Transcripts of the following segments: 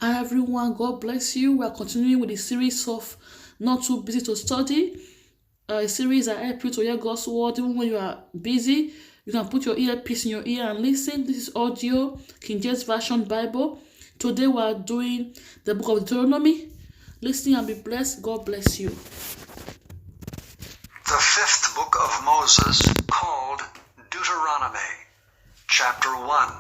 Hi everyone, God bless you. We are continuing with the series of Not Too Busy to Study. A series that help you to hear God's word even when you are busy. You can put your earpiece in your ear and listen. This is audio, King James Version Bible. Today we are doing the book of Deuteronomy. Listen and be blessed. God bless you. The fifth book of Moses, called Deuteronomy, chapter 1.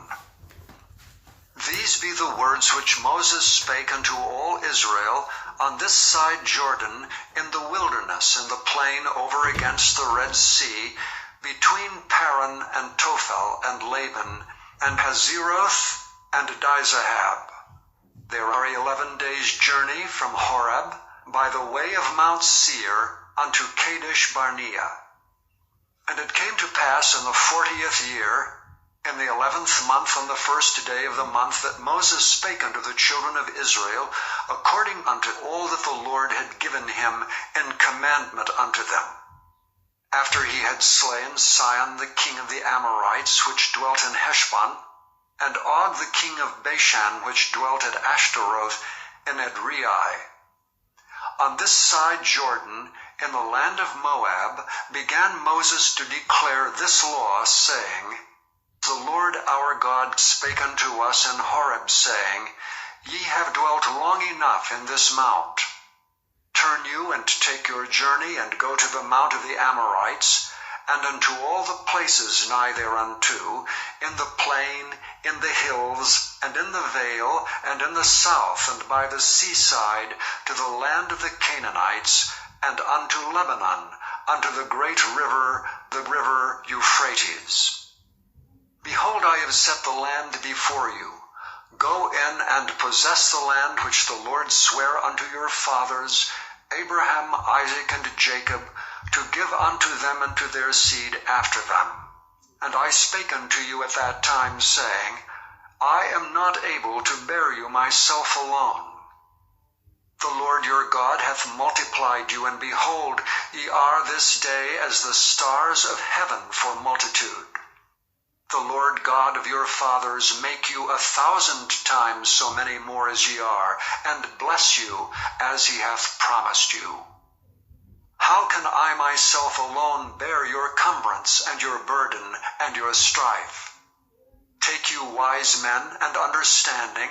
These be the words which Moses spake unto all Israel on this side Jordan, in the wilderness, in the plain over against the Red Sea, between Paran and Tophel and Laban, and Hazeroth and Dizahab. There are 11 days' journey from Horeb, by the way of Mount Seir, unto Kadesh Barnea. And it came to pass in the 40th year, in the 11th month, on the first day of the month, that Moses spake unto the children of Israel, according unto all that the Lord had given him in commandment unto them. After he had slain Sihon the king of the Amorites, which dwelt in Heshbon, and Og the king of Bashan, which dwelt at Ashtaroth in Edrei. On this side Jordan, in the land of Moab, began Moses to declare this law, saying, The Lord our God spake unto us in Horeb, saying, Ye have dwelt long enough in this mount. Turn you and take your journey, and go to the mount of the Amorites, and unto all the places nigh thereunto, in the plain, in the hills, and in the vale, and in the south, and by the seaside, to the land of the Canaanites, and unto Lebanon, unto the great river, the river Euphrates. Behold, I have set the land before you. Go in and possess the land which the Lord sware unto your fathers, Abraham, Isaac, and Jacob, to give unto them and to their seed after them. And I spake unto you at that time, saying, I am not able to bear you myself alone. The Lord your God hath multiplied you, and behold, ye are this day as the stars of heaven for multitude. The Lord God of your fathers make you 1,000 times so many more as ye are, and bless you as he hath promised you. How can I myself alone bear your cumbrance and your burden and your strife? Take you wise men and understanding,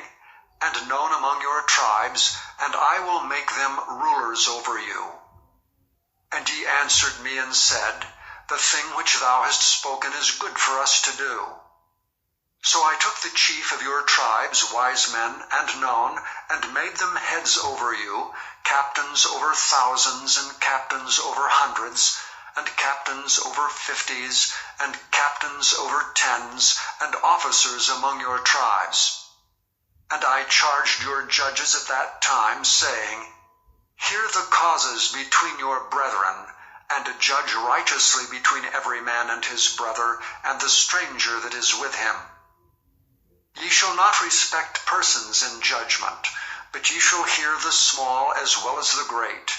and known among your tribes, and I will make them rulers over you. And ye answered me and said, The thing which thou hast spoken is good for us to do. So I took the chief of your tribes, wise men and known, and made them heads over you, captains over thousands, and captains over hundreds, and captains over 50s, and captains over 10s, and officers among your tribes. And I charged your judges at that time, saying, Hear the causes between your brethren, and judge righteously between every man and his brother, and the stranger that is with him. Ye shall not respect persons in judgment, but ye shall hear the small as well as the great.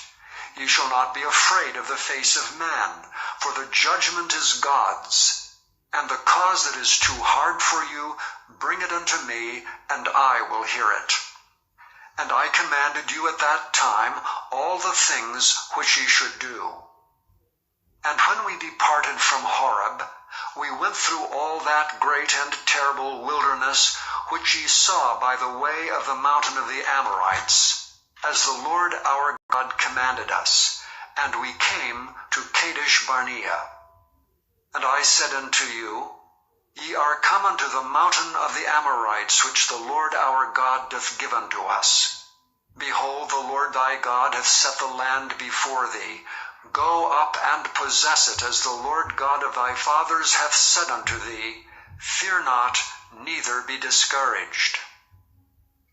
Ye shall not be afraid of the face of man, for the judgment is God's. And the cause that is too hard for you, bring it unto me, and I will hear it. And I commanded you at that time all the things which ye should do. And when we departed from Horeb, we went through all that great and terrible wilderness which ye saw by the way of the mountain of the Amorites, as the Lord our God commanded us, and we came to Kadesh Barnea. And I said unto you, Ye are come unto the mountain of the Amorites, which the Lord our God doth give unto us. Behold, the Lord thy God hath set the land before thee. Go up and possess it, as the Lord God of thy fathers hath said unto thee. Fear not, neither be discouraged.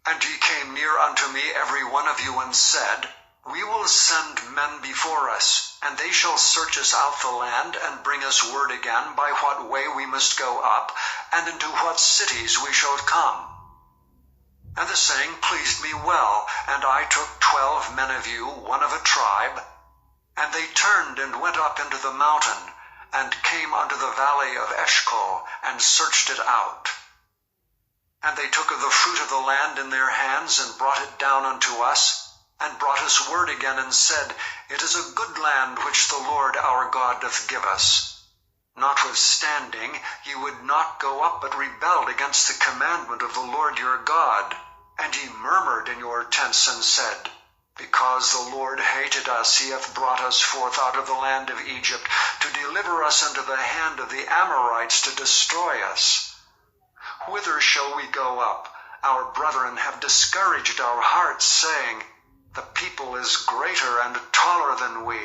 And ye came near unto me every one of you, and said, We will send men before us, and they shall search us out the land, and bring us word again by what way we must go up, and into what cities we shall come. And the saying pleased me well, and I took 12 men of you, one of a tribe, and they turned and went up into the mountain, and came unto the valley of Eshcol, and searched it out. And they took of the fruit of the land in their hands, and brought it down unto us, and brought us word again, and said, It is a good land which the Lord our God doth give us. Notwithstanding, ye would not go up, but rebelled against the commandment of the Lord your God. And ye murmured in your tents, and said, Because the Lord hated us, he hath brought us forth out of the land of Egypt, to deliver us into the hand of the Amorites, to destroy us. Whither shall we go up? Our brethren have discouraged our hearts, saying, The people is greater and taller than we.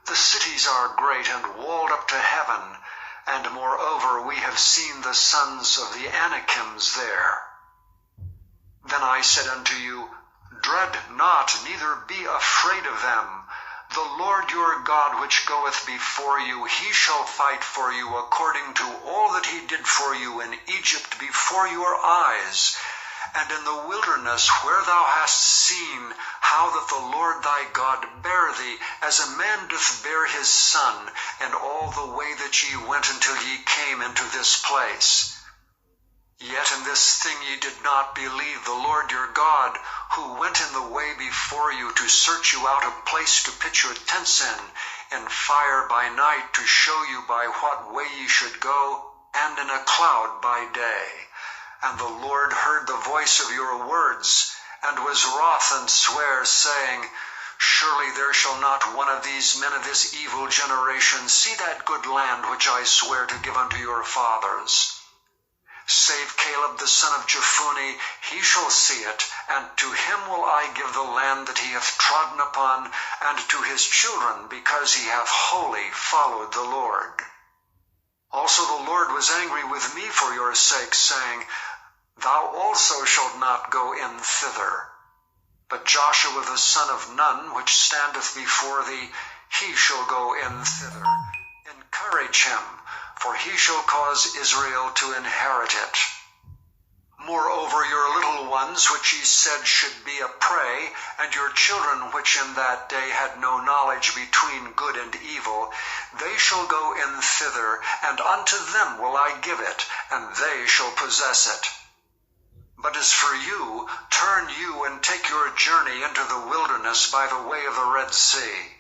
The cities are great and walled up to heaven, and moreover we have seen the sons of the Anakims there. Then I said unto you, Dread not, neither be afraid of them. The Lord your God which goeth before you, he shall fight for you according to all that he did for you in Egypt before your eyes, and in the wilderness where thou hast seen how that the Lord thy God bare thee, as a man doth bear his son, and all the way that ye went until ye came into this place. Yet in this thing ye did not believe the Lord your God, who went in the way before you to search you out a place to pitch your tents in fire by night, to show you by what way ye should go, and in a cloud by day. And the Lord heard the voice of your words, and was wroth, and sware, saying, Surely there shall not one of these men of this evil generation see that good land which I swear to give unto your fathers. Save Caleb the son of Jephunneh, he shall see it, and to him will I give the land that he hath trodden upon, and to his children, because he hath wholly followed the Lord. Also the Lord was angry with me for your sake, saying, Thou also shalt not go in thither. But Joshua the son of Nun, which standeth before thee, he shall go in thither. Encourage him, for he shall cause Israel to inherit it. Moreover, your little ones, which ye said should be a prey, and your children, which in that day had no knowledge between good and evil, they shall go in thither, and unto them will I give it, and they shall possess it. But as for you, turn you and take your journey into the wilderness by the way of the Red Sea.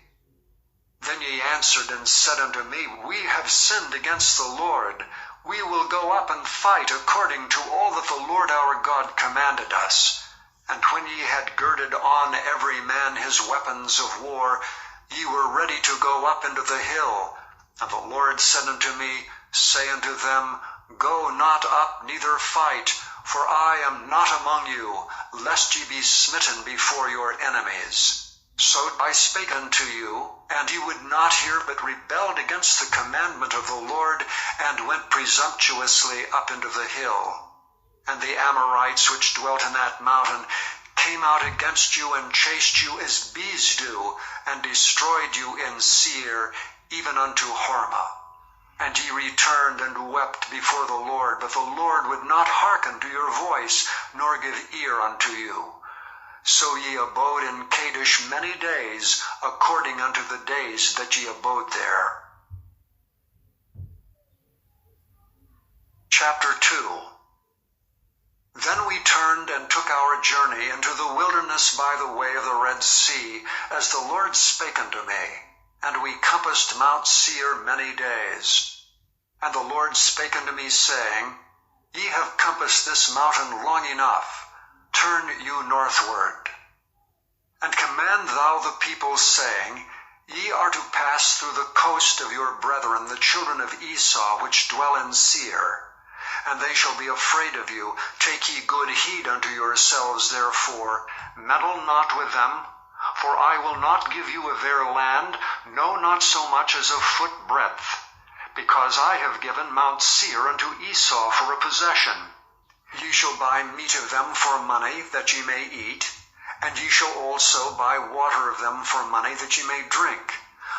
Then ye answered and said unto me, We have sinned against the Lord. We will go up and fight according to all that the Lord our God commanded us. And when ye had girded on every man his weapons of war, ye were ready to go up into the hill. And the Lord said unto me, Say unto them, Go not up, neither fight, for I am not among you, lest ye be smitten before your enemies. So I spake unto you, and ye would not hear, but rebelled against the commandment of the Lord, and went presumptuously up into the hill. And the Amorites which dwelt in that mountain came out against you, and chased you as bees do, and destroyed you in Seir, even unto Hormah. And ye returned and wept before the Lord, but the Lord would not hearken to your voice, nor give ear unto you. So ye abode in Kadesh many days, according unto the days that ye abode there. Chapter 2. Then we turned and took our journey into the wilderness by the way of the Red Sea, as the Lord spake unto me. And we compassed Mount Seir many days. And the Lord spake unto me, saying, Ye have compassed this mountain long enough. Turn you northward. And command thou the people, saying, Ye are to pass through the coast of your brethren, the children of Esau, which dwell in Seir. And they shall be afraid of you. Take ye good heed unto yourselves, therefore. Meddle not with them. For I will not give you of their land, no, not so much as a foot breadth, because I have given Mount Seir unto Esau for a possession. Ye shall buy meat of them for money, that ye may eat, and ye shall also buy water of them for money, that ye may drink.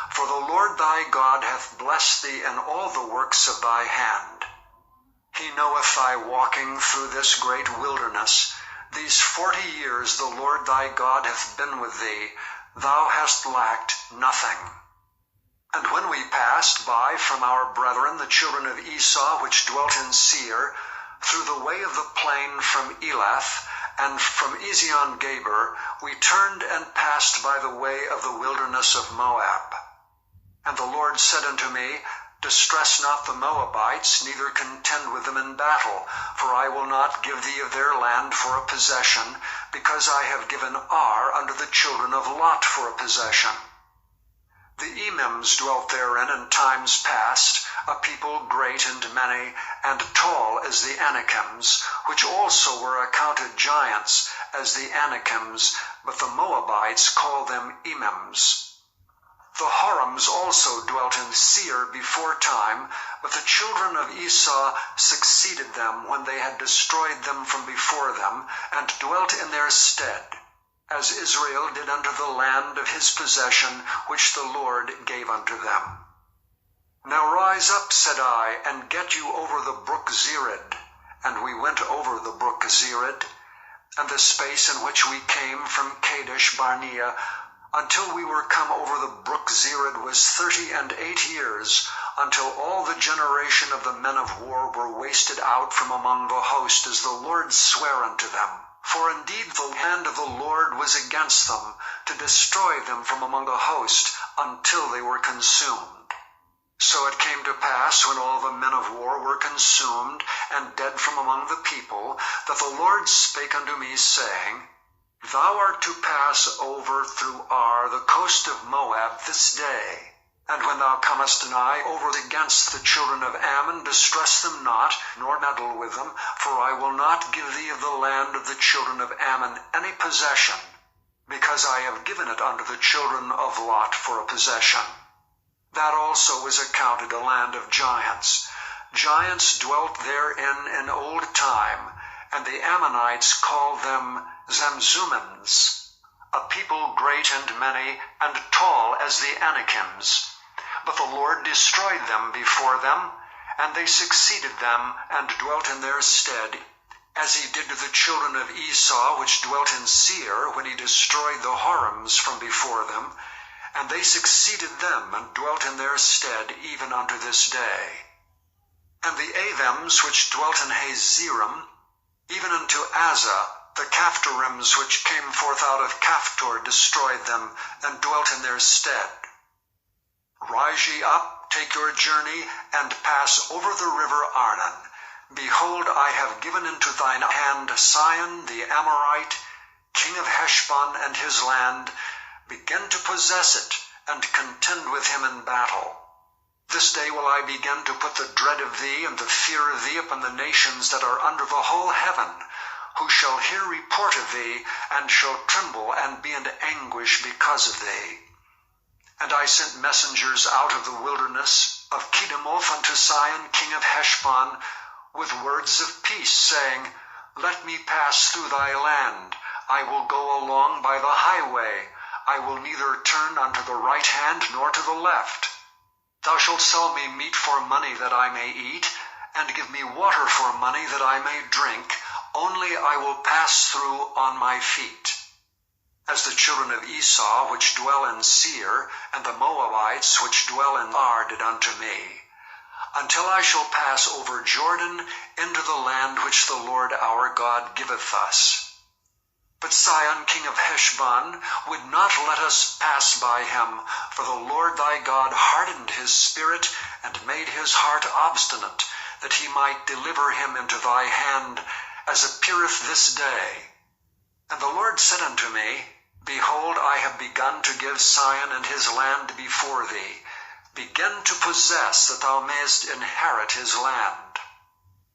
For the Lord thy God hath blessed thee in all the works of thy hand. He knoweth thy walking through this great wilderness. These 40 years the Lord thy God hath been with thee, thou hast lacked nothing. And when we passed by from our brethren, the children of Esau, which dwelt in Seir, through the way of the plain from Elath, and from Ezion-Geber, we turned and passed by the way of the wilderness of Moab. And the Lord said unto me, Distress not the Moabites, neither contend with them in battle, for I will not give thee of their land for a possession, because I have given Ar unto the children of Lot for a possession. The Emims dwelt therein in times past, a people great and many, and tall as the Anakims, which also were accounted giants as the Anakims, but the Moabites call them Emims. The Horims also dwelt in Seir before time, but the children of Esau succeeded them when they had destroyed them from before them, and dwelt in their stead, as Israel did unto the land of his possession, which the Lord gave unto them. Now rise up, said I, and get you over the brook Zered. And we went over the brook Zered, and the space in which we came from Kadesh Barnea, until we were come over the brook Zered was 38 years, until all the generation of the men of war were wasted out from among the host, as the Lord sware unto them. For indeed the hand of the Lord was against them, to destroy them from among the host, until they were consumed. So it came to pass, when all the men of war were consumed, and dead from among the people, that the Lord spake unto me, saying, Thou art to pass over through Ar, the coast of Moab, this day. And when thou comest nigh over against the children of Ammon, distress them not, nor meddle with them, for I will not give thee of the land of the children of Ammon any possession, because I have given it unto the children of Lot for a possession. That also was accounted a land of giants. Giants dwelt therein in old time, and the Ammonites called them Zamzummins, a people great and many, and tall as the Anakims. But the Lord destroyed them before them, and they succeeded them, and dwelt in their stead, as he did to the children of Esau, which dwelt in Seir, when he destroyed the Horims from before them, and they succeeded them, and dwelt in their stead, even unto this day. And the Avims, which dwelt in Hazerim, even unto Azza, the Caphtorims, which came forth out of Caphtor, destroyed them, and dwelt in their stead. Rise ye up, take your journey, and pass over the river Arnon. Behold, I have given into thine hand Sihon the Amorite, king of Heshbon and his land. Begin to possess it, and contend with him in battle. This day will I begin to put the dread of thee and the fear of thee upon the nations that are under the whole heaven, who shall hear report of thee, and shall tremble and be in anguish because of thee. And I sent messengers out of the wilderness of Kedemoth unto Sihon king of Heshbon, with words of peace, saying, Let me pass through thy land. I will go along by the highway. I will neither turn unto the right hand nor to the left. Thou shalt sell me meat for money that I may eat, and give me water for money that I may drink. Only I will pass through on my feet. As the children of Esau, which dwell in Seir, and the Moabites, which dwell in Ar, did unto me, until I shall pass over Jordan into the land which the Lord our God giveth us. But Sihon king of Heshbon would not let us pass by him, for the Lord thy God hardened his spirit, and made his heart obstinate, that he might deliver him into thy hand, as appeareth this day. And the Lord said unto me, Behold, I have begun to give Sihon and his land before thee. Begin to possess, that thou mayest inherit his land.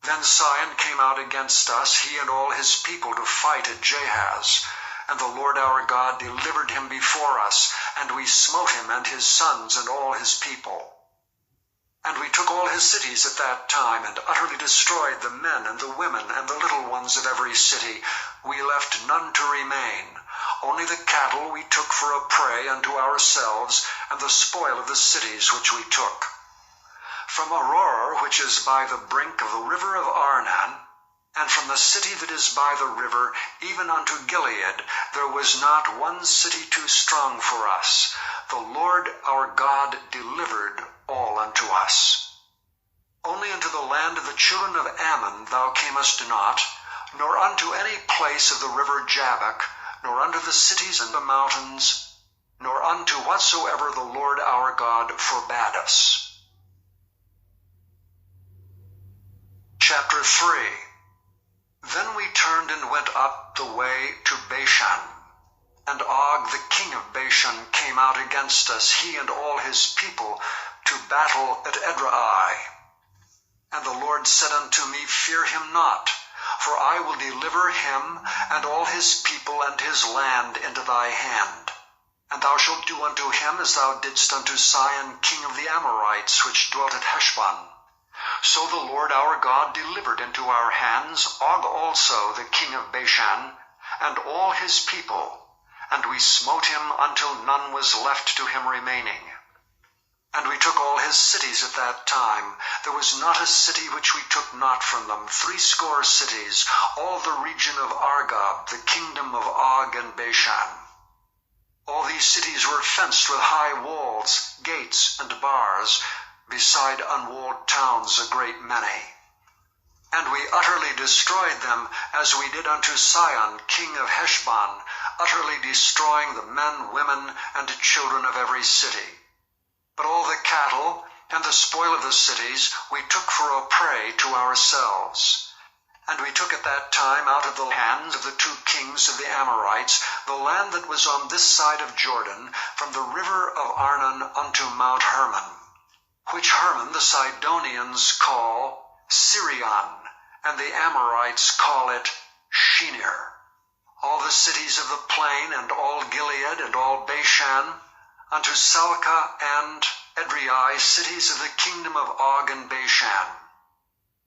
Then Sihon came out against us, he and all his people, to fight at Jahaz. And the Lord our God delivered him before us, and we smote him and his sons and all his people. And we took all his cities at that time, and utterly destroyed the men and the women and the little ones of every city. We left none to remain. Only the cattle we took for a prey unto ourselves, and the spoil of the cities which we took. From Aurora, which is by the brink of the river of Arnon, and from the city that is by the river, even unto Gilead, there was not one city too strong for us. The Lord our God delivered all unto us. Only unto the land land of the children of Ammon thou camest not, nor unto any place of the river Jabbok, nor unto the cities and the mountains, nor unto whatsoever the Lord our God forbade us. Chapter 3. Then we turned and went up the way to Bashan. And Og the king of Bashan came out against us, he and all his people, to battle at Edrei. And the Lord said unto me, Fear him not, for I will deliver him and all his people and his land into thy hand. And thou shalt do unto him as thou didst unto Sihon king of the Amorites, which dwelt at Heshbon. So the Lord our God delivered into our hands Og also the king of Bashan, and all his people, and we smote him until none was left to him remaining. And we took all his cities at that time. There was not a city which we took not from them, 80 cities, all the region of Argob, the kingdom of Og and Bashan. All these cities were fenced with high walls, gates, and bars, beside unwalled towns a great many. And we utterly destroyed them, as we did unto Sihon king of Heshbon, utterly destroying the men, women, and children of every city. But all the cattle and the spoil of the cities we took for a prey to ourselves. And we took at that time out of the hands of the 2 kings of the Amorites the land that was on this side of Jordan, from the river of Arnon unto Mount Hermon, which Hermon the Sidonians call Sirion, and the Amorites call it Shinir. All the cities of the plain, and all Gilead, and all Bashan, unto Salcah and Edrei, cities of the kingdom of Og and Bashan.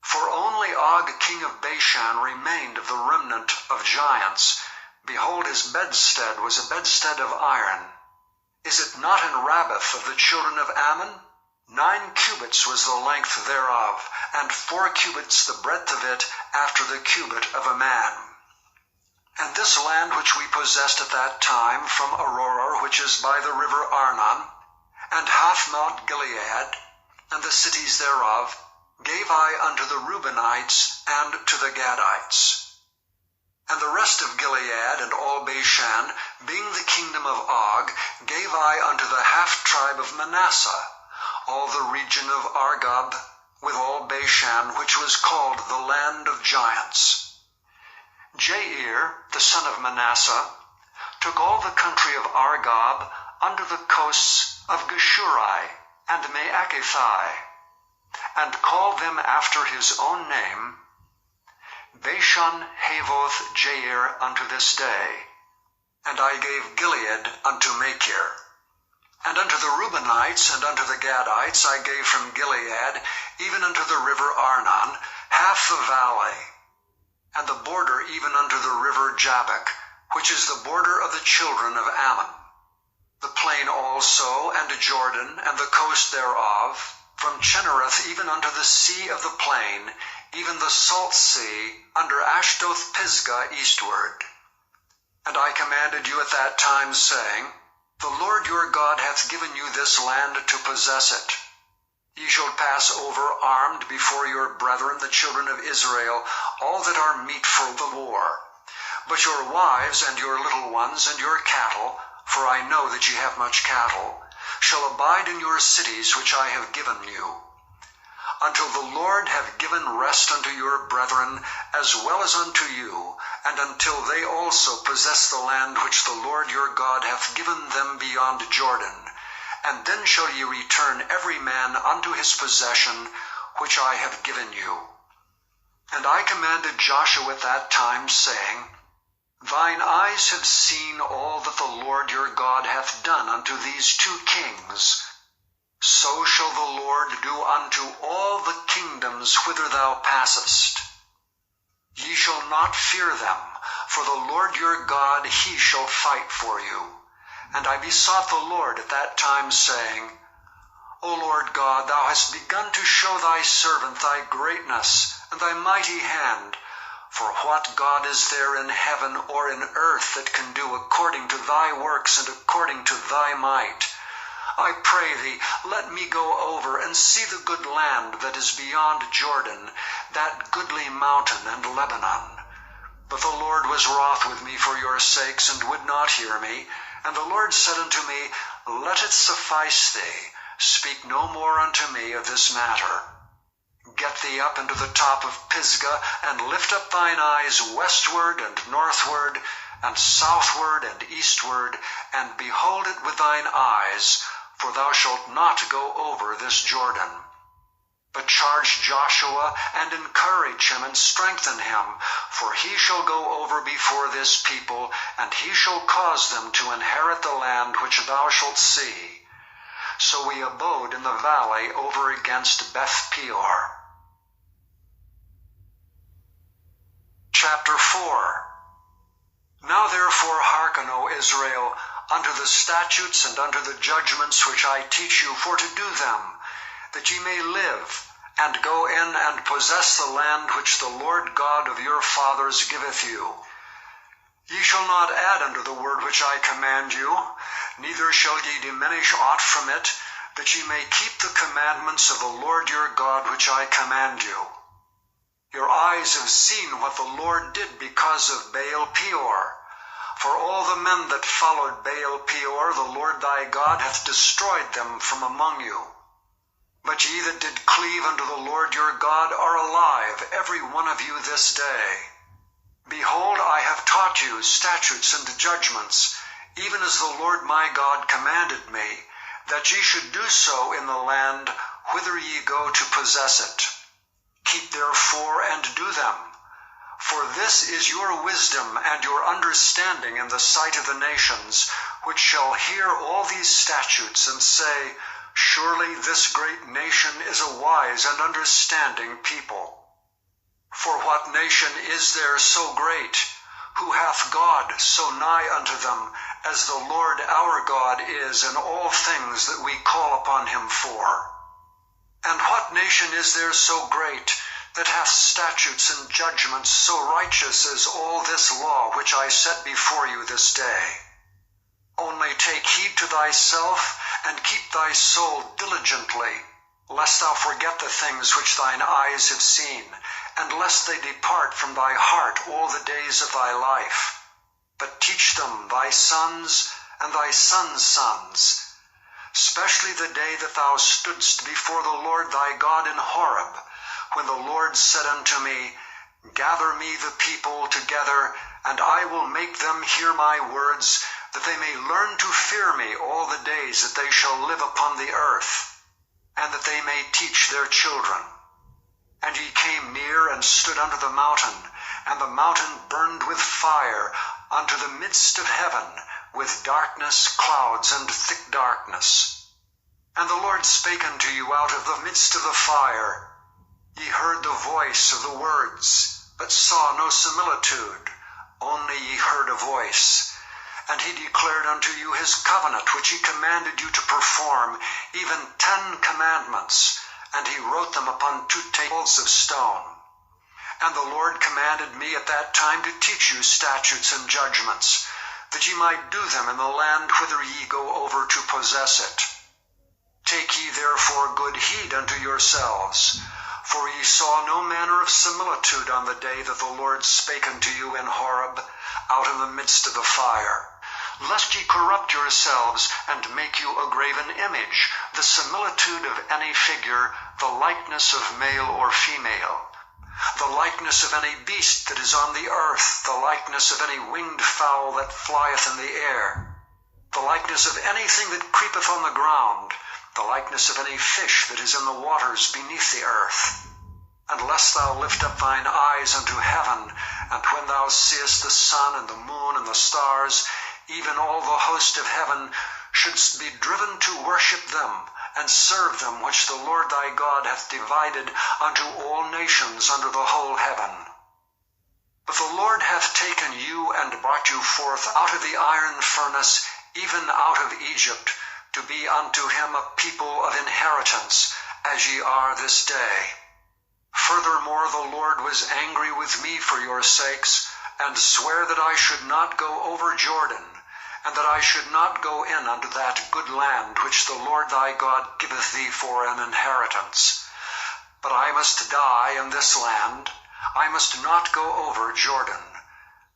For only Og king of Bashan remained of the remnant of giants. Behold, his bedstead was a bedstead of iron. Is it not in Rabbath of the children of Ammon? 9 cubits was the length thereof, and 4 cubits the breadth of it, after the cubit of a man. And this land which we possessed at that time, from Aurora, which is by the river Arnon, and half Mount Gilead, and the cities thereof, gave I unto the Reubenites and to the Gadites. And the rest of Gilead and all Bashan, being the kingdom of Og, gave I unto the half tribe of Manasseh, all the region of Argob, with all Bashan, which was called the land of giants. Jair, the son of Manasseh, took all the country of Argob under the coasts of Geshurai and Maacathai, and called them after his own name, Bashan Havoth Jair unto this day. And I gave Gilead unto Machir. And unto the Reubenites and unto the Gadites I gave from Gilead, even unto the river Arnon, half the valley, and the border even unto the river Jabbok, which is the border of the children of Ammon, the plain also, and Jordan, and the coast thereof, from Chinnereth even unto the sea of the plain, even the salt sea, under Ashdoth Pisgah eastward. And I commanded you at that time, saying, The Lord your God hath given you this land to possess it. Ye shall pass over armed before your brethren, the children of Israel, all that are meet for the war. But your wives and your little ones and your cattle, for I know that ye have much cattle, shall abide in your cities which I have given you, until the Lord have given rest unto your brethren, as well as unto you, and until they also possess the land which the Lord your God hath given them beyond Jordan. And then shall ye return every man unto his possession, which I have given you. And I commanded Joshua at that time, saying, Thine eyes have seen all that the Lord your God hath done unto these 2 kings. So shall the Lord do unto all the kingdoms whither thou passest. Ye shall not fear them, for the Lord your God, he shall fight for you. And I besought the Lord at that time, saying, O Lord God, thou hast begun to show thy servant thy greatness and thy mighty hand. For what God is there in heaven or in earth that can do according to thy works and according to thy might? I pray thee, let me go over and see the good land that is beyond Jordan, that goodly mountain and Lebanon. But the Lord was wroth with me for your sakes, and would not hear me. And the Lord said unto me, Let it suffice thee, speak no more unto me of this matter. Get thee up into the top of Pisgah, and lift up thine eyes westward and northward, and southward and eastward, and behold it with thine eyes, for thou shalt not go over this Jordan. But charge Joshua, and encourage him, and strengthen him, for he shall go over before this people, and he shall cause them to inherit the land which thou shalt see. So we abode in the valley over against Beth Peor. Chapter 4. Now therefore hearken, O Israel, unto the statutes and unto the judgments which I teach you, for to do them, that ye may live, and go in and possess the land which the Lord God of your fathers giveth you. Ye shall not add unto the word which I command you, neither shall ye diminish aught from it, that ye may keep the commandments of the Lord your God which I command you. Your eyes have seen what the Lord did because of Baal Peor. For all the men that followed Baal Peor, the Lord thy God hath destroyed them from among you. But ye that did cleave unto the Lord your God are alive, every one of you this day. Behold, I have taught you statutes and judgments, even as the Lord my God commanded me, that ye should do so in the land whither ye go to possess it. Keep therefore and do them. For this is your wisdom and your understanding in the sight of the nations, which shall hear all these statutes and say, Surely this great nation is a wise and understanding people. For what nation is there so great, who hath God so nigh unto them, as the Lord our God is in all things that we call upon him for? And what nation is there so great, that hath statutes and judgments so righteous as all this law which I set before you this day? Only take heed to thyself, and keep thy soul diligently, lest thou forget the things which thine eyes have seen, and lest they depart from thy heart all the days of thy life. But teach them thy sons and thy sons' sons, especially the day that thou stoodst before the Lord thy God in Horeb, when the Lord said unto me, Gather me the people together, and I will make them hear my words, that they may learn to fear me all the days that they shall live upon the earth, and that they may teach their children. And ye came near and stood under the mountain, and the mountain burned with fire unto the midst of heaven, with darkness, clouds, and thick darkness. And the Lord spake unto you out of the midst of the fire. Ye heard the voice of the words, but saw no similitude, only ye heard a voice. And he declared unto you his covenant, which he commanded you to perform, even 10 commandments, and he wrote them upon 2 tables of stone. And the Lord commanded me at that time to teach you statutes and judgments, that ye might do them in the land whither ye go over to possess it. Take ye therefore good heed unto yourselves, for ye saw no manner of similitude on the day that the Lord spake unto you in Horeb, out of the midst of the fire, lest ye corrupt yourselves, and make you a graven image, the similitude of any figure, the likeness of male or female, the likeness of any beast that is on the earth, the likeness of any winged fowl that flieth in the air, the likeness of anything that creepeth on the ground, the likeness of any fish that is in the waters beneath the earth. And lest thou lift up thine eyes unto heaven, and when thou seest the sun and the moon and the stars, even all the host of heaven, shouldst be driven to worship them, and serve them which the Lord thy God hath divided unto all nations under the whole heaven. But the Lord hath taken you and brought you forth out of the iron furnace, even out of Egypt, to be unto him a people of inheritance, as ye are this day. Furthermore, the Lord was angry with me for your sakes, and sware that I should not go over Jordan, and that I should not go in unto that good land which the Lord thy God giveth thee for an inheritance. But I must die in this land, I must not go over Jordan,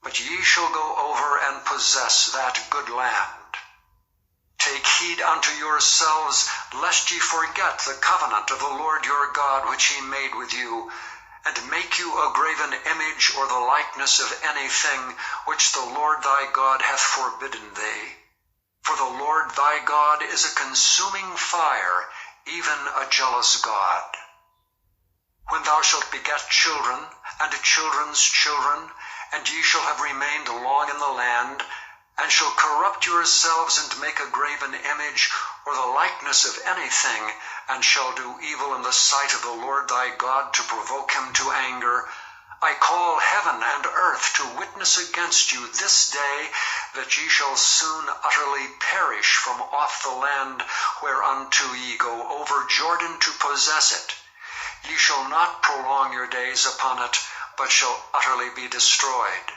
but ye shall go over and possess that good land. Take heed unto yourselves, lest ye forget the covenant of the Lord your God which he made with you, and make you a graven image or the likeness of anything which the Lord thy God hath forbidden thee. For the Lord thy God is a consuming fire, even a jealous God. When thou shalt beget children, and children's children, and ye shall have remained long in the land, and shall corrupt yourselves and make a graven image, or the likeness of anything, and shall do evil in the sight of the Lord thy God to provoke him to anger, I call heaven and earth to witness against you this day, that ye shall soon utterly perish from off the land whereunto ye go over Jordan to possess it. Ye shall not prolong your days upon it, but shall utterly be destroyed.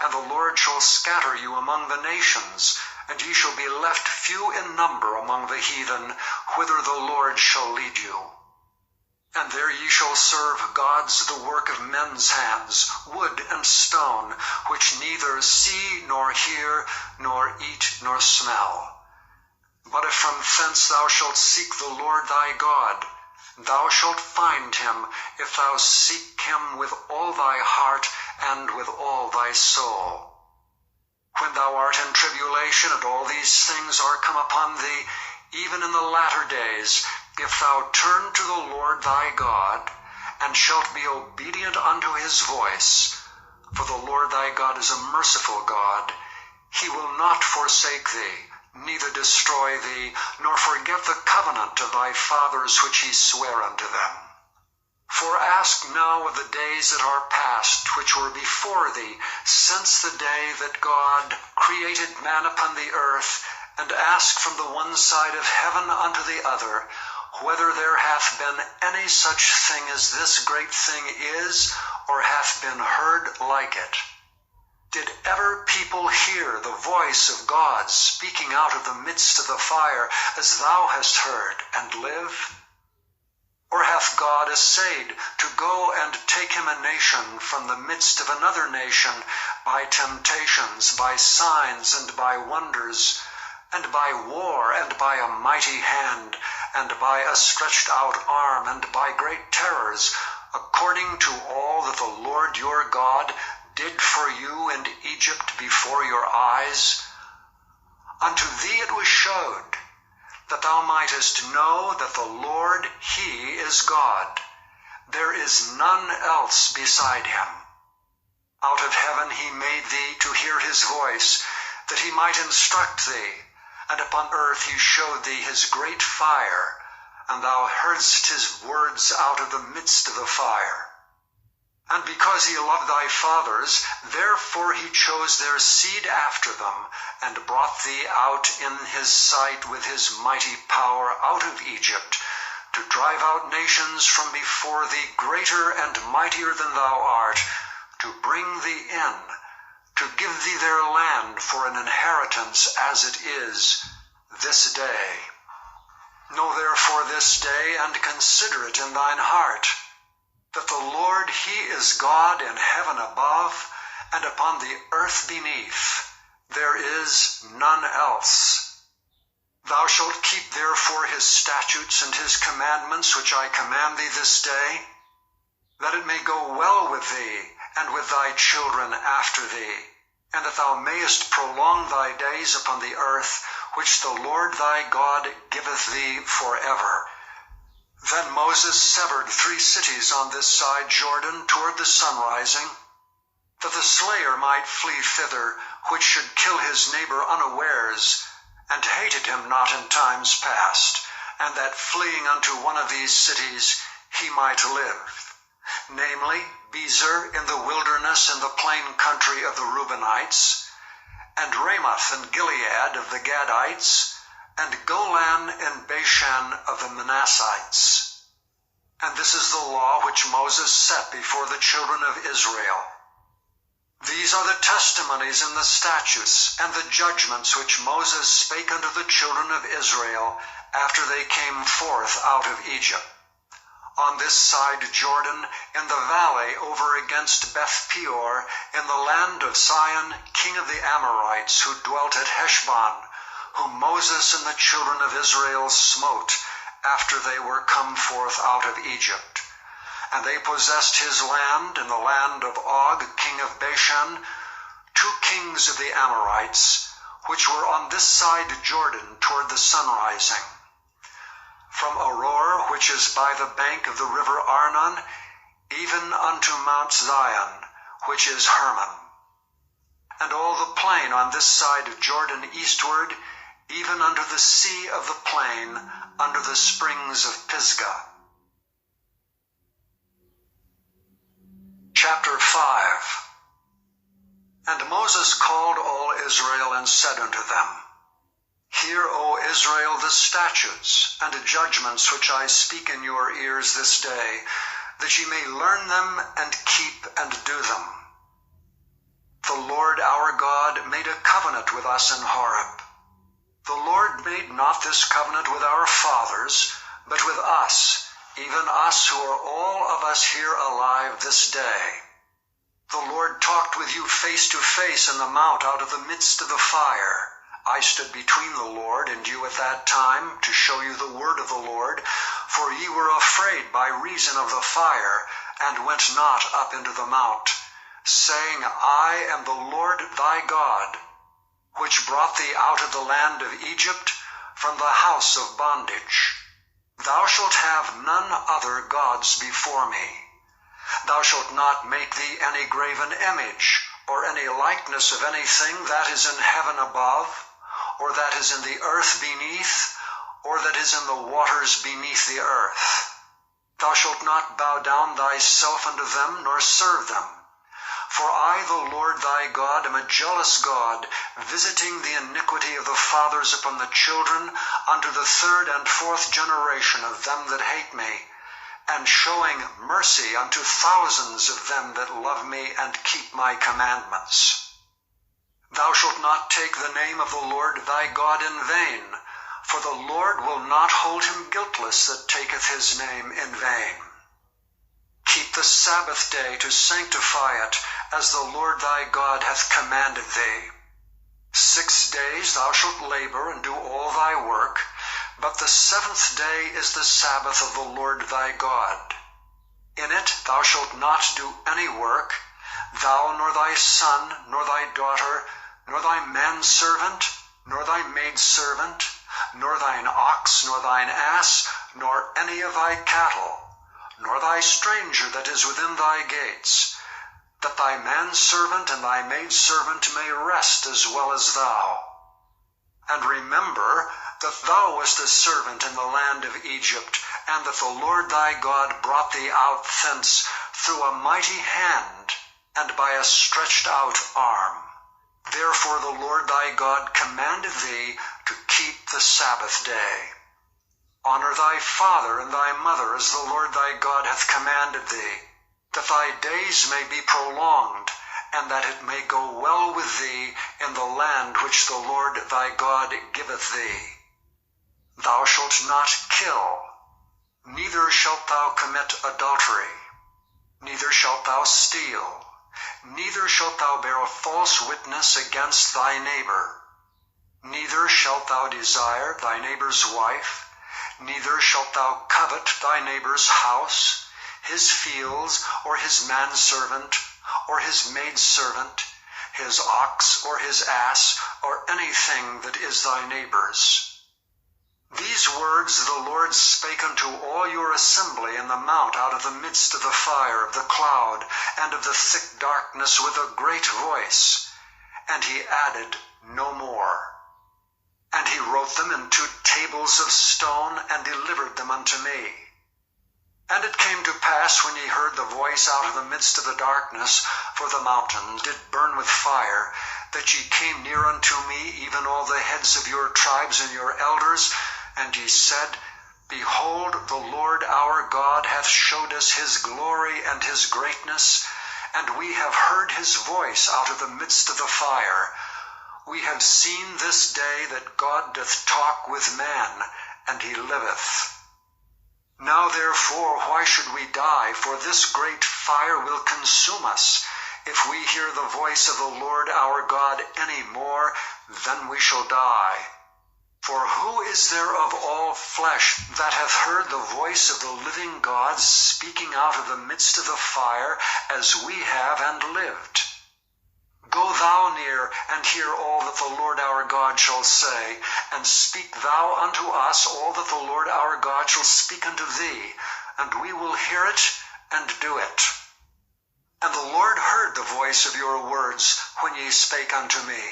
And the Lord shall scatter you among the nations, and ye shall be left few in number among the heathen, whither the Lord shall lead you. And there ye shall serve gods, the work of men's hands, wood and stone, which neither see nor hear, nor eat nor smell. But if from thence thou shalt seek the Lord thy God, thou shalt find him, if thou seek him with all thy heart and with all thy soul. When thou art in tribulation, and all these things are come upon thee, even in the latter days, if thou turn to the Lord thy God, and shalt be obedient unto his voice, for the Lord thy God is a merciful God, he will not forsake thee, neither destroy thee, nor forget the covenant of thy fathers which he sware unto them. For ask now of the days that are past, which were before thee, since the day that God created man upon the earth, and ask from the one side of heaven unto the other, whether there hath been any such thing as this great thing is, or hath been heard like it. Did ever people hear the voice of God speaking out of the midst of the fire, as thou hast heard, and live? Or hath God essayed to go and take him a nation from the midst of another nation, by temptations, by signs, and by wonders, and by war, and by a mighty hand, and by a stretched out arm, and by great terrors, according to all that the Lord your God did for you in Egypt before your eyes? Unto thee it was showed, that thou mightest know that the Lord, he is God. There is none else beside him. Out of heaven he made thee to hear his voice, that he might instruct thee, and upon earth he showed thee his great fire, and thou heardst his words out of the midst of the fire. And because he loved thy fathers, therefore he chose their seed after them, and brought thee out in his sight with his mighty power out of Egypt, to drive out nations from before thee, greater and mightier than thou art, to bring thee in, to give thee their land for an inheritance as it is this day. Know therefore this day, and consider it in thine heart, that the Lord, he is God in heaven above, and upon the earth beneath. There is none else. Thou shalt keep therefore his statutes and his commandments, which I command thee this day, that it may go well with thee, and with thy children after thee, and that thou mayest prolong thy days upon the earth, which the Lord thy God giveth thee forever. Then Moses severed 3 cities on this side Jordan toward the sunrising, that the slayer might flee thither, which should kill his neighbor unawares, and hated him not in times past, and that fleeing unto one of these cities he might live, namely Bezer in the wilderness in the plain country of the Reubenites, and Ramoth and Gilead of the Gadites, and Golan and Bashan of the Manassites. And this is the law which Moses set before the children of Israel. These are the testimonies and the statutes and the judgments which Moses spake unto the children of Israel after they came forth out of Egypt. On this side Jordan, in the valley over against Beth Peor, in the land of Sihon, king of the Amorites, who dwelt at Heshbon, whom Moses and the children of Israel smote after they were come forth out of Egypt. And they possessed his land in the land of Og, king of Bashan, 2 kings of the Amorites, which were on this side Jordan toward the sunrising. From Aroer, which is by the bank of the river Arnon, even unto Mount Zion, which is Hermon. And all the plain on this side of Jordan eastward, even unto the sea of the plain, under the springs of Pisgah. Chapter 5. And Moses called all Israel and said unto them, Hear, O Israel, the statutes and judgments which I speak in your ears this day, that ye may learn them and keep and do them. The Lord our God made a covenant with us in Horeb. The Lord made not this covenant with our fathers, but with us, even us who are all of us here alive this day. The Lord talked with you face to face in the mount out of the midst of the fire. I stood between the Lord and you at that time to show you the word of the Lord, for ye were afraid by reason of the fire, and went not up into the mount, saying, I am the Lord thy God, which brought thee out of the land of Egypt, from the house of bondage. Thou shalt have none other gods before me. Thou shalt not make thee any graven image, or any likeness of anything that is in heaven above, or that is in the earth beneath, or that is in the waters beneath the earth. Thou shalt not bow down thyself unto them, nor serve them. For I, the Lord thy God, am a jealous God, visiting the iniquity of the fathers upon the children, unto the 3rd and 4th generation of them that hate me, and showing mercy unto thousands of them that love me and keep my commandments. Thou shalt not take the name of the Lord thy God in vain, for the Lord will not hold him guiltless that taketh his name in vain. Keep the Sabbath day to sanctify it, as the Lord thy God hath commanded thee. 6 days thou shalt labor and do all thy work, but the 7th day is the Sabbath of the Lord thy God. In it thou shalt not do any work, thou nor thy son, nor thy daughter, nor thy manservant, nor thy maidservant, nor thine ox, nor thine ass, nor any of thy cattle, nor thy stranger that is within thy gates, that thy manservant and thy maidservant may rest as well as thou. And remember that thou wast a servant in the land of Egypt, and that the Lord thy God brought thee out thence through a mighty hand, and by a stretched out arm. Therefore the Lord thy God commanded thee to keep the Sabbath day. Honor thy father and thy mother as the Lord thy God hath commanded thee, that thy days may be prolonged, and that it may go well with thee in the land which the Lord thy God giveth thee. Thou shalt not kill, neither shalt thou commit adultery, neither shalt thou steal, neither shalt thou bear a false witness against thy neighbor, neither shalt thou desire thy neighbor's wife, neither shalt thou covet thy neighbor's house, his fields, or his manservant, or his maidservant, his ox, or his ass, or anything that is thy neighbor's. These words the Lord spake unto all your assembly in the mount out of the midst of the fire, of the cloud, and of the thick darkness with a great voice. And he added no more. And he wrote them in 2 tables of stone, and delivered them unto me. And it came to pass, when ye heard the voice out of the midst of the darkness, for the mountains did burn with fire, that ye came near unto me, even all the heads of your tribes and your elders, and ye said, Behold, the Lord our God hath showed us his glory and his greatness, and we have heard his voice out of the midst of the fire. We have seen this day that God doth talk with man, and he liveth. Now therefore why should we die? For this great fire will consume us. If we hear the voice of the Lord our God any more, then we shall die. For who is there of all flesh that hath heard the voice of the living God speaking out of the midst of the fire, as we have, and lived? Go thou near, and hear all that the Lord our God shall say, and speak thou unto us all that the Lord our God shall speak unto thee, and we will hear it, and do it. And the Lord heard the voice of your words when ye spake unto me.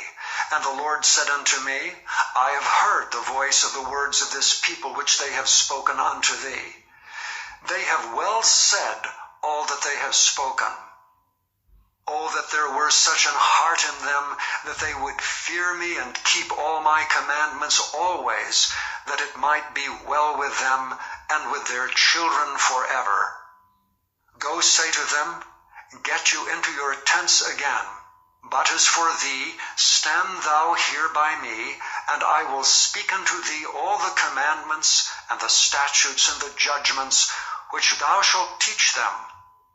And the Lord said unto me, I have heard the voice of the words of this people which they have spoken unto thee. They have well said all that they have spoken. Oh, that there were such an heart in them, that they would fear me and keep all my commandments always, that it might be well with them and with their children forever. Go say to them, Get you into your tents again. But as for thee, stand thou here by me, and I will speak unto thee all the commandments, and the statutes, and the judgments, which thou shalt teach them,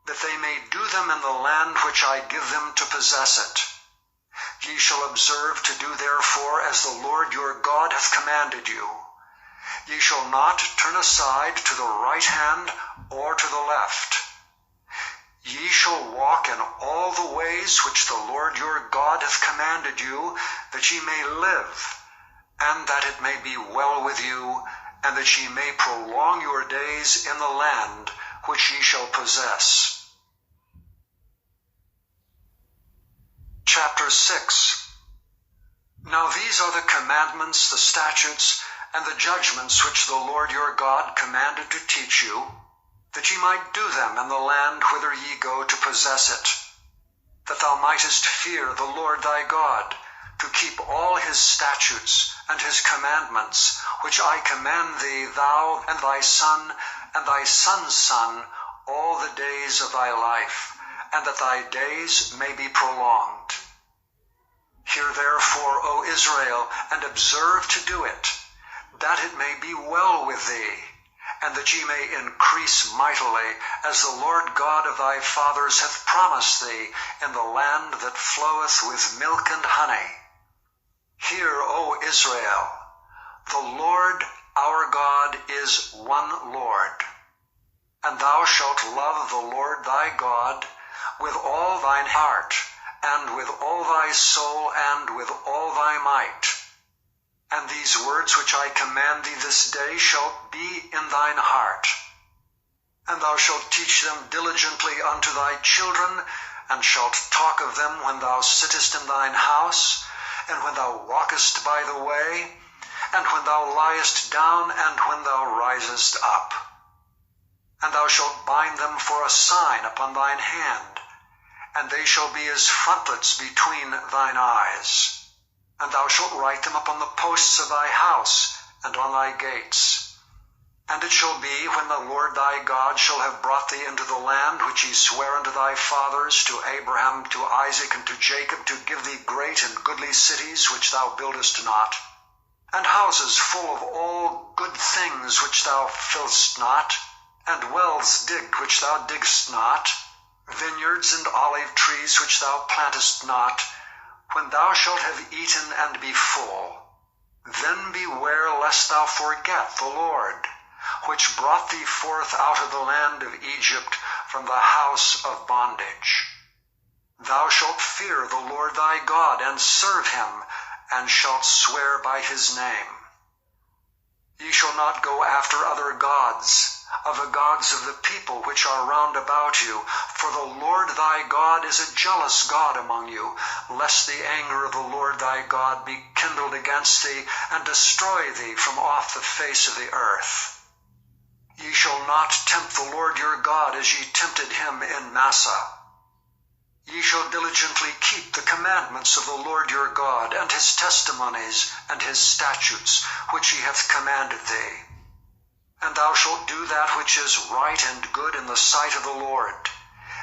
that they may do them in the land which I give them to possess it. Ye shall observe to do therefore as the Lord your God hath commanded you. Ye shall not turn aside to the right hand or to the left. Ye shall walk in all the ways which the Lord your God hath commanded you, that ye may live, and that it may be well with you, and that ye may prolong your days in the land which ye shall possess. Chapter 6. Now these are the commandments, the statutes, and the judgments which the Lord your God commanded to teach you, that ye might do them in the land whither ye go to possess it, that thou mightest fear the Lord thy God, to keep all his statutes and his commandments, which I command thee, thou and thy son and thy son's son, all the days of thy life, and that thy days may be prolonged. Hear therefore, O Israel, and observe to do it, that it may be well with thee, and that ye may increase mightily, as the Lord God of thy fathers hath promised thee, in the land that floweth with milk and honey. Hear, O Israel, the Lord our God is one Lord, and thou shalt love the Lord thy God with all thine heart, and with all thy soul, and with all thy might. And these words which I command thee this day shall be in thine heart. And thou shalt teach them diligently unto thy children, and shalt talk of them when thou sittest in thine house, and when thou walkest by the way, and when thou liest down, and when thou risest up. And thou shalt bind them for a sign upon thine hand, and they shall be as frontlets between thine eyes. And thou shalt write them upon the posts of thy house, and on thy gates. And it shall be, when the Lord thy God shall have brought thee into the land which he sware unto thy fathers, to Abraham, to Isaac, and to Jacob, to give thee great and goodly cities which thou buildest not, and houses full of all good things which thou fillest not, and wells digged which thou diggest not, vineyards and olive trees which thou plantest not, when thou shalt have eaten and be full, then beware lest thou forget the Lord, which brought thee forth out of the land of Egypt from the house of bondage. Thou shalt fear the Lord thy God, and serve him, and shalt swear by his name. Ye shall not go after other gods, of the gods of the people which are round about you, for the Lord thy God is a jealous God among you, lest the anger of the Lord thy God be kindled against thee, and destroy thee from off the face of the earth. Ye shall not tempt the Lord your God as ye tempted him in Massah. Ye shall diligently keep the commandments of the Lord your God, and his testimonies, and his statutes, which he hath commanded thee. And thou shalt do that which is right and good in the sight of the Lord,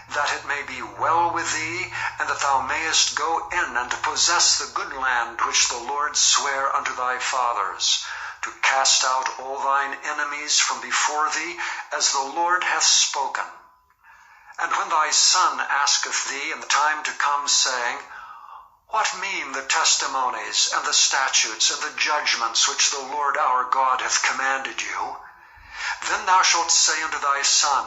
that it may be well with thee, and that thou mayest go in and possess the good land which the Lord sware unto thy fathers, to cast out all thine enemies from before thee, as the Lord hath spoken. And when thy son asketh thee in the time to come, saying, What mean the testimonies, and the statutes, and the judgments which the Lord our God hath commanded you? Then thou shalt say unto thy son,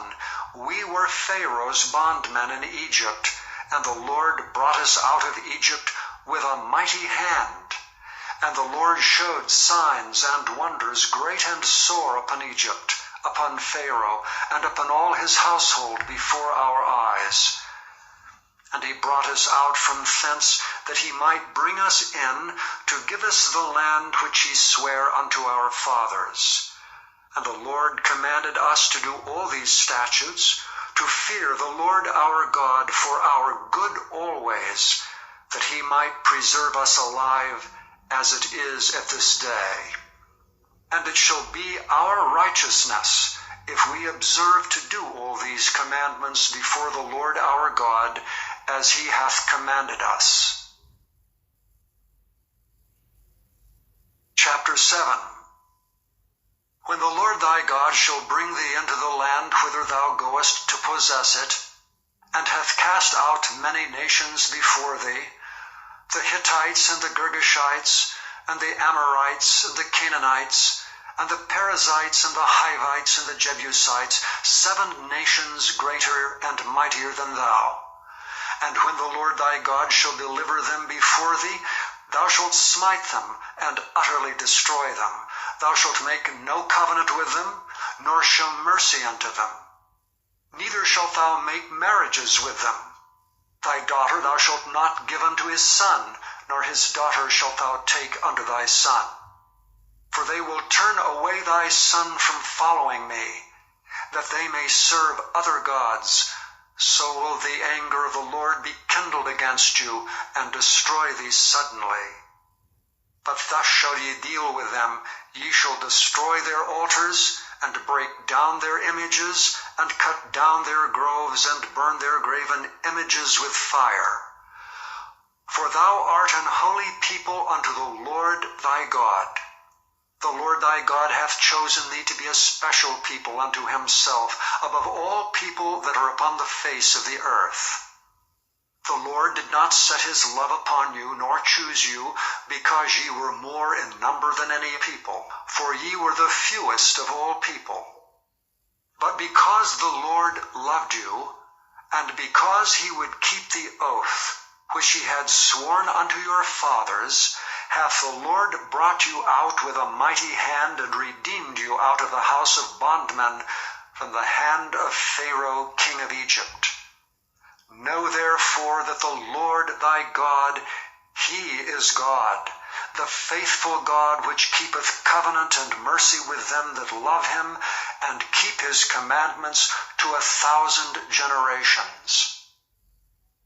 We were Pharaoh's bondmen in Egypt, and the Lord brought us out of Egypt with a mighty hand. And the Lord showed signs and wonders great and sore upon Egypt, upon Pharaoh, and upon all his household before our eyes. And he brought us out from thence, that he might bring us in, to give us the land which he sware unto our fathers. And the Lord commanded us to do all these statutes, to fear the Lord our God for our good always, that he might preserve us alive, as it is at this day. And it shall be our righteousness, if we observe to do all these commandments before the Lord our God, as he hath commanded us. Chapter 7. When the Lord thy God shall bring thee into the land whither thou goest to possess it, and hath cast out many nations before thee, the Hittites and the Girgashites, and the Amorites and the Canaanites, and the Perizzites and the Hivites and the Jebusites, 7 nations greater and mightier than thou. And when the Lord thy God shall deliver them before thee, thou shalt smite them and utterly destroy them. Thou shalt make no covenant with them, nor show mercy unto them. Neither shalt thou make marriages with them. Thy daughter thou shalt not give unto his son, nor his daughter shalt thou take unto thy son. For they will turn away thy son from following me, that they may serve other gods. So will the anger of the Lord be kindled against you, and destroy thee suddenly. But thus shall ye deal with them. Ye shall destroy their altars, and break down their images, and cut down their groves, and burn their graven images with fire. For thou art an holy people unto the Lord thy God. The Lord thy God hath chosen thee to be a special people unto himself, above all people that are upon the face of the earth. The Lord did not set his love upon you, nor choose you, because ye were more in number than any people, for ye were the fewest of all people. But because the Lord loved you, and because he would keep the oath which he had sworn unto your fathers, hath the Lord brought you out with a mighty hand, and redeemed you out of the house of bondmen, from the hand of Pharaoh king of Egypt. Know therefore that the Lord thy God, he is God, the faithful God, which keepeth covenant and mercy with them that love him, and keep his commandments to 1,000 generations.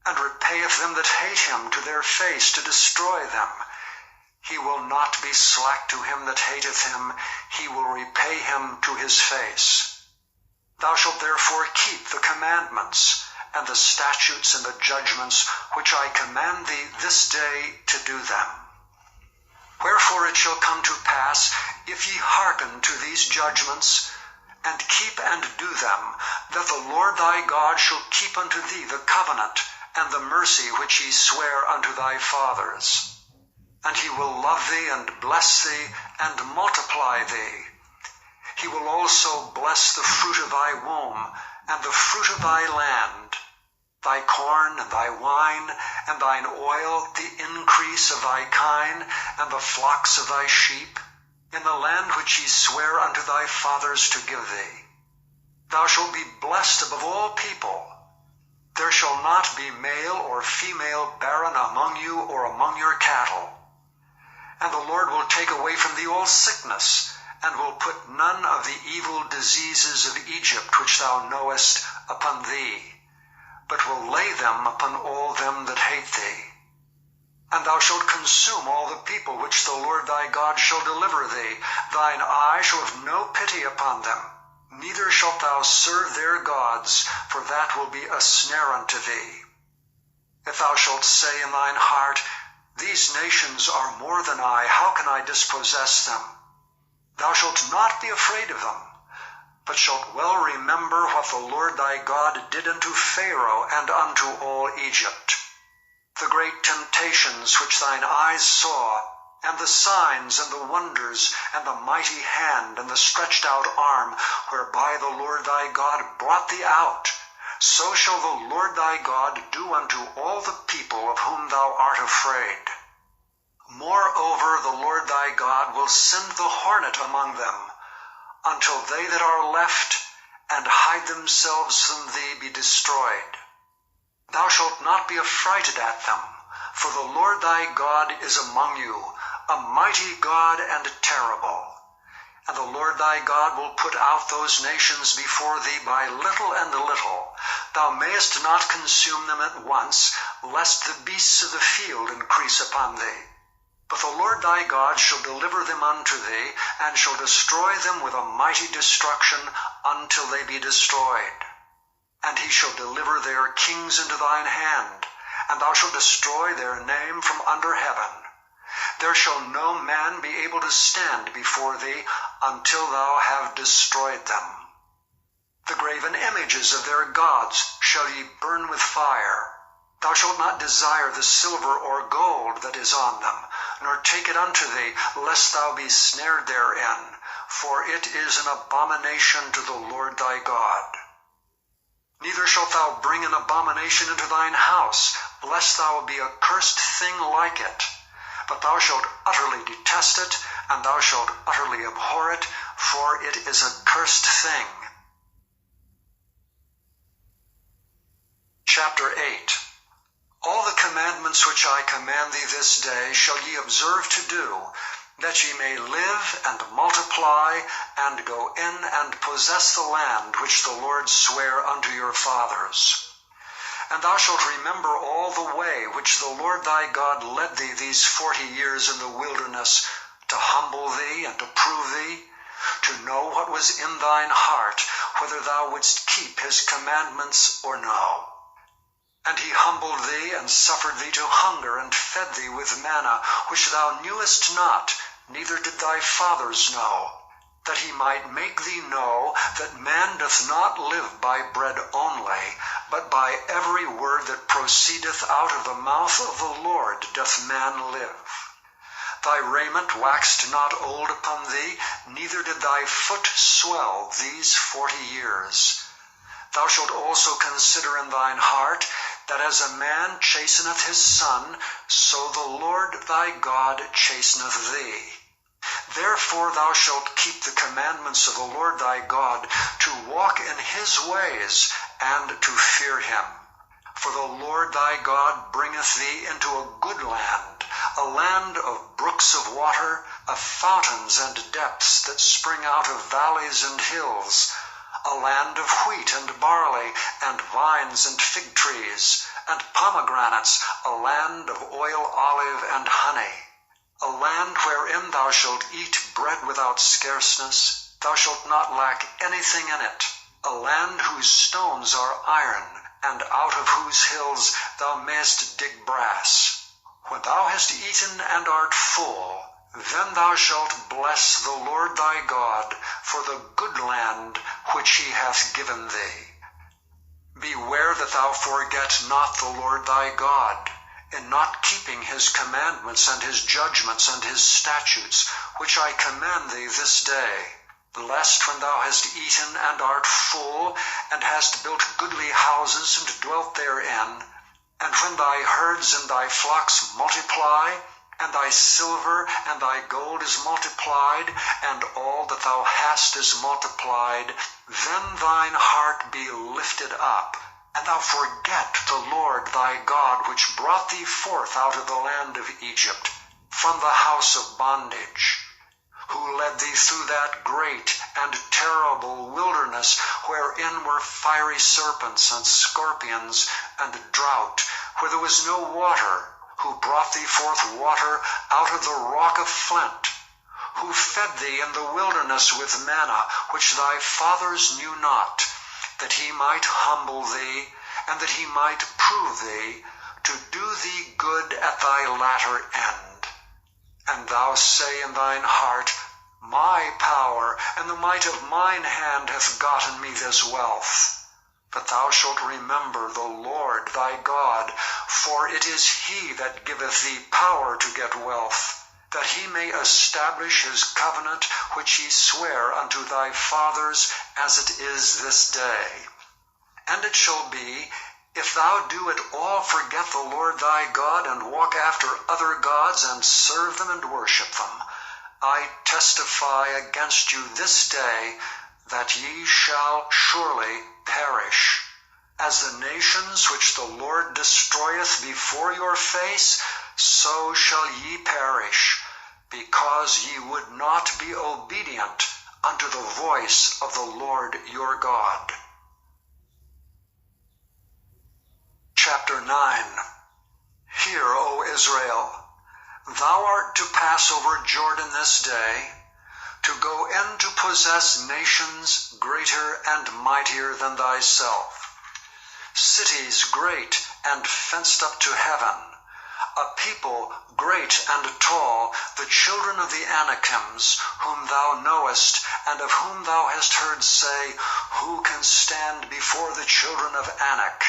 And repayeth them that hate him to their face, to destroy them. He will not be slack to him that hateth him, he will repay him to his face. Thou shalt therefore keep the commandments, and the statutes and the judgments, which I command thee this day to do them. Wherefore it shall come to pass, if ye hearken to these judgments, and keep and do them, that the Lord thy God shall keep unto thee the covenant, and the mercy which he sware unto thy fathers. And he will love thee, and bless thee, and multiply thee. He will also bless the fruit of thy womb, and the fruit of thy land, thy corn, and thy wine, and thine oil, the increase of thy kine, and the flocks of thy sheep, in the land which he sware unto thy fathers to give thee. Thou shalt be blessed above all people. There shall not be male or female barren among you, or among your cattle. And the Lord will take away from thee all sickness, and will put none of the evil diseases of Egypt which thou knowest upon thee, but will lay them upon all them that hate thee. And thou shalt consume all the people which the Lord thy God shall deliver thee. Thine eye shall have no pity upon them, neither shalt thou serve their gods, for that will be a snare unto thee. If thou shalt say in thine heart, These nations are more than I, how can I dispossess them? Thou shalt not be afraid of them, but shalt well remember what the Lord thy God did unto Pharaoh and unto all Egypt, the great temptations which thine eyes saw, and the signs and the wonders, and the mighty hand, and the stretched out arm, whereby the Lord thy God brought thee out. So shall the Lord thy God do unto all the people of whom thou art afraid. Moreover, the Lord thy God will send the hornet among them, until they that are left and hide themselves from thee be destroyed. Thou shalt not be affrighted at them, for the Lord thy God is among you, a mighty God and terrible. And the Lord thy God will put out those nations before thee by little and little. Thou mayest not consume them at once, lest the beasts of the field increase upon thee. But the Lord thy God shall deliver them unto thee, and shall destroy them with a mighty destruction until they be destroyed. And he shall deliver their kings into thine hand, and thou shalt destroy their name from under heaven. There shall no man be able to stand before thee until thou have destroyed them. The graven images of their gods shall ye burn with fire. Thou shalt not desire the silver or gold that is on them, nor take it unto thee, lest thou be snared therein, for it is an abomination to the Lord thy God. Neither shalt thou bring an abomination into thine house, lest thou be a cursed thing like it. But thou shalt utterly detest it, and thou shalt utterly abhor it, for it is a cursed thing. Chapter 8. All the commandments which I command thee this day shall ye observe to do, that ye may live and multiply, and go in and possess the land which the Lord sware unto your fathers. And thou shalt remember all the way which the Lord thy God led thee these 40 years in the wilderness, to humble thee and to prove thee, to know what was in thine heart, whether thou wouldst keep his commandments or no. And he humbled thee, and suffered thee to hunger, and fed thee with manna, which thou knewest not, neither did thy fathers know, that he might make thee know that man doth not live by bread only, but by every word that proceedeth out of the mouth of the Lord doth man live. Thy raiment waxed not old upon thee, neither did thy foot swell these 40 years. Thou shalt also consider in thine heart, that as a man chasteneth his son, so the Lord thy God chasteneth thee. Therefore thou shalt keep the commandments of the Lord thy God, to walk in his ways, and to fear him. For the Lord thy God bringeth thee into a good land, a land of brooks of water, of fountains and depths that spring out of valleys and hills, a land of wheat and barley, and vines and fig trees, and pomegranates, a land of oil, olive, and honey, a land wherein thou shalt eat bread without scarceness, thou shalt not lack anything in it, a land whose stones are iron, and out of whose hills thou mayest dig brass. When thou hast eaten and art full, then thou shalt bless the Lord thy God for the good land which he hath given thee. Beware that thou forget not the Lord thy God, in not keeping his commandments and his judgments and his statutes, which I command thee this day, lest when thou hast eaten and art full, and hast built goodly houses and dwelt therein, and when thy herds and thy flocks multiply, and thy silver and thy gold is multiplied, and all that thou hast is multiplied, then thine heart be lifted up, and thou forget the Lord thy God, which brought thee forth out of the land of Egypt, from the house of bondage, who led thee through that great and terrible wilderness, wherein were fiery serpents and scorpions, and drought, where there was no water, who brought thee forth water out of the rock of flint, who fed thee in the wilderness with manna, which thy fathers knew not, that he might humble thee, and that he might prove thee, to do thee good at thy latter end. And thou say in thine heart, My power and the might of mine hand hath gotten me this wealth. But thou shalt remember the Lord thy God, for it is he that giveth thee power to get wealth, that he may establish his covenant which he sware unto thy fathers, as it is this day. And it shall be, if thou do at all forget the Lord thy God, and walk after other gods, and serve them and worship them, I testify against you this day, that ye shall surely perish. As the nations which the Lord destroyeth before your face, so shall ye perish, because ye would not be obedient unto the voice of the Lord your God. Chapter 9. Hear, O Israel, thou art to pass over Jordan this day, to go in to possess nations greater and mightier than thyself, cities great and fenced up to heaven, a people great and tall, the children of the Anakims, whom thou knowest, and of whom thou hast heard say, Who can stand before the children of Anak?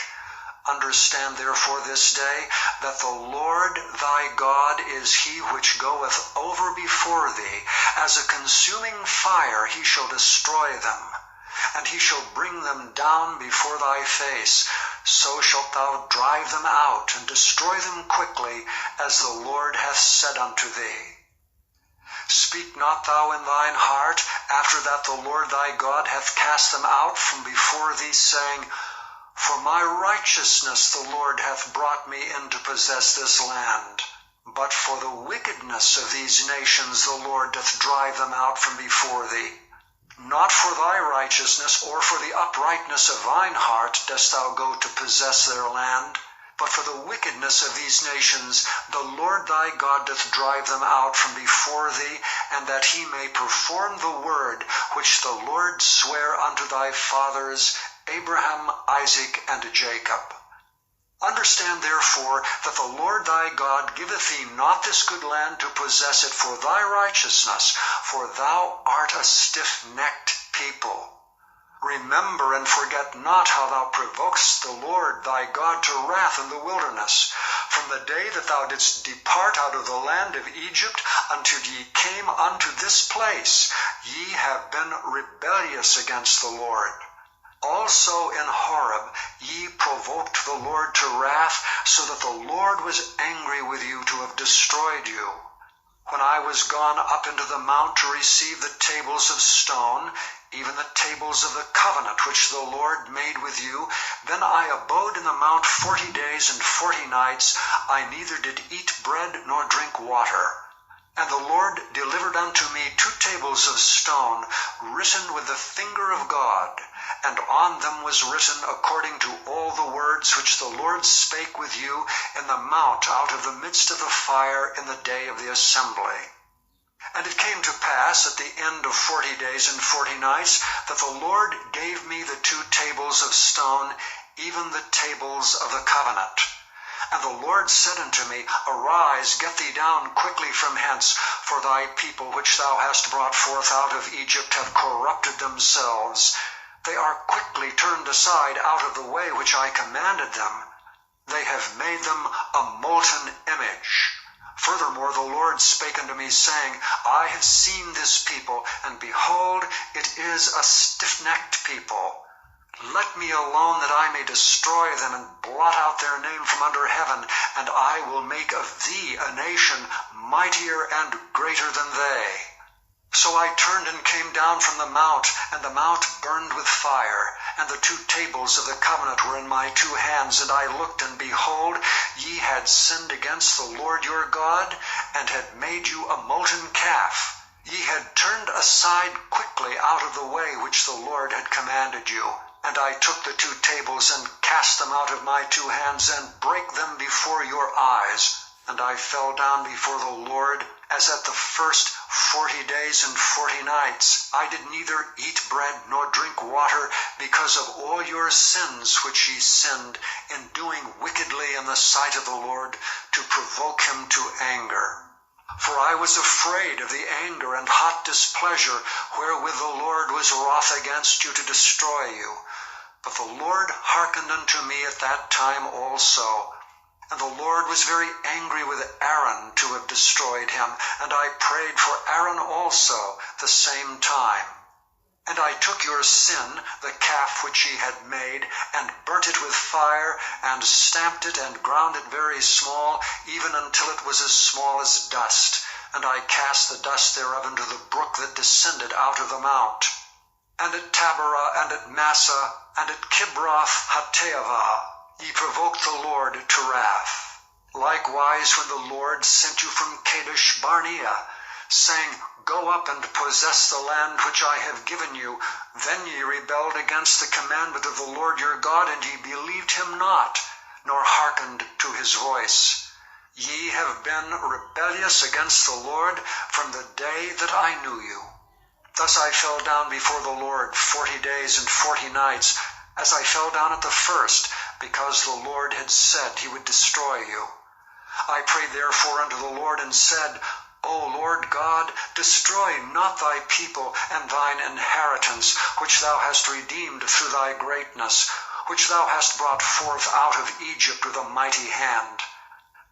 Understand therefore this day, that the Lord thy God is he which goeth over before thee. As a consuming fire he shall destroy them, and he shall bring them down before thy face. So shalt thou drive them out, and destroy them quickly, as the Lord hath said unto thee. Speak not thou in thine heart, after that the Lord thy God hath cast them out from before thee, saying, For my righteousness the Lord hath brought me in to possess this land. But for the wickedness of these nations the Lord doth drive them out from before thee. Not for thy righteousness or for the uprightness of thine heart dost thou go to possess their land, but for the wickedness of these nations the Lord thy God doth drive them out from before thee, and that he may perform the word which the Lord sware unto thy fathers, Abraham, Isaac, and Jacob. Understand therefore that the Lord thy God giveth thee not this good land to possess it for thy righteousness, for thou art a stiff-necked people. Remember and forget not how thou provokest the Lord thy God to wrath in the wilderness, from the day that thou didst depart out of the land of Egypt until ye came unto this place. Ye have been rebellious against the Lord. Also in Horeb ye provoked the Lord to wrath, so that the Lord was angry with you to have destroyed you. When I was gone up into the mount to receive the tables of stone, even the tables of the covenant which the Lord made with you, then I abode in the mount 40 days and 40 nights. I neither did eat bread nor drink water. And the Lord delivered unto me 2 tables of stone, written with the finger of God, and on them was written according to all the words which the Lord spake with you in the mount out of the midst of the fire in the day of the assembly. And it came to pass at the end of 40 days and 40 nights that the Lord gave me the 2 tables of stone, even the tables of the covenant. And the Lord said unto me, Arise, get thee down quickly from hence, for thy people which thou hast brought forth out of Egypt have corrupted themselves. They are quickly turned aside out of the way which I commanded them. They have made them a molten image. Furthermore the Lord spake unto me, saying, I have seen this people, and behold, it is a stiff-necked people. Let me alone that I may destroy them and blot out their name from under heaven, and I will make of thee a nation mightier and greater than they. So I turned and came down from the mount, and the mount burned with fire, and the 2 tables of the covenant were in my 2 hands, and I looked, and behold, ye had sinned against the Lord your God, and had made you a molten calf. Ye had turned aside quickly out of the way which the Lord had commanded you. And I took the 2 tables and cast them out of my 2 hands and brake them before your eyes. And I fell down before the Lord as at the first 40 days and 40 nights. I did neither eat bread nor drink water because of all your sins which ye sinned in doing wickedly in the sight of the Lord to provoke him to anger. For I was afraid of the anger and hot displeasure wherewith the Lord was wroth against you to destroy you. But the Lord hearkened unto me at that time also. And the Lord was very angry with Aaron to have destroyed him, and I prayed for Aaron also the same time. And I took your sin, the calf which ye had made, and burnt it with fire, and stamped it, and ground it very small, even until it was as small as dust. And I cast the dust thereof into the brook that descended out of the mount. And at Taberah, and at Massah, and at Kibroth Hattaavah, ye provoked the Lord to wrath. Likewise, when the Lord sent you from Kadesh Barnea, saying, Go up and possess the land which I have given you, then ye rebelled against the commandment of the Lord your God, and ye believed him not, nor hearkened to his voice. Ye have been rebellious against the Lord from the day that I knew you. Thus I fell down before the Lord 40 days and 40 nights, as I fell down at the first, because the Lord had said he would destroy you. I prayed therefore unto the Lord, and said, O Lord God, destroy not thy people and thine inheritance, which thou hast redeemed through thy greatness, which thou hast brought forth out of Egypt with a mighty hand.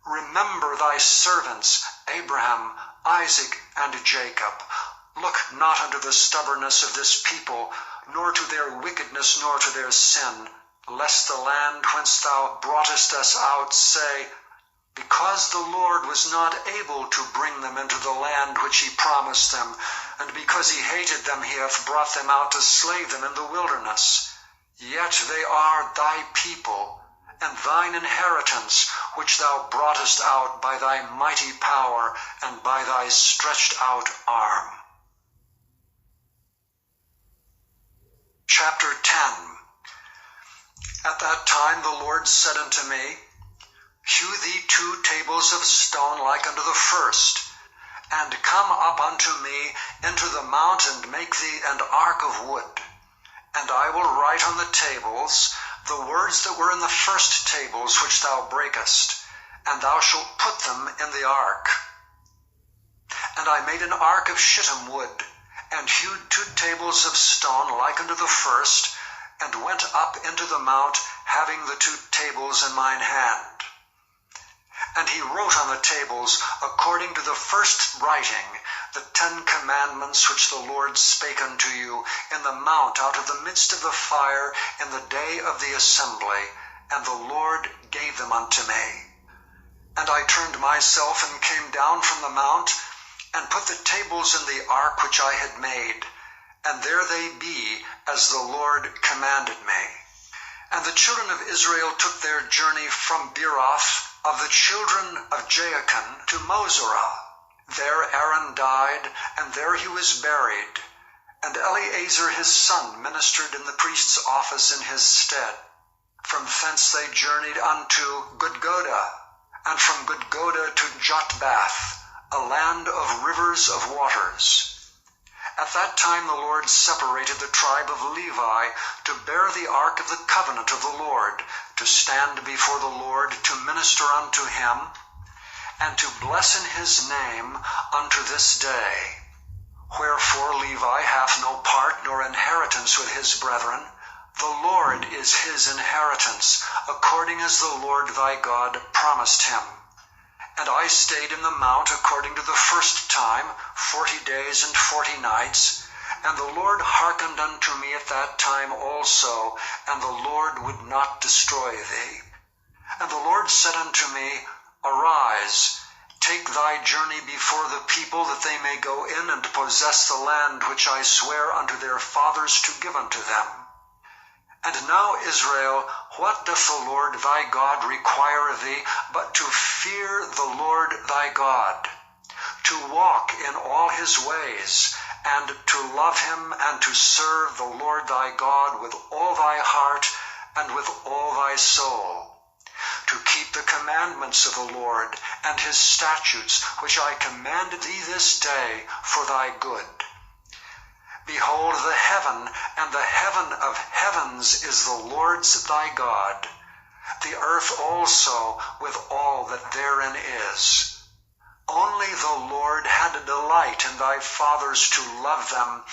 Remember thy servants, Abraham, Isaac, and Jacob. Look not unto the stubbornness of this people, nor to their wickedness, nor to their sin, lest the land whence thou broughtest us out say, Because the Lord was not able to bring them into the land which he promised them, and because he hated them, he hath brought them out to slay them in the wilderness. Yet they are thy people, and thine inheritance, which thou broughtest out by thy mighty power, and by thy stretched out arm. Chapter 10. At that time the Lord said unto me, Hew thee 2 tables of stone like unto the first, and come up unto me into the mount, and make thee an ark of wood. And I will write on the tables the words that were in the first tables which thou breakest, and thou shalt put them in the ark. And I made an ark of shittim wood, and hewed 2 tables of stone like unto the first, and went up into the mount, having the 2 tables in mine hand. And he wrote on the tables, according to the first writing, the 10 commandments which the Lord spake unto you in the mount out of the midst of the fire in the day of the assembly, and the Lord gave them unto me. And I turned myself and came down from the mount, and put the tables in the ark which I had made, and there they be, as the Lord commanded me. And the children of Israel took their journey from Beeroth of the children of Jaachan to Moserah. There Aaron died, and there he was buried, and Eleazar his son ministered in the priest's office in his stead. From thence they journeyed unto Gudgoda, and from Gudgoda to Jotbath, a land of rivers of waters. At that time the Lord separated the tribe of Levi to bear the ark of the covenant of the Lord, to stand before the Lord to minister unto him, and to bless in his name unto this day. Wherefore Levi hath no part nor inheritance with his brethren. The Lord is his inheritance, according as the Lord thy God promised him. And I stayed in the mount according to the first time, 40 days and 40 nights. And the Lord hearkened unto me at that time also, and the Lord would not destroy thee. And the Lord said unto me, Arise, take thy journey before the people, that they may go in and possess the land which I swear unto their fathers to give unto them. And now, Israel, what doth the Lord thy God require of thee, but to fear the Lord thy God, to walk in all his ways, and to love him, and to serve the Lord thy God with all thy heart and with all thy soul, to keep the commandments commandments of the Lord, and his statutes, which I command thee this day for thy good. Behold, the heaven and the heaven of heavens is the Lord's thy God, the earth also with all that therein is. Only the Lord had a delight in thy fathers to love them,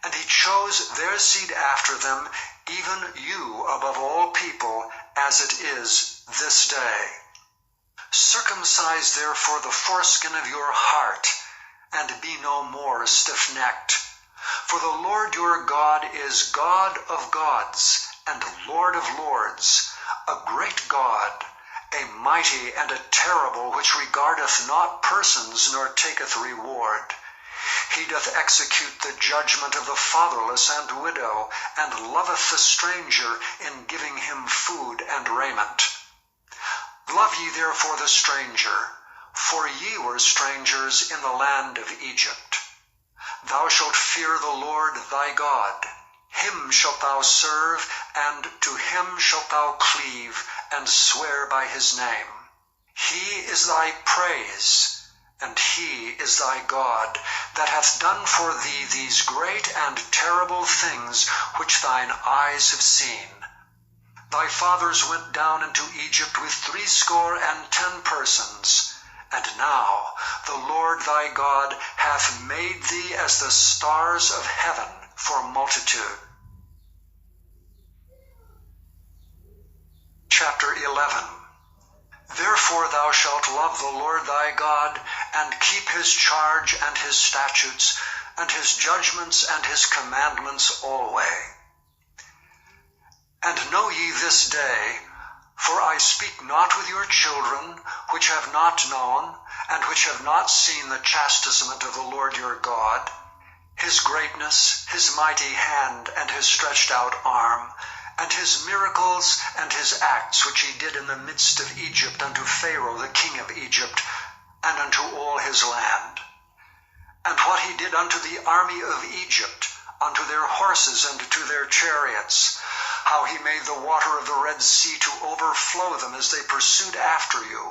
and he chose their seed after them, even you above all people, as it is this day. Circumcise therefore the foreskin of your heart, and be no more stiff-necked. For the Lord your God is God of gods, and Lord of lords, a great God, a mighty and a terrible, which regardeth not persons, nor taketh reward. He doth execute the judgment of the fatherless and widow, and loveth the stranger in giving him food and raiment. Love ye therefore the stranger, for ye were strangers in the land of Egypt. Thou shalt fear the Lord thy God. Him shalt thou serve, and to him shalt thou cleave, and swear by his name. He is thy praise, and he is thy God, that hath done for thee these great and terrible things which thine eyes have seen. Thy fathers went down into Egypt with 70 persons, and now the Lord thy God hath made thee as the stars of heaven for multitude. Chapter 11. Therefore thou shalt love the Lord thy God, and keep his charge and his statutes, and his judgments and his commandments alway. And know ye this day, for I speak not with your children, which have not known, and which have not seen the chastisement of the Lord your God, his greatness, his mighty hand, and his stretched out arm, and his miracles and his acts which he did in the midst of Egypt unto Pharaoh the king of Egypt, and unto all his land. And what he did unto the army of Egypt, unto their horses and to their chariots, how he made the water of the Red Sea to overflow them as they pursued after you,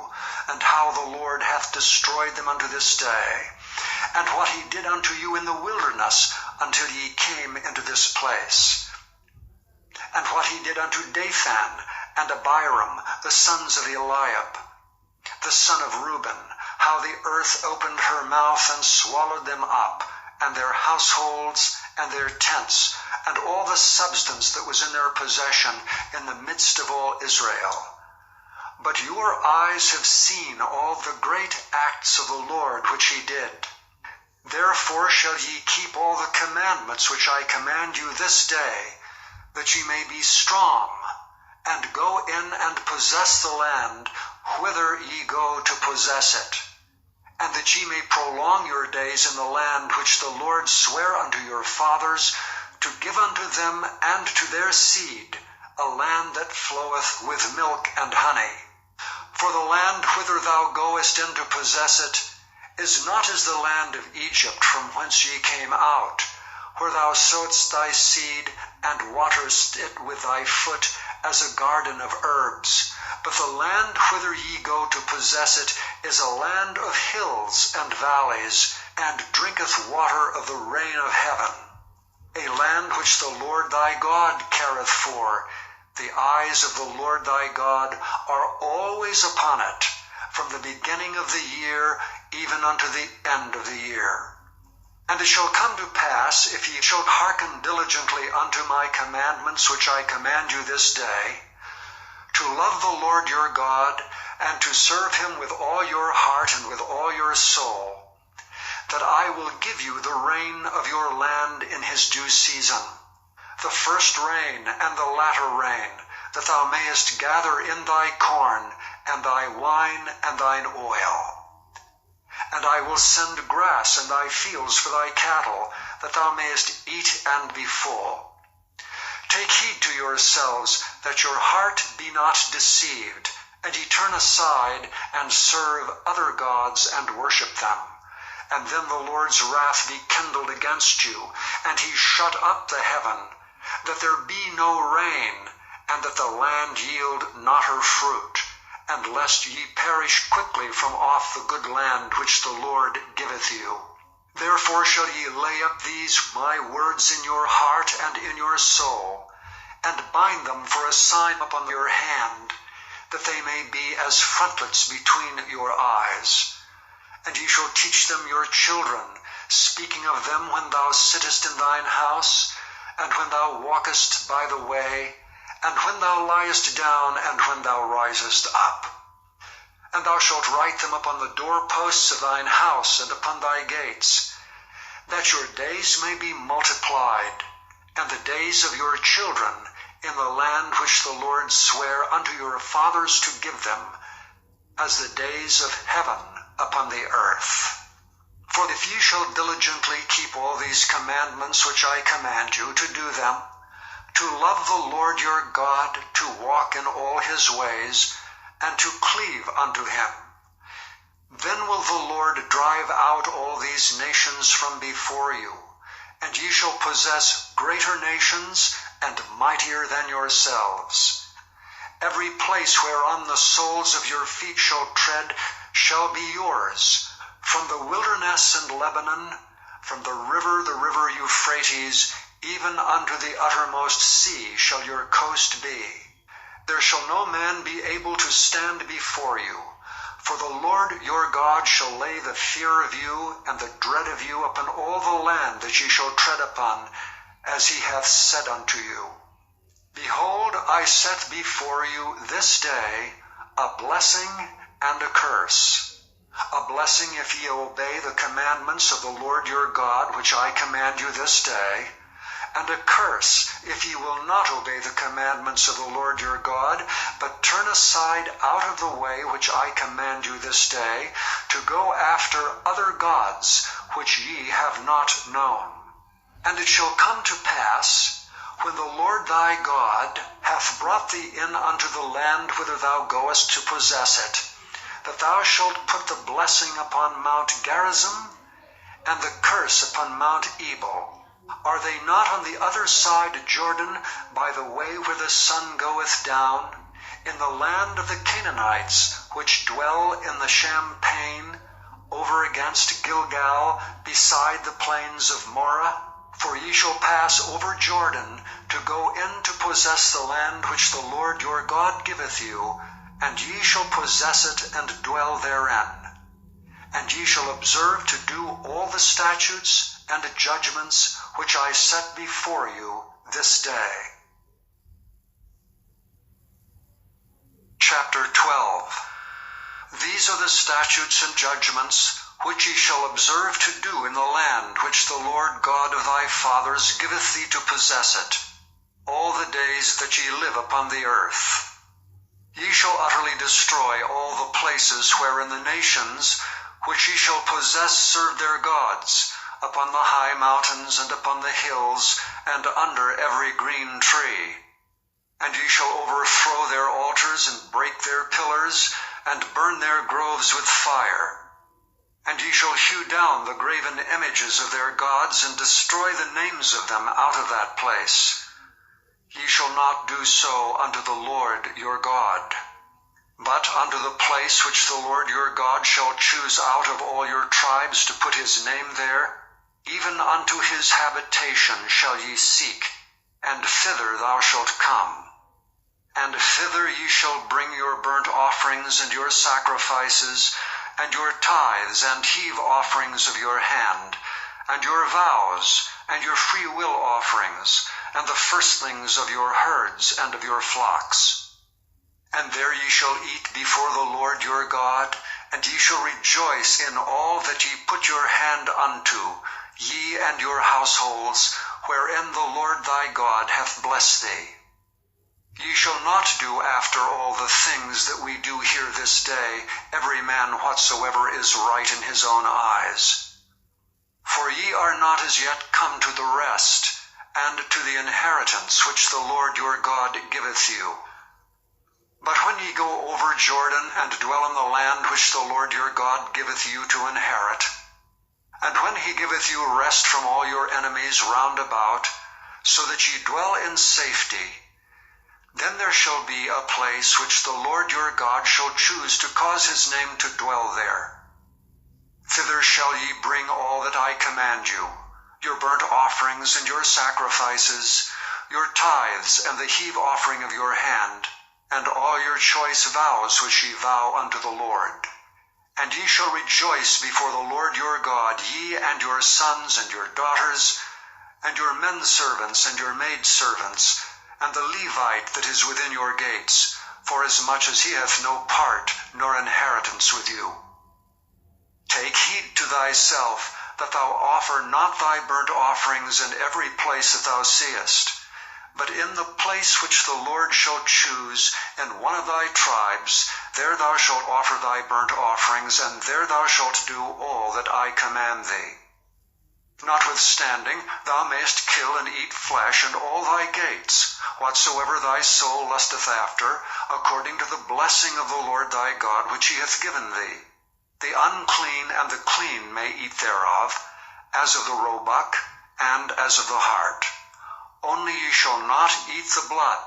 and how the Lord hath destroyed them unto this day, and what he did unto you in the wilderness until ye came into this place. And what he did unto Dathan and Abiram, the sons of Eliab, the son of Reuben, how the earth opened her mouth and swallowed them up, and their households and their tents, and all the substance that was in their possession in the midst of all Israel. But your eyes have seen all the great acts of the Lord which he did. Therefore shall ye keep all the commandments which I command you this day, that ye may be strong, and go in and possess the land whither ye go to possess it, and that ye may prolong your days in the land which the Lord sware unto your fathers, to give unto them and to their seed a land that floweth with milk and honey. For the land whither thou goest in to possess it is not as the land of Egypt from whence ye came out, where thou sowest thy seed and waterest it with thy foot as a garden of herbs. But the land whither ye go to possess it is a land of hills and valleys, and drinketh water of the rain of heaven, a land which the Lord thy God careth for. The eyes of the Lord thy God are always upon it, from the beginning of the year even unto the end of the year. And it shall come to pass, if ye shall hearken diligently unto my commandments which I command you this day, to love the Lord your God, and to serve him with all your heart and with all your soul, that I will give you the rain of your land in his due season, the first rain and the latter rain, that thou mayest gather in thy corn, and thy wine, and thine oil. And I will send grass in thy fields for thy cattle, that thou mayest eat and be full. Take heed to yourselves, that your heart be not deceived, and ye turn aside, and serve other gods, and worship them. And then the Lord's wrath be kindled against you, and he shut up the heaven, that there be no rain, and that the land yield not her fruit, and lest ye perish quickly from off the good land which the Lord giveth you. Therefore shall ye lay up these my words in your heart and in your soul, and bind them for a sign upon your hand, that they may be as frontlets between your eyes. And ye shall teach them your children, speaking of them when thou sittest in thine house, and when thou walkest by the way, and when thou liest down, and when thou risest up. And thou shalt write them upon the doorposts of thine house and upon thy gates, that your days may be multiplied, and the days of your children in the land which the Lord sware unto your fathers to give them, as the days of heaven upon the earth. For if ye shall diligently keep all these commandments which I command you to do them, to love the Lord your God, to walk in all his ways, and to cleave unto him, then will the Lord drive out all these nations from before you, and ye shall possess greater nations and mightier than yourselves. Every place whereon the soles of your feet shall tread shall be yours, from the wilderness and Lebanon, from the river Euphrates, even unto the uttermost sea shall your coast be. There shall no man be able to stand before you, for the Lord your God shall lay the fear of you and the dread of you upon all the land that ye shall tread upon, as he hath said unto you. Behold, I set before you this day a blessing and a curse. A blessing if ye obey the commandments of the Lord your God, which I command you this day, and a curse if ye will not obey the commandments of the Lord your God, but turn aside out of the way which I command you this day, to go after other gods which ye have not known. And it shall come to pass, when the Lord thy God hath brought thee in unto the land whither thou goest to possess it, that thou shalt put the blessing upon Mount Gerizim, and the curse upon Mount Ebal. Are they not on the other side Jordan, by the way where the sun goeth down, in the land of the Canaanites, which dwell in the Champaign, over against Gilgal, beside the plains of Moreh? For ye shall pass over Jordan, to go in to possess the land which the Lord your God giveth you, and ye shall possess it and dwell therein. And ye shall observe to do all the statutes and judgments which I set before you this day. Chapter 12. These are the statutes and judgments which ye shall observe to do in the land which the Lord God of thy fathers giveth thee to possess it, all the days that ye live upon the earth. Ye shall utterly destroy all the places wherein the nations which ye shall possess serve their gods, upon the high mountains and upon the hills, and under every green tree. And ye shall overthrow their altars, and break their pillars, and burn their groves with fire. And ye shall hew down the graven images of their gods, and destroy the names of them out of that place. Ye shall not do so unto the Lord your God, but unto the place which the Lord your God shall choose out of all your tribes to put his name there, even unto his habitation shall ye seek, and thither thou shalt come. And thither ye shall bring your burnt offerings and your sacrifices, and your tithes and heave offerings of your hand, and your vows, and your freewill offerings, and the firstlings of your herds and of your flocks. And there ye shall eat before the Lord your God, and ye shall rejoice in all that ye put your hand unto, ye and your households, wherein the Lord thy God hath blessed thee. Ye shall not do after all the things that we do here this day, every man whatsoever is right in his own eyes. For ye are not as yet come to the rest, and to the inheritance which the Lord your God giveth you. But when ye go over Jordan, and dwell in the land which the Lord your God giveth you to inherit, and when he giveth you rest from all your enemies round about, so that ye dwell in safety, Then there shall be a place which the Lord your God shall choose to cause his name to dwell there. Thither shall ye bring all that I command you, your burnt offerings and your sacrifices, your tithes and the heave offering of your hand, and all your choice vows which ye vow unto the Lord. And ye shall rejoice before the Lord your God, ye and your sons and your daughters, and your men servants and your maid servants, and the Levite that is within your gates, forasmuch as he hath no part nor inheritance with you. Take heed to thyself, that thou offer not thy burnt offerings in every place that thou seest, but in the place which the Lord shall choose in one of thy tribes, there thou shalt offer thy burnt offerings, and there thou shalt do all that I command thee. Notwithstanding, thou mayest kill and eat flesh in all thy gates, whatsoever thy soul lusteth after, according to the blessing of the Lord thy God which he hath given thee. The unclean and the clean may eat thereof, as of the roebuck, and as of the hart. Only ye shall not eat the blood,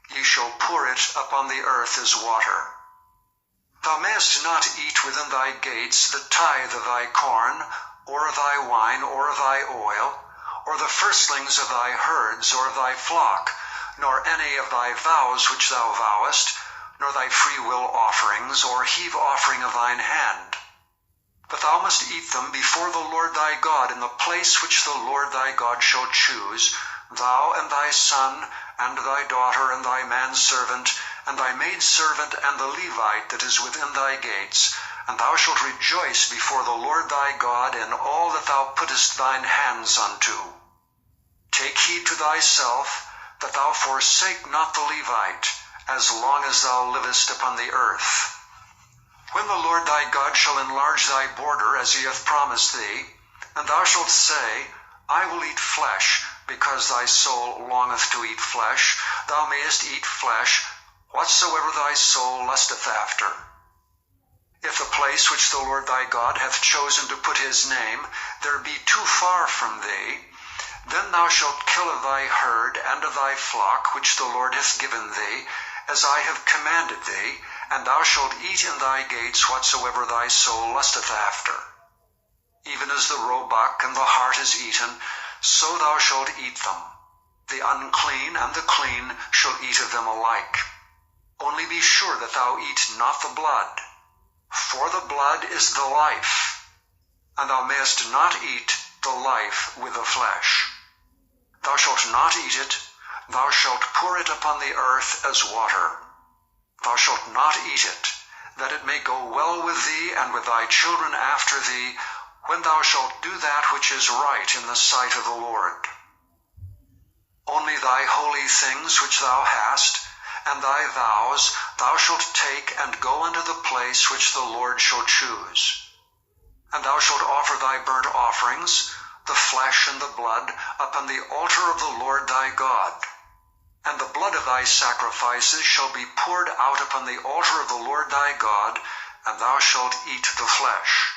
ye shall pour it upon the earth as water. Thou mayest not eat within thy gates the tithe of thy corn, or of thy wine, or of thy oil, or the firstlings of thy herds, or of thy flock, nor any of thy vows which thou vowest, nor thy freewill offerings, or heave offering of thine hand. But thou must eat them before the Lord thy God in the place which the Lord thy God shall choose, thou and thy son, and thy daughter, and thy manservant, and thy maidservant, and the Levite that is within thy gates, and thou shalt rejoice before the Lord thy God in all that thou puttest thine hands unto. Take heed to thyself, that thou forsake not the Levite, as long as thou livest upon the earth. When the Lord thy God shall enlarge thy border, as he hath promised thee, and thou shalt say, I will eat flesh, because thy soul longeth to eat flesh, thou mayest eat flesh, whatsoever thy soul lusteth after. If the place which the Lord thy God hath chosen to put his name, there be too far from thee, then thou shalt kill of thy herd and of thy flock which the Lord hath given thee, as I have commanded thee, and thou shalt eat in thy gates whatsoever thy soul lusteth after. Even as the roebuck and the hart is eaten, so thou shalt eat them. The unclean and the clean shall eat of them alike. Only be sure that thou eat not the blood, for the blood is the life, and thou mayest not eat the life with the flesh. Thou shalt not eat it, thou shalt pour it upon the earth as water. Thou shalt not eat it, that it may go well with thee and with thy children after thee, when thou shalt do that which is right in the sight of the Lord. Only thy holy things which thou hast, and thy vows, thou shalt take and go unto the place which the Lord shall choose. And thou shalt offer thy burnt offerings, the flesh and the blood, upon the altar of the Lord thy God. And the blood of thy sacrifices shall be poured out upon the altar of the Lord thy God, and thou shalt eat the flesh.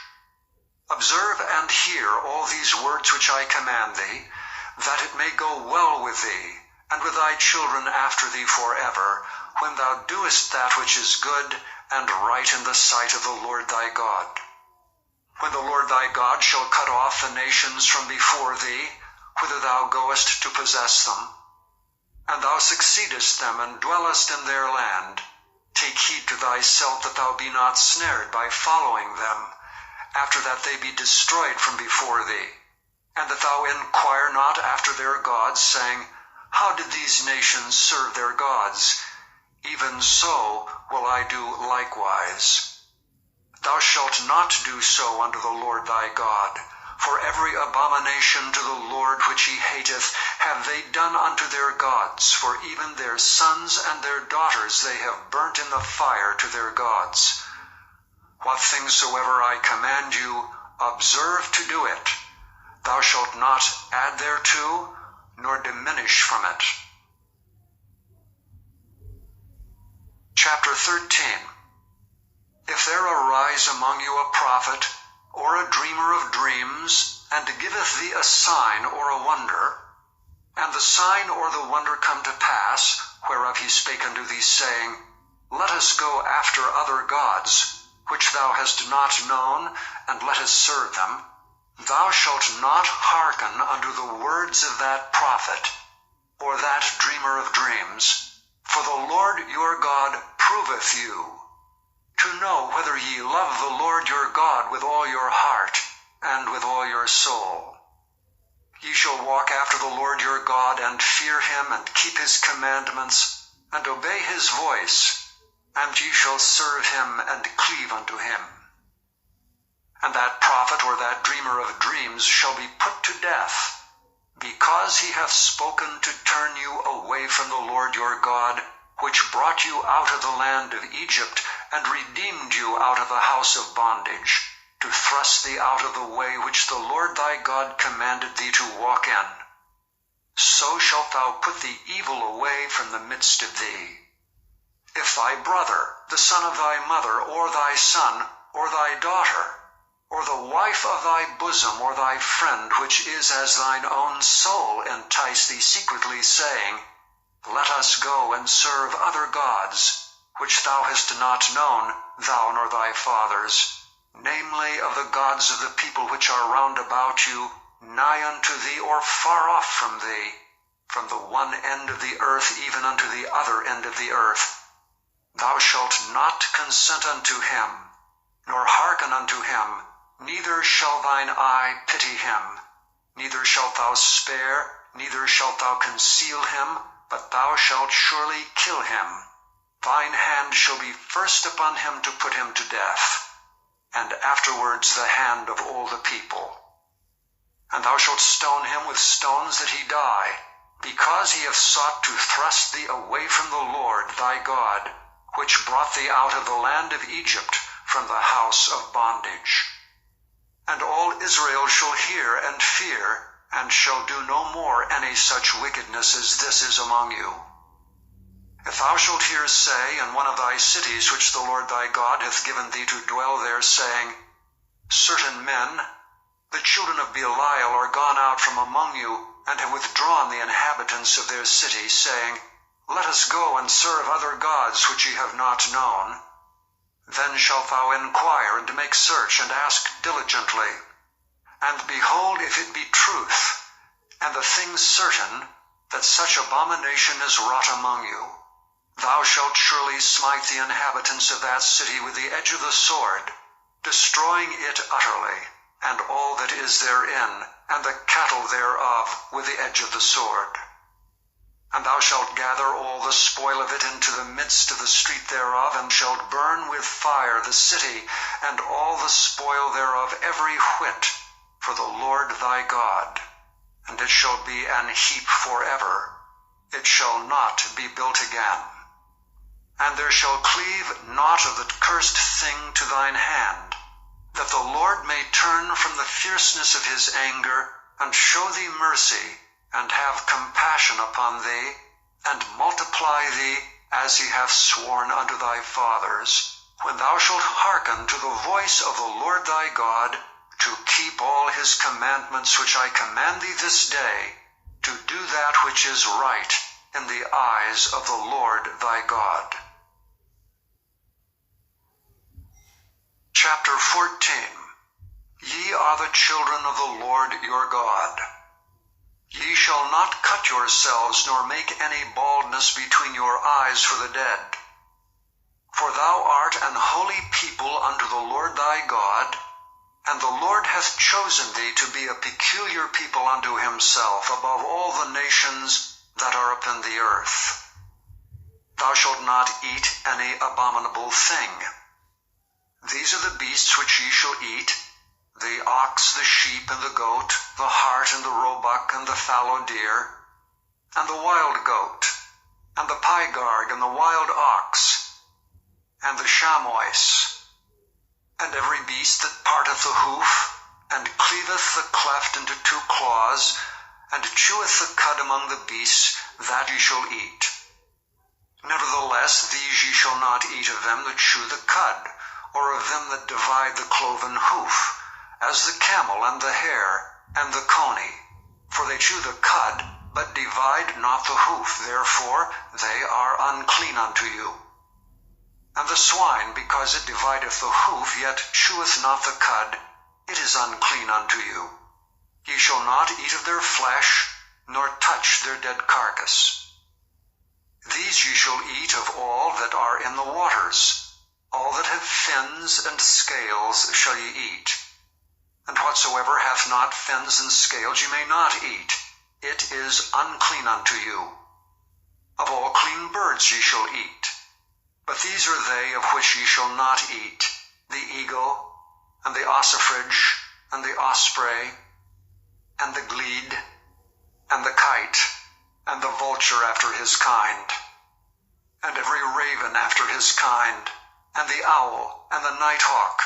Observe and hear all these words which I command thee, that it may go well with thee, and with thy children after thee forever, when thou doest that which is good and right in the sight of the Lord thy God. When the Lord thy God shall cut off the nations from before thee, whither thou goest to possess them, and thou succeedest them and dwellest in their land, take heed to thyself that thou be not snared by following them, after that they be destroyed from before thee, and that thou inquire not after their gods, saying, How did these nations serve their gods? Even so will I do likewise. Thou shalt not do so unto the Lord thy God, for every abomination to the Lord which he hateth have they done unto their gods, for even their sons and their daughters they have burnt in the fire to their gods. What things soever I command you, observe to do it. Thou shalt not add thereto, nor diminish from it. Chapter 13. If there arise among you a prophet, or a dreamer of dreams, and giveth thee a sign or a wonder, And the sign or the wonder come to pass, whereof he spake unto thee, saying, Let us go after other gods, which thou hast not known, and let us serve them. Thou shalt not hearken unto the words of that prophet, or that dreamer of dreams. For the Lord your God proveth you, to know whether ye love the Lord your God with all your heart, and with all your soul. Ye shall walk after the Lord your God, and fear him, and keep his commandments, and obey his voice, and ye shall serve him, and cleave unto him. And that prophet or that dreamer of dreams shall be put to death, because he hath spoken to turn you away from the Lord your God, which brought you out of the land of Egypt, and redeemed you out of the house of bondage, to thrust thee out of the way which the Lord thy God commanded thee to walk in. So shalt thou put the evil away from the midst of thee. If thy brother, the son of thy mother, or thy son, or thy daughter, or the wife of thy bosom, or thy friend, which is as thine own soul, entice thee secretly, saying, Let us go and serve other gods, which thou hast not known, thou nor thy fathers, namely of the gods of the people which are round about you, nigh unto thee, or far off from thee, from the one end of the earth even unto the other end of the earth. Thou shalt not consent unto him, nor hearken unto him, neither shall thine eye pity him, neither shalt thou spare, neither shalt thou conceal him, but thou shalt surely kill him. Thine hand shall be first upon him to put him to death, and afterwards the hand of all the people. And thou shalt stone him with stones that he die, because he hath sought to thrust thee away from the Lord thy God, which brought thee out of the land of Egypt, from the house of bondage. And all Israel shall hear and fear, and shall do no more any such wickedness as this is among you. If thou shalt hear say in one of thy cities which the Lord thy God hath given thee to dwell there, saying, Certain men, the children of Belial, are gone out from among you, and have withdrawn the inhabitants of their city, saying, Let us go and serve other gods which ye have not known. Then shalt thou inquire and make search, and ask diligently. And behold, if it be truth, and the thing certain, that such abomination is wrought among you, thou shalt surely smite the inhabitants of that city with the edge of the sword, destroying it utterly, and all that is therein, and the cattle thereof, with the edge of the sword. And thou shalt gather all the spoil of it into the midst of the street thereof, and shalt burn with fire the city, and all the spoil thereof every whit, for the Lord thy God. And it shall be an heap forever, it shall not be built again. And there shall cleave naught of the cursed thing to thine hand, that the Lord may turn from the fierceness of his anger, and show thee mercy, and have compassion upon thee, and multiply thee, as he hath sworn unto thy fathers, when thou shalt hearken to the voice of the Lord thy God, to keep all his commandments which I command thee this day, to do that which is right in the eyes of the Lord thy God. Chapter 14. Ye are the children of the Lord your God. Ye shall not cut yourselves, nor make any baldness between your eyes for the dead. For thou art an holy people unto the Lord thy God, and the Lord hath chosen thee to be a peculiar people unto himself above all the nations that are upon the earth. Thou shalt not eat any abominable thing. These are the beasts which ye shall eat, the ox, the sheep, and the goat, the hart, and the roebuck, and the fallow deer, and the wild goat, and the pygarg, and the wild ox, and the chamois, and every beast that parteth the hoof, and cleaveth the cleft into two claws, and cheweth the cud among the beasts, that ye shall eat. Nevertheless, these ye shall not eat of them that chew the cud, or of them that divide the cloven hoof, as the camel and the hare, and the coney, for they chew the cud, but divide not the hoof, therefore they are unclean unto you. And the swine, because it divideth the hoof, yet cheweth not the cud, it is unclean unto you. Ye shall not eat of their flesh, nor touch their dead carcass. These ye shall eat of all that are in the waters. All that have fins and scales shall ye eat. And whatsoever hath not fins and scales ye may not eat. It is unclean unto you. Of all clean birds ye shall eat. But these are they of which ye shall not eat: the eagle, and the ossifrage, and the osprey, and the glede, and the kite, and the vulture after his kind, and every raven after his kind, and the owl, and the nighthawk,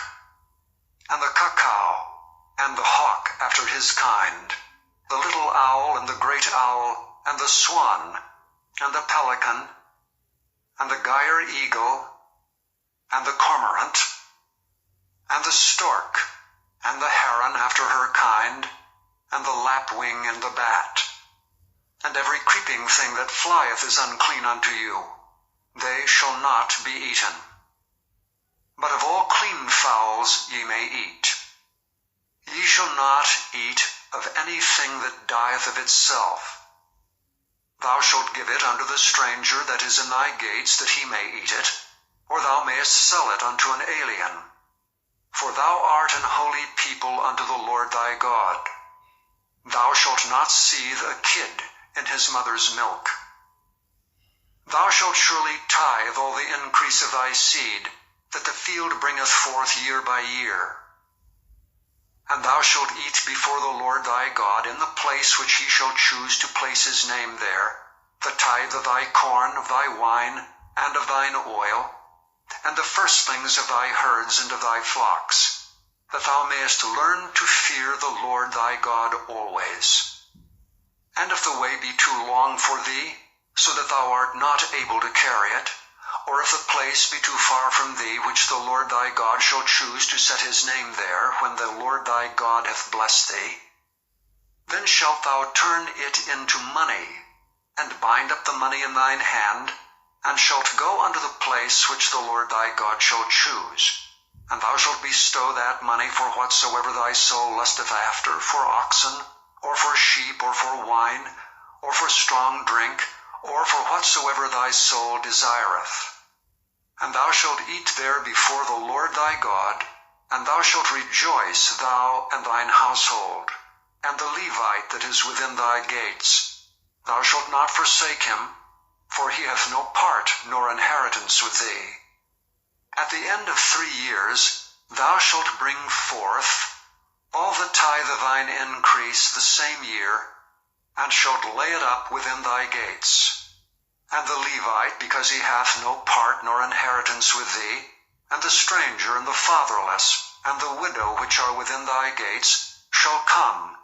and the cuckoo, and the hawk after his kind, the little owl, and the great owl, and the swan, and the pelican, and the gyre eagle, and the cormorant, and the stork, and the heron after her kind, and the lapwing, and the bat. And every creeping thing that flieth is unclean unto you. They shall not be eaten. But of all clean fowls ye may eat. Ye shall not eat of anything that dieth of itself. Thou shalt give it unto the stranger that is in thy gates, that he may eat it, or thou mayest sell it unto an alien. For thou art an holy people unto the Lord thy God. Thou shalt not seethe a kid in his mother's milk. Thou shalt surely tithe all the increase of thy seed, that the field bringeth forth year by year. And thou shalt eat before the Lord thy God in the place which he shall choose to place his name there, the tithe of thy corn, of thy wine, and of thine oil, and the firstlings of thy herds and of thy flocks, that thou mayest learn to fear the Lord thy God always. And if the way be too long for thee, so that thou art not able to carry it, or if the place be too far from thee, which the Lord thy God shall choose to set his name there, when the Lord thy God hath blessed thee, then shalt thou turn it into money, and bind up the money in thine hand, and shalt go unto the place which the Lord thy God shall choose. And thou shalt bestow that money for whatsoever thy soul lusteth after, for oxen, or for sheep, or for wine, or for strong drink, or for whatsoever thy soul desireth. And thou shalt eat there before the Lord thy God, and thou shalt rejoice, thou and thine household, and the Levite that is within thy gates. Thou shalt not forsake him, for he hath no part nor inheritance with thee. At the end of 3 years thou shalt bring forth all the tithe of thine increase the same year, and shalt lay it up within thy gates. And the Levite, because he hath no part nor inheritance with thee, and the stranger, and the fatherless, and the widow which are within thy gates, shall come,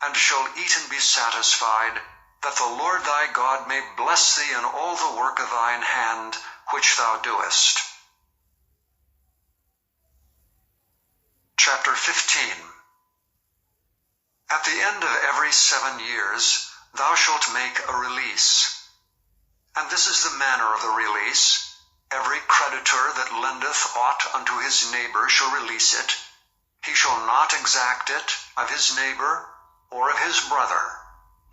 and shall eat and be satisfied, that the Lord thy God may bless thee in all the work of thine hand which thou doest. Chapter 15. At the end of every 7 years thou shalt make a release. And this is the manner of the release: every creditor that lendeth aught unto his neighbor shall release it. He shall not exact it of his neighbor or of his brother,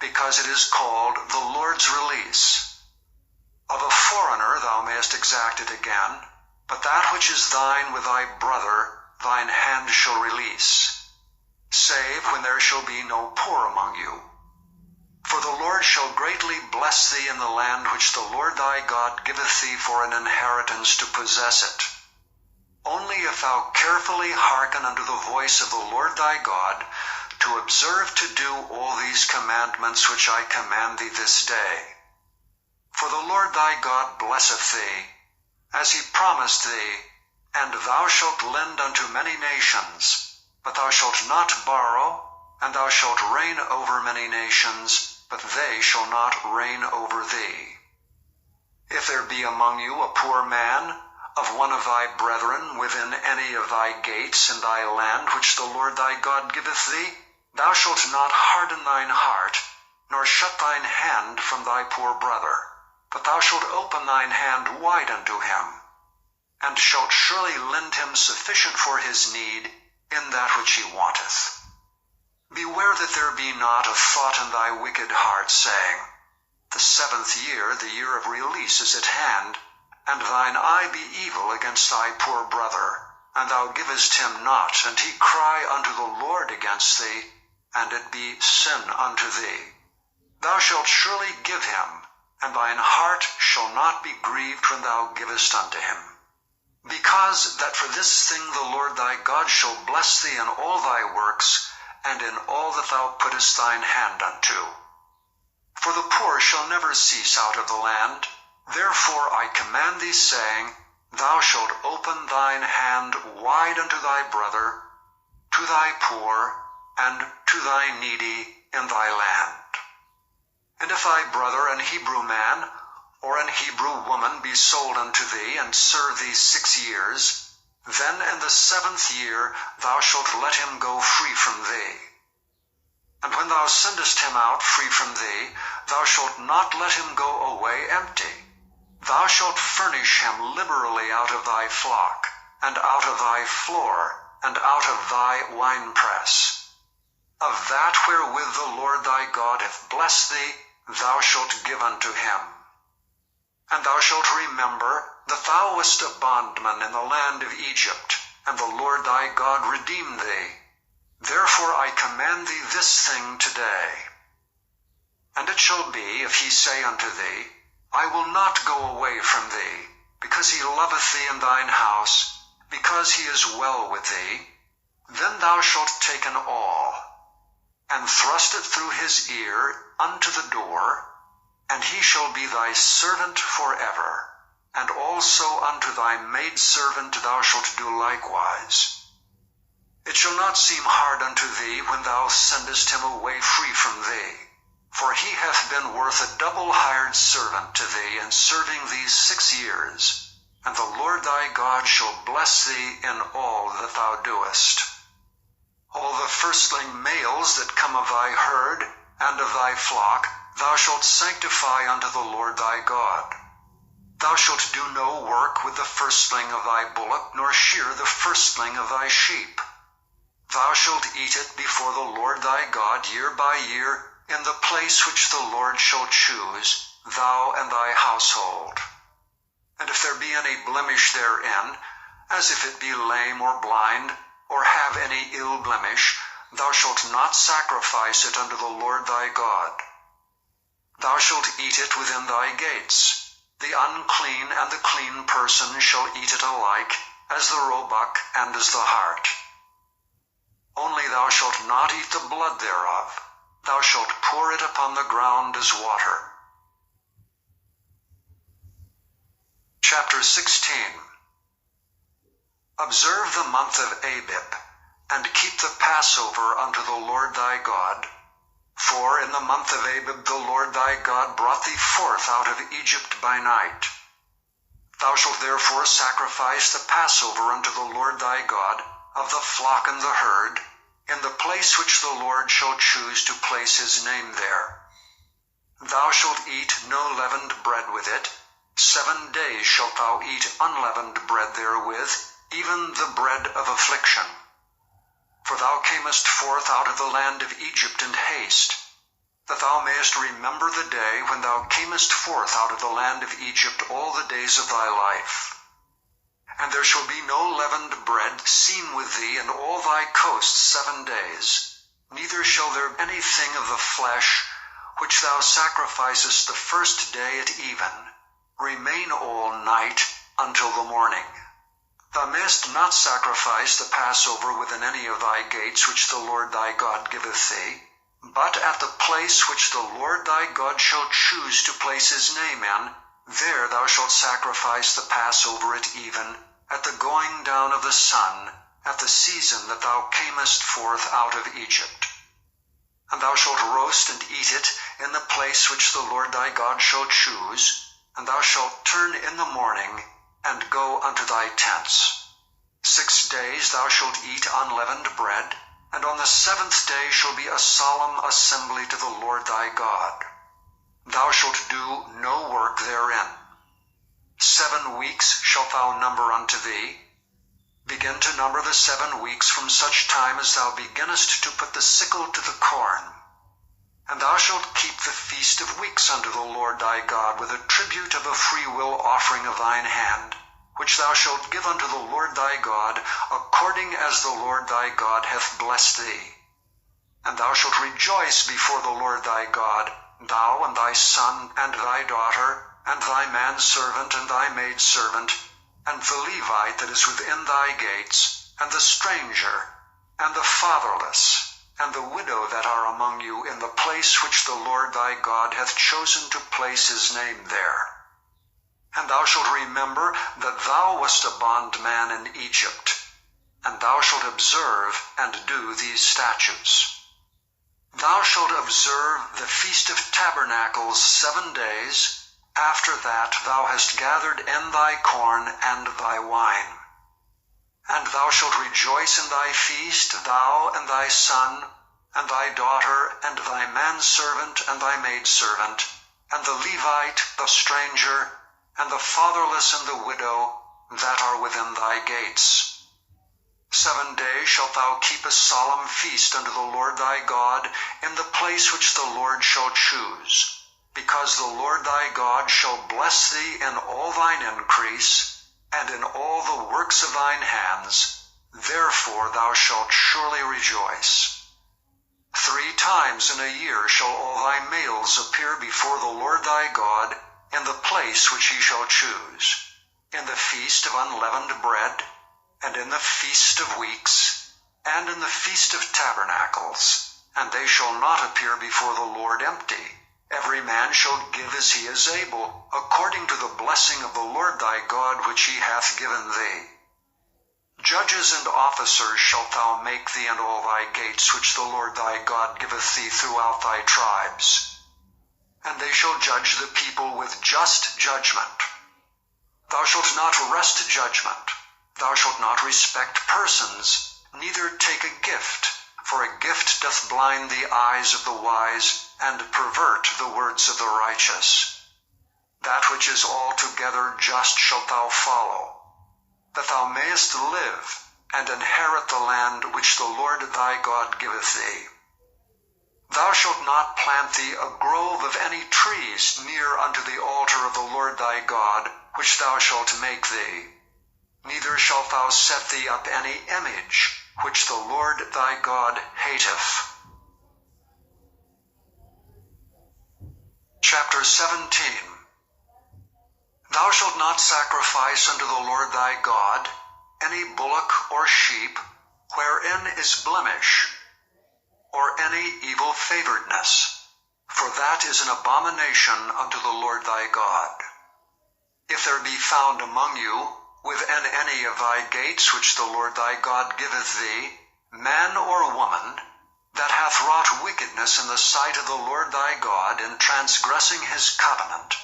because it is called the Lord's release. Of a foreigner thou mayest exact it again, but that which is thine with thy brother thine hand shall release, save when there shall be no poor among you. For the Lord shall greatly bless thee in the land which the Lord thy God giveth thee for an inheritance to possess it. Only if thou carefully hearken unto the voice of the Lord thy God, to observe to do all these commandments which I command thee this day. For the Lord thy God blesseth thee, as he promised thee, and thou shalt lend unto many nations, but thou shalt not borrow, and thou shalt reign over many nations, but they shall not reign over thee. If there be among you a poor man, of one of thy brethren, within any of thy gates in thy land which the Lord thy God giveth thee, thou shalt not harden thine heart, nor shut thine hand from thy poor brother, but thou shalt open thine hand wide unto him, and shalt surely lend him sufficient for his need in that which he wanteth. Beware that there be not a thought in thy wicked heart, saying, The 7th year, the year of release, is at hand, and thine eye be evil against thy poor brother, and thou givest him not, and he cry unto the Lord against thee, and it be sin unto thee. Thou shalt surely give him, and thine heart shall not be grieved when thou givest unto him. Because that for this thing the Lord thy God shall bless thee in all thy works, and in all that thou puttest thine hand unto. For the poor shall never cease out of the land. Therefore I command thee, saying, Thou shalt open thine hand wide unto thy brother, to thy poor, and to thy needy in thy land. And if thy brother, an Hebrew man, or an Hebrew woman, be sold unto thee, and serve thee 6 years, then in the 7th year thou shalt let him go free from thee. And when thou sendest him out free from thee, thou shalt not let him go away empty. Thou shalt furnish him liberally out of thy flock, and out of thy floor, and out of thy winepress. Of that wherewith the Lord thy God hath blessed thee, thou shalt give unto him. And thou shalt remember that thou wast a bondman in the land of Egypt, and the Lord thy God redeemed thee. Therefore I command thee this thing today. And it shall be, if he say unto thee, I will not go away from thee, because he loveth thee in thine house, because he is well with thee, then thou shalt take an awl, and thrust it through his ear unto the door, and he shall be thy servant forever. And also unto thy maidservant thou shalt do likewise. It shall not seem hard unto thee when thou sendest him away free from thee, for he hath been worth a double hired servant to thee in serving these 6 years, and the Lord thy God shall bless thee in all that thou doest. All the firstling males that come of thy herd and of thy flock thou shalt sanctify unto the Lord thy God. Thou shalt do no work with the firstling of thy bullock, nor shear the firstling of thy sheep. Thou shalt eat it before the Lord thy God year by year, in the place which the Lord shall choose, thou and thy household. And if there be any blemish therein, as if it be lame or blind, or have any ill blemish, thou shalt not sacrifice it unto the Lord thy God. Thou shalt eat it within thy gates. The unclean and the clean person shall eat it alike, as the roebuck and as the hart. Only thou shalt not eat the blood thereof. Thou shalt pour it upon the ground as water. Chapter 16. Observe the month of Abib, and keep the Passover unto the Lord thy God. For in the month of Abib the Lord thy God brought thee forth out of Egypt by night. Thou shalt therefore sacrifice the Passover unto the Lord thy God, of the flock and the herd, in the place which the Lord shall choose to place his name there. Thou shalt eat no leavened bread with it. 7 days shalt thou eat unleavened bread therewith, even the bread of affliction. For thou camest forth out of the land of Egypt in haste, that thou mayest remember the day when thou camest forth out of the land of Egypt all the days of thy life. And there shall be no leavened bread seen with thee in all thy coasts 7 days, neither shall there be anything of the flesh which thou sacrificest the first day at even, remain all night until the morning. Thou mayest not sacrifice the Passover within any of thy gates which the Lord thy God giveth thee, but at the place which the Lord thy God shall choose to place his name in, there thou shalt sacrifice the Passover at even, at the going down of the sun, at the season that thou camest forth out of Egypt. And thou shalt roast and eat it in the place which the Lord thy God shall choose, and thou shalt turn in the morning, and go unto thy tents. 6 days thou shalt eat unleavened bread, And on the 7th day shall be a solemn assembly to the Lord thy God. Thou shalt do no work therein. 7 weeks shalt thou number unto thee. Begin to number the 7 weeks from such time as thou beginnest to put the sickle to the corn. And thou shalt keep the feast of weeks unto the Lord thy God with a tribute of a freewill offering of thine hand, which thou shalt give unto the Lord thy God, according as the Lord thy God hath blessed thee. And thou shalt rejoice before the Lord thy God, thou and thy son and thy daughter, and thy manservant and thy maidservant, and the Levite that is within thy gates, and the stranger, and the fatherless, and the widow that are among you in the place which the Lord thy God hath chosen to place his name there. And thou shalt remember that thou wast a bondman in Egypt, and thou shalt observe and do these statutes. Thou shalt observe the Feast of Tabernacles 7 days, after that thou hast gathered in thy corn and thy wine. And thou shalt rejoice in thy feast, thou and thy son, and thy daughter, and thy manservant, and thy maidservant, and the Levite, the stranger, and the fatherless and the widow, that are within thy gates. 7 days shalt thou keep a solemn feast unto the Lord thy God, in the place which the Lord shall choose, because the Lord thy God shall bless thee in all thine increase, and in all the works of thine hands. Therefore thou shalt surely rejoice. 3 times in a year shall all thy males appear before the Lord thy God, in the place which he shall choose, in the feast of unleavened bread, and in the feast of weeks, and in the feast of tabernacles, and they shall not appear before the Lord empty. Every man shall give as he is able, according to the blessing of the Lord thy God which he hath given thee. Judges and officers shalt thou make thee in all thy gates which the Lord thy God giveth thee throughout thy tribes. And they shall judge the people with just judgment. Thou shalt not wrest judgment. Thou shalt not respect persons, neither take a gift, for a gift doth blind the eyes of the wise, and pervert the words of the righteous. That which is altogether just shalt thou follow, that thou mayest live, and inherit the land which the Lord thy God giveth thee. Thou shalt not plant thee a grove of any trees near unto the altar of the Lord thy God, which thou shalt make thee. Neither shalt thou set thee up any image, which the Lord thy God hateth. Chapter 17. Thou shalt not sacrifice unto the Lord thy God any bullock or sheep, wherein is blemish, or any evil favoredness, for that is an abomination unto the Lord thy God. If there be found among you, within any of thy gates which the Lord thy God giveth thee, man or woman, that hath wrought wickedness in the sight of the Lord thy God in transgressing his covenant,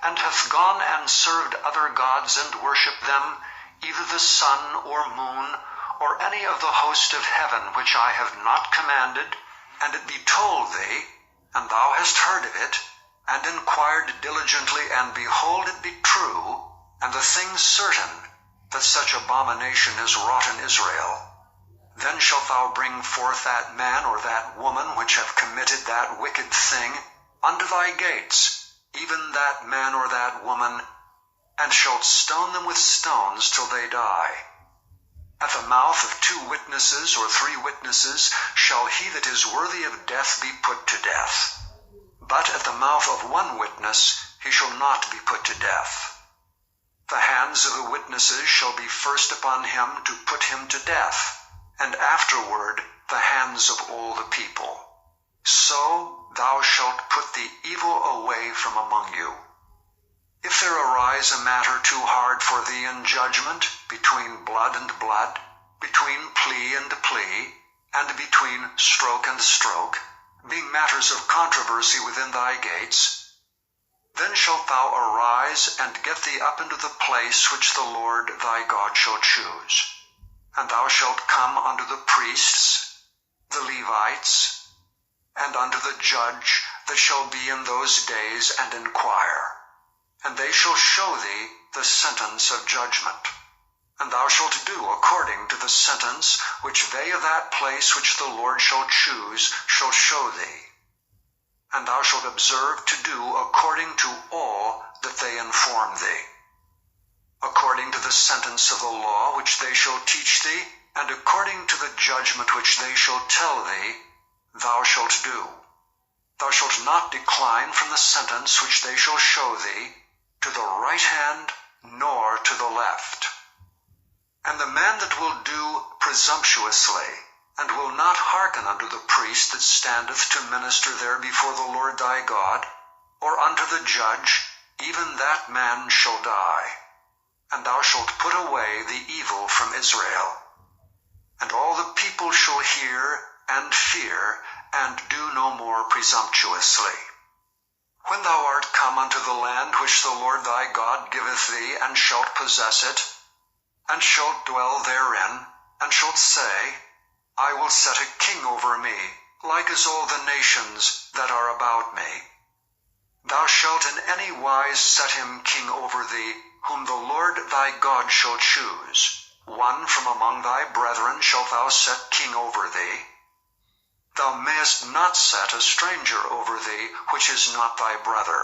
and hath gone and served other gods and worshipped them, either the sun or moon, or any of the host of heaven which I have not commanded, and it be told thee, and thou hast heard of it, and inquired diligently, and behold it be true, and the thing certain, that such abomination is wrought in Israel, then shalt thou bring forth that man or that woman which have committed that wicked thing unto thy gates, even that man or that woman, and shalt stone them with stones till they die. At the mouth of 2 witnesses or 3 witnesses shall he that is worthy of death be put to death. But at the mouth of 1 witness he shall not be put to death. The hands of the witnesses shall be first upon him to put him to death, and afterward the hands of all the people. So thou shalt put the evil away from among you. If there arise a matter too hard for thee in judgment, between blood and blood, between plea and plea, and between stroke and stroke, being matters of controversy within thy gates, then shalt thou arise and get thee up into the place which the Lord thy God shall choose. And thou shalt come unto the priests, the Levites, and unto the judge that shall be in those days, and inquire. And they shall show thee the sentence of judgment. And thou shalt do according to the sentence which they of that place which the Lord shall choose shall show thee. And thou shalt observe to do according to all that they inform thee, according to the sentence of the law which they shall teach thee, and according to the judgment which they shall tell thee, thou shalt do. Thou shalt not decline from the sentence which they shall show thee, to the right hand nor to the left. And the man that will do presumptuously, and will not hearken unto the priest that standeth to minister there before the Lord thy God, or unto the judge, even that man shall die. And thou shalt put away the evil from Israel. And all the people shall hear and fear, and do no more presumptuously. When thou art come unto the land which the Lord thy God giveth thee, and shalt possess it, and shalt dwell therein, and shalt say, I will set a king over me, like as all the nations that are about me. Thou shalt in any wise set him king over thee, whom the Lord thy God shall choose. One from among thy brethren shalt thou set king over thee. Thou mayest not set a stranger over thee, which is not thy brother.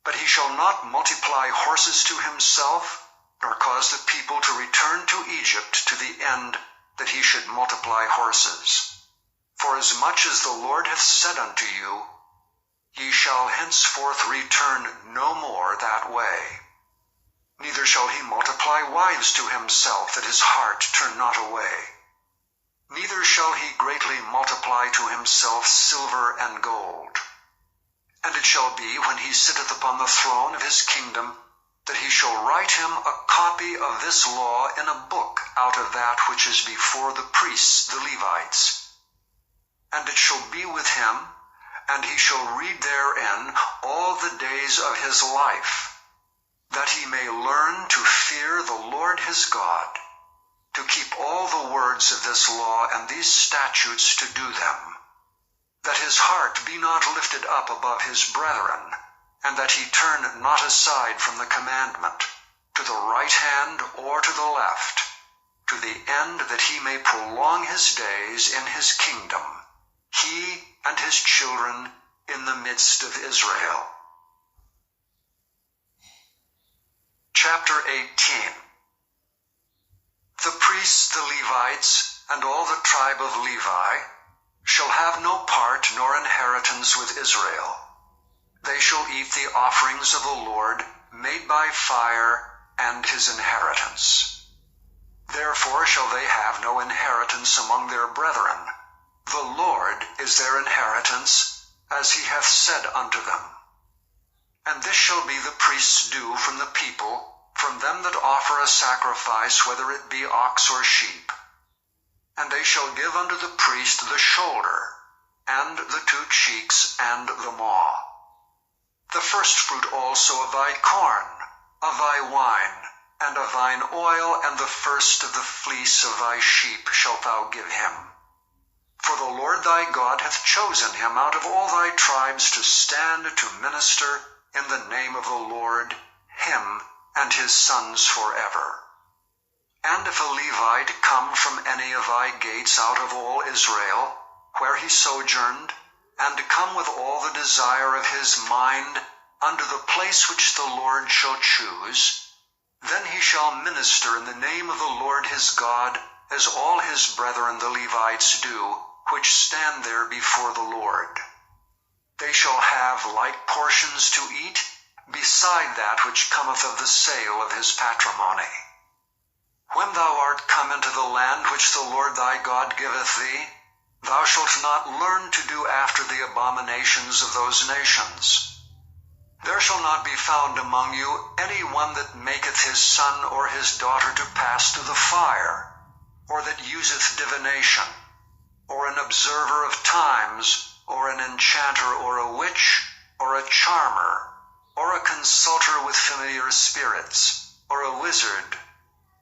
But he shall not multiply horses to himself, nor cause the people to return to Egypt to the end that he should multiply horses. For as much as the Lord hath said unto you, ye shall henceforth return no more that way. Neither shall he multiply wives to himself, that his heart turn not away. Neither shall he greatly multiply to himself silver and gold. And it shall be, when he sitteth upon the throne of his kingdom, that he shall write him a copy of this law in a book out of that which is before the priests the Levites. And it shall be with him, and he shall read therein all the days of his life, that he may learn to fear the Lord his God, to keep all the words of this law and these statutes to do them, that his heart be not lifted up above his brethren, and that he turn not aside from the commandment, to the right hand or to the left, to the end that he may prolong his days in his kingdom, he and his children in the midst of Israel. Chapter 18. The priests, the Levites, and all the tribe of Levi, shall have no part nor inheritance with Israel. They shall eat the offerings of the Lord, made by fire, and his inheritance. Therefore shall they have no inheritance among their brethren. The Lord is their inheritance, as he hath said unto them. And this shall be the priest's due from the people, from them that offer a sacrifice, whether it be ox or sheep. And they shall give unto the priest the shoulder, and the 2 cheeks, and the maw. The firstfruit also of thy corn, of thy wine, and of thine oil, and the first of the fleece of thy sheep shalt thou give him. For the Lord thy God hath chosen him out of all thy tribes to stand to minister in the name of the Lord, him and his sons forever. And if a Levite come from any of thy gates out of all Israel, where he sojourned, and come with all the desire of his mind unto the place which the Lord shall choose, then he shall minister in the name of the Lord his God, as all his brethren the Levites do, which stand there before the Lord. They shall have like portions to eat, beside that which cometh of the sale of his patrimony. When thou art come into the land which the Lord thy God giveth thee, thou shalt not learn to do after the abominations of those nations. There shall not be found among you any one that maketh his son or his daughter to pass through the fire, or that useth divination, or an observer of times, or an enchanter, or a witch, or a charmer, or a consulter with familiar spirits, or a wizard,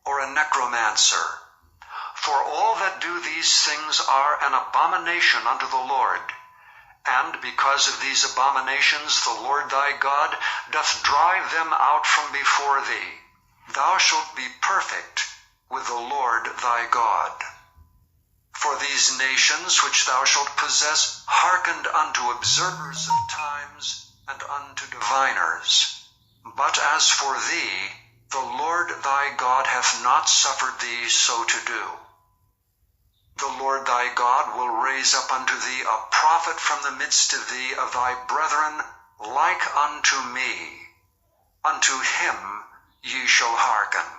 or a necromancer. For all that do these things are an abomination unto the Lord. And because of these abominations the Lord thy God doth drive them out from before thee. Thou shalt be perfect with the Lord thy God. For these nations which thou shalt possess hearkened unto observers of times and unto diviners. But as for thee, the Lord thy God hath not suffered thee so to do. The Lord thy God will raise up unto thee a prophet from the midst of thee of thy brethren, like unto me. Unto him ye shall hearken,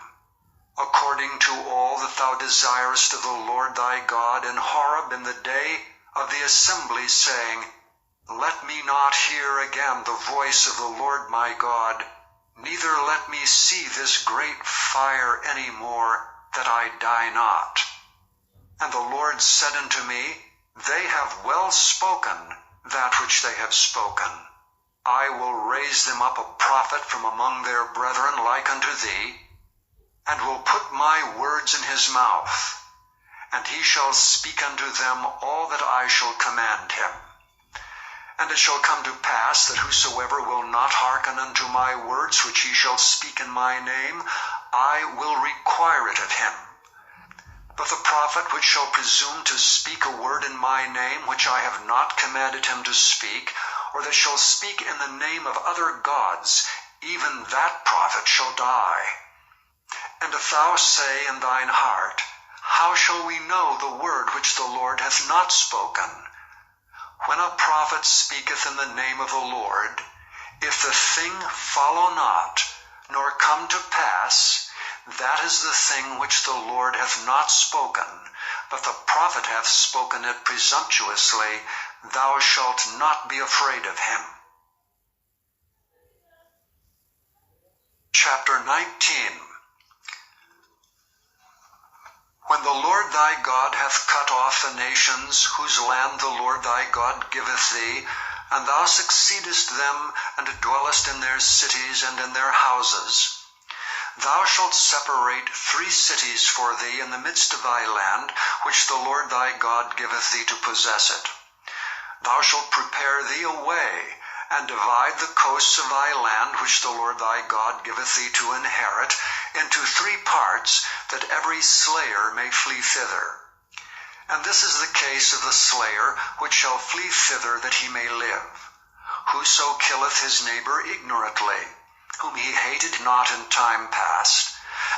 according to all that thou desirest of the Lord thy God in Horeb in the day of the assembly, saying, Let me not hear again the voice of the Lord my God, neither let me see this great fire any more, that I die not. And the Lord said unto me, They have well spoken that which they have spoken. I will raise them up a prophet from among their brethren like unto thee, and will put my words in his mouth, and he shall speak unto them all that I shall command him. And it shall come to pass that whosoever will not hearken unto my words which he shall speak in my name, I will require it of him. But the prophet which shall presume to speak a word in my name which I have not commanded him to speak, or that shall speak in the name of other gods, even that prophet shall die. And if thou say in thine heart, How shall we know the word which the Lord hath not spoken? When a prophet speaketh in the name of the Lord, if the thing follow not, nor come to pass, that is the thing which the Lord hath not spoken, but the prophet hath spoken it presumptuously. Thou shalt not be afraid of him. Chapter 19. When the Lord thy God hath cut off the nations whose land the Lord thy God giveth thee, and thou succeedest them, and dwellest in their cities and in their houses, thou shalt separate 3 cities for thee in the midst of thy land, which the Lord thy God giveth thee to possess it. Thou shalt prepare thee a way, and divide the coasts of thy land, which the Lord thy God giveth thee to inherit, into 3 parts, that every slayer may flee thither. And this is the case of the slayer, which shall flee thither that he may live. Whoso killeth his neighbor ignorantly, whom he hated not in time past,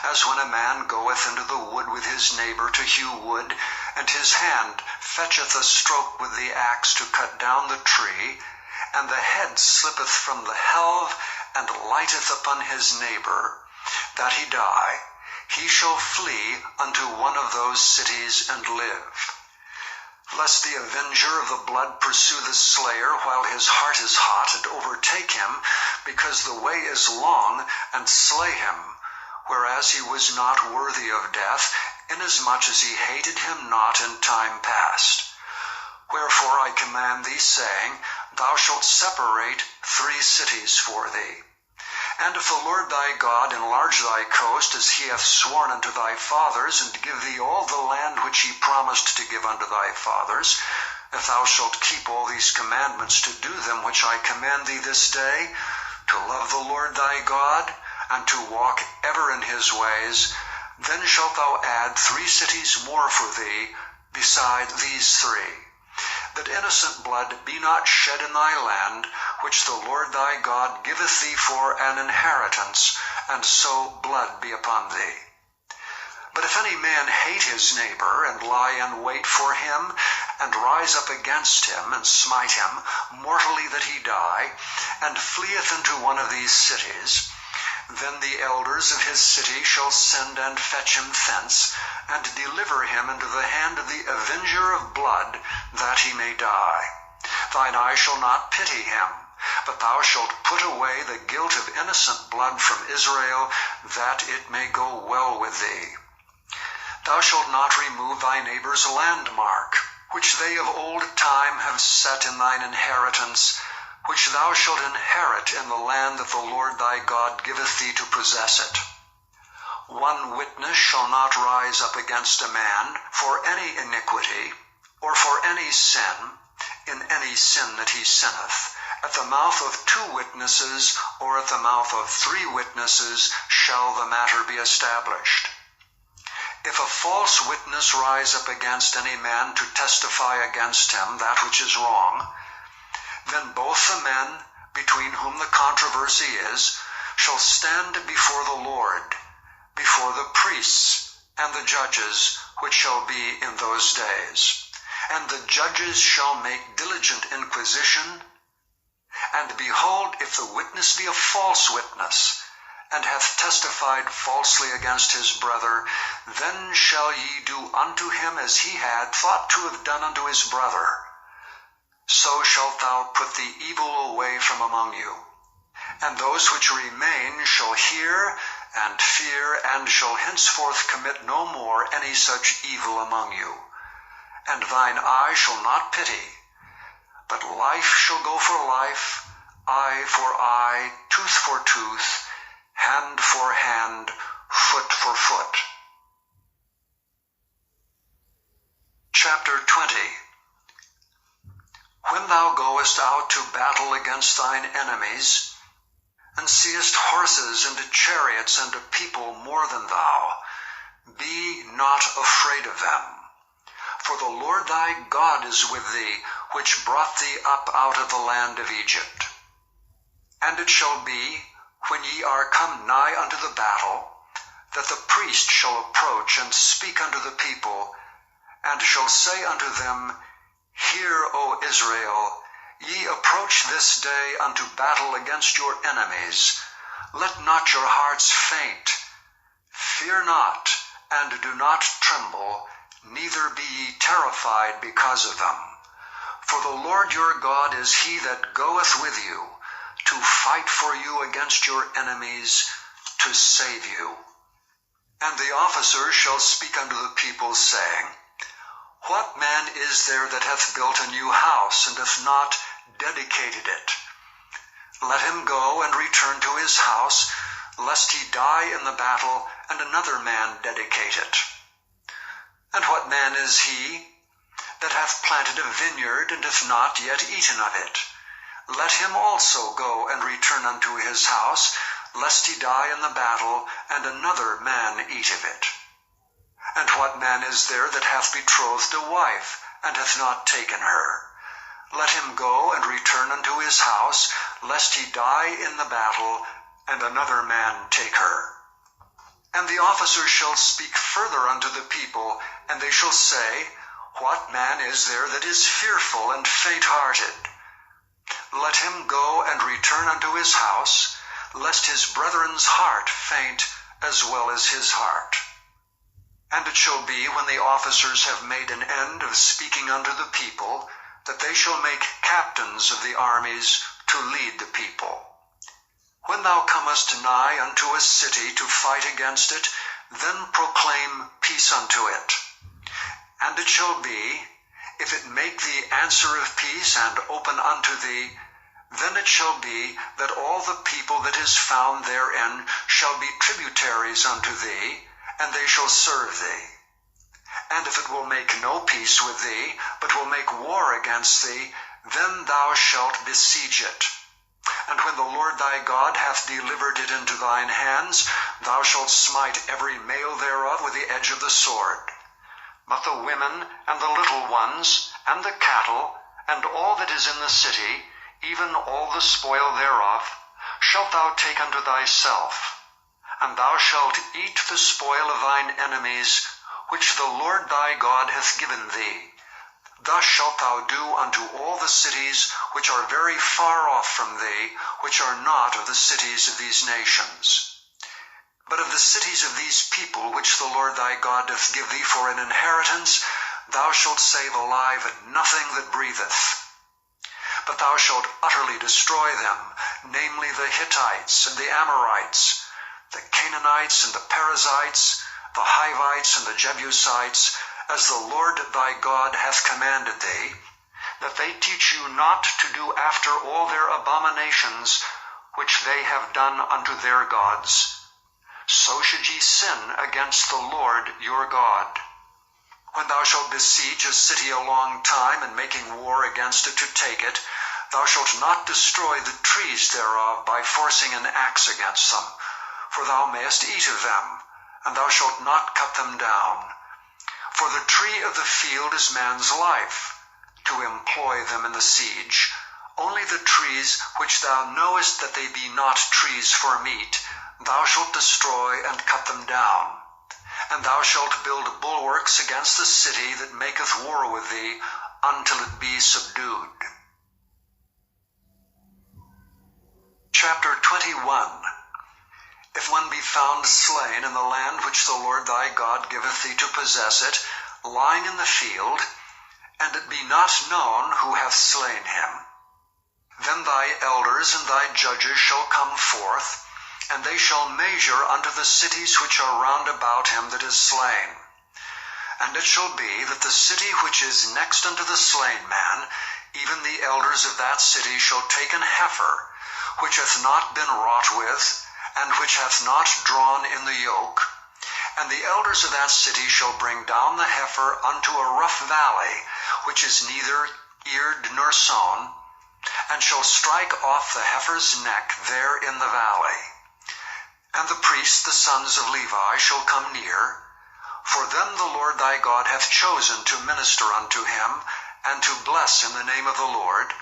as when a man goeth into the wood with his neighbor to hew wood, and his hand fetcheth a stroke with the axe to cut down the tree, and the head slippeth from the helve, and lighteth upon his neighbor, that he die, he shall flee unto one of those cities and live. Lest the avenger of the blood pursue the slayer while his heart is hot, and overtake him, because the way is long, and slay him, whereas he was not worthy of death, inasmuch as he hated him not in time past. Wherefore I command thee, saying, Thou shalt separate 3 cities for thee. And if the Lord thy God enlarge thy coast, as he hath sworn unto thy fathers, and give thee all the land which he promised to give unto thy fathers, if thou shalt keep all these commandments to do them which I command thee this day, to love the Lord thy God, and to walk ever in his ways, then shalt thou add 3 cities more for thee, beside these 3, that innocent blood be not shed in thy land, which the Lord thy God giveth thee for an inheritance, and so blood be upon thee. But if any man hate his neighbor, and lie in wait for him, and rise up against him, and smite him mortally that he die, and fleeth into one of these cities, then the elders of his city shall send and fetch him thence, and deliver him into the hand of the avenger of blood, that he may die. Thine eye shall not pity him, but thou shalt put away the guilt of innocent blood from Israel, that it may go well with thee. Thou shalt not remove thy neighbor's landmark, which they of old time have set in thine inheritance, which thou shalt inherit in the land that the Lord thy God giveth thee to possess it. 1 witness shall not rise up against a man for any iniquity, or for any sin, in any sin that he sinneth. At the mouth of 2 witnesses, or at the mouth of 3 witnesses, shall the matter be established. If a false witness rise up against any man to testify against him that which is wrong, then both the men between whom the controversy is shall stand before the Lord, before the priests and the judges which shall be in those days. And the judges shall make diligent inquisition, and behold, if the witness be a false witness, and hath testified falsely against his brother, then shall ye do unto him as he had thought to have done unto his brother. So shalt thou put the evil away from among you. And those which remain shall hear and fear, and shall henceforth commit no more any such evil among you. And thine eye shall not pity, but life shall go for life, eye for eye, tooth for tooth, hand for hand, foot for foot. Chapter 20. When thou goest out to battle against thine enemies, and seest horses and chariots and a people more than thou, be not afraid of them. For the Lord thy God is with thee, which brought thee up out of the land of Egypt. And it shall be, when ye are come nigh unto the battle, that the priest shall approach and speak unto the people, and shall say unto them, Hear, O Israel, ye approach this day unto battle against your enemies. Let not your hearts faint. Fear not, and do not tremble, neither be ye terrified because of them. For the Lord your God is he that goeth with you, to fight for you against your enemies, to save you. And the officers shall speak unto the people, saying, What man is there that hath built a new house, and hath not dedicated it? Let him go and return to his house, lest he die in the battle, and another man dedicate it. And what man is he that hath planted a vineyard, and hath not yet eaten of it? Let him also go and return unto his house, lest he die in the battle, and another man eat of it. And what man is there that hath betrothed a wife, and hath not taken her? Let him go and return unto his house, lest he die in the battle, and another man take her. And the officers shall speak further unto the people, and they shall say, What man is there that is fearful and faint-hearted? Let him go and return unto his house, lest his brethren's heart faint as well as his heart. And it shall be, when the officers have made an end of speaking unto the people, that they shall make captains of the armies to lead the people. When thou comest nigh unto a city to fight against it, then proclaim peace unto it. And it shall be, if it make thee answer of peace and open unto thee, then it shall be that all the people that is found therein shall be tributaries unto thee, and they shall serve thee. And if it will make no peace with thee, but will make war against thee, then thou shalt besiege it. And when the Lord thy God hath delivered it into thine hands, thou shalt smite every male thereof with the edge of the sword. But the women, and the little ones, and the cattle, and all that is in the city, even all the spoil thereof, shalt thou take unto thyself. And thou shalt eat the spoil of thine enemies, which the Lord thy God hath given thee. Thus shalt thou do unto all the cities which are very far off from thee, which are not of the cities of these nations. But of the cities of these people which the Lord thy God doth give thee for an inheritance, thou shalt save alive nothing that breatheth. But thou shalt utterly destroy them, namely the Hittites and the Amorites, the Canaanites and the Perizzites, the Hivites and the Jebusites, as the Lord thy God hath commanded thee, that they teach you not to do after all their abominations which they have done unto their gods. so should ye sin against the Lord your God. When thou shalt besiege a city a long time, and making war against it to take it, thou shalt not destroy the trees thereof by forcing an axe against them, for thou mayest eat of them, and thou shalt not cut them down. For the tree of the field is man's life, to employ them in the siege. Only the trees which thou knowest that they be not trees for meat, thou shalt destroy and cut them down. And thou shalt build bulwarks against the city that maketh war with thee, until it be subdued. Chapter 21. If one be found slain in the land which the Lord thy God giveth thee to possess it, lying in the field, and it be not known who hath slain him, then thy elders and thy judges shall come forth, and they shall measure unto the cities which are round about him that is slain. And it shall be that the city which is next unto the slain man, even the elders of that city shall take an heifer, which hath not been wrought with, and which hath not drawn in the yoke. And the elders of that city shall bring down the heifer unto a rough valley, which is neither eared nor sown, and shall strike off the heifer's neck there in the valley. And the priests, the sons of Levi, shall come near, for them the Lord thy God hath chosen to minister unto him, and to bless in the name of the Lord.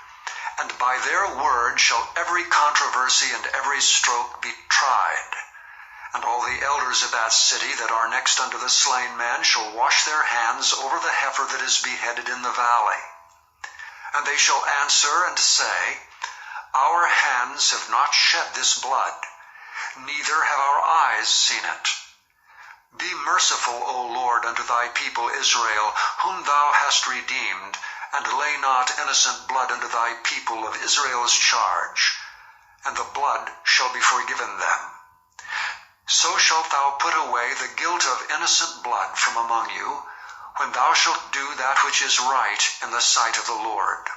And by their word shall every controversy and every stroke be tried. And all the elders of that city that are next unto the slain man shall wash their hands over the heifer that is beheaded in the valley. And they shall answer and say, Our hands have not shed this blood, neither have our eyes seen it. Be merciful, O Lord, unto thy people Israel, whom thou hast redeemed, and lay not innocent blood unto thy people of Israel's charge, and the blood shall be forgiven them. So shalt thou put away the guilt of innocent blood from among you, when thou shalt do that which is right in the sight of the Lord.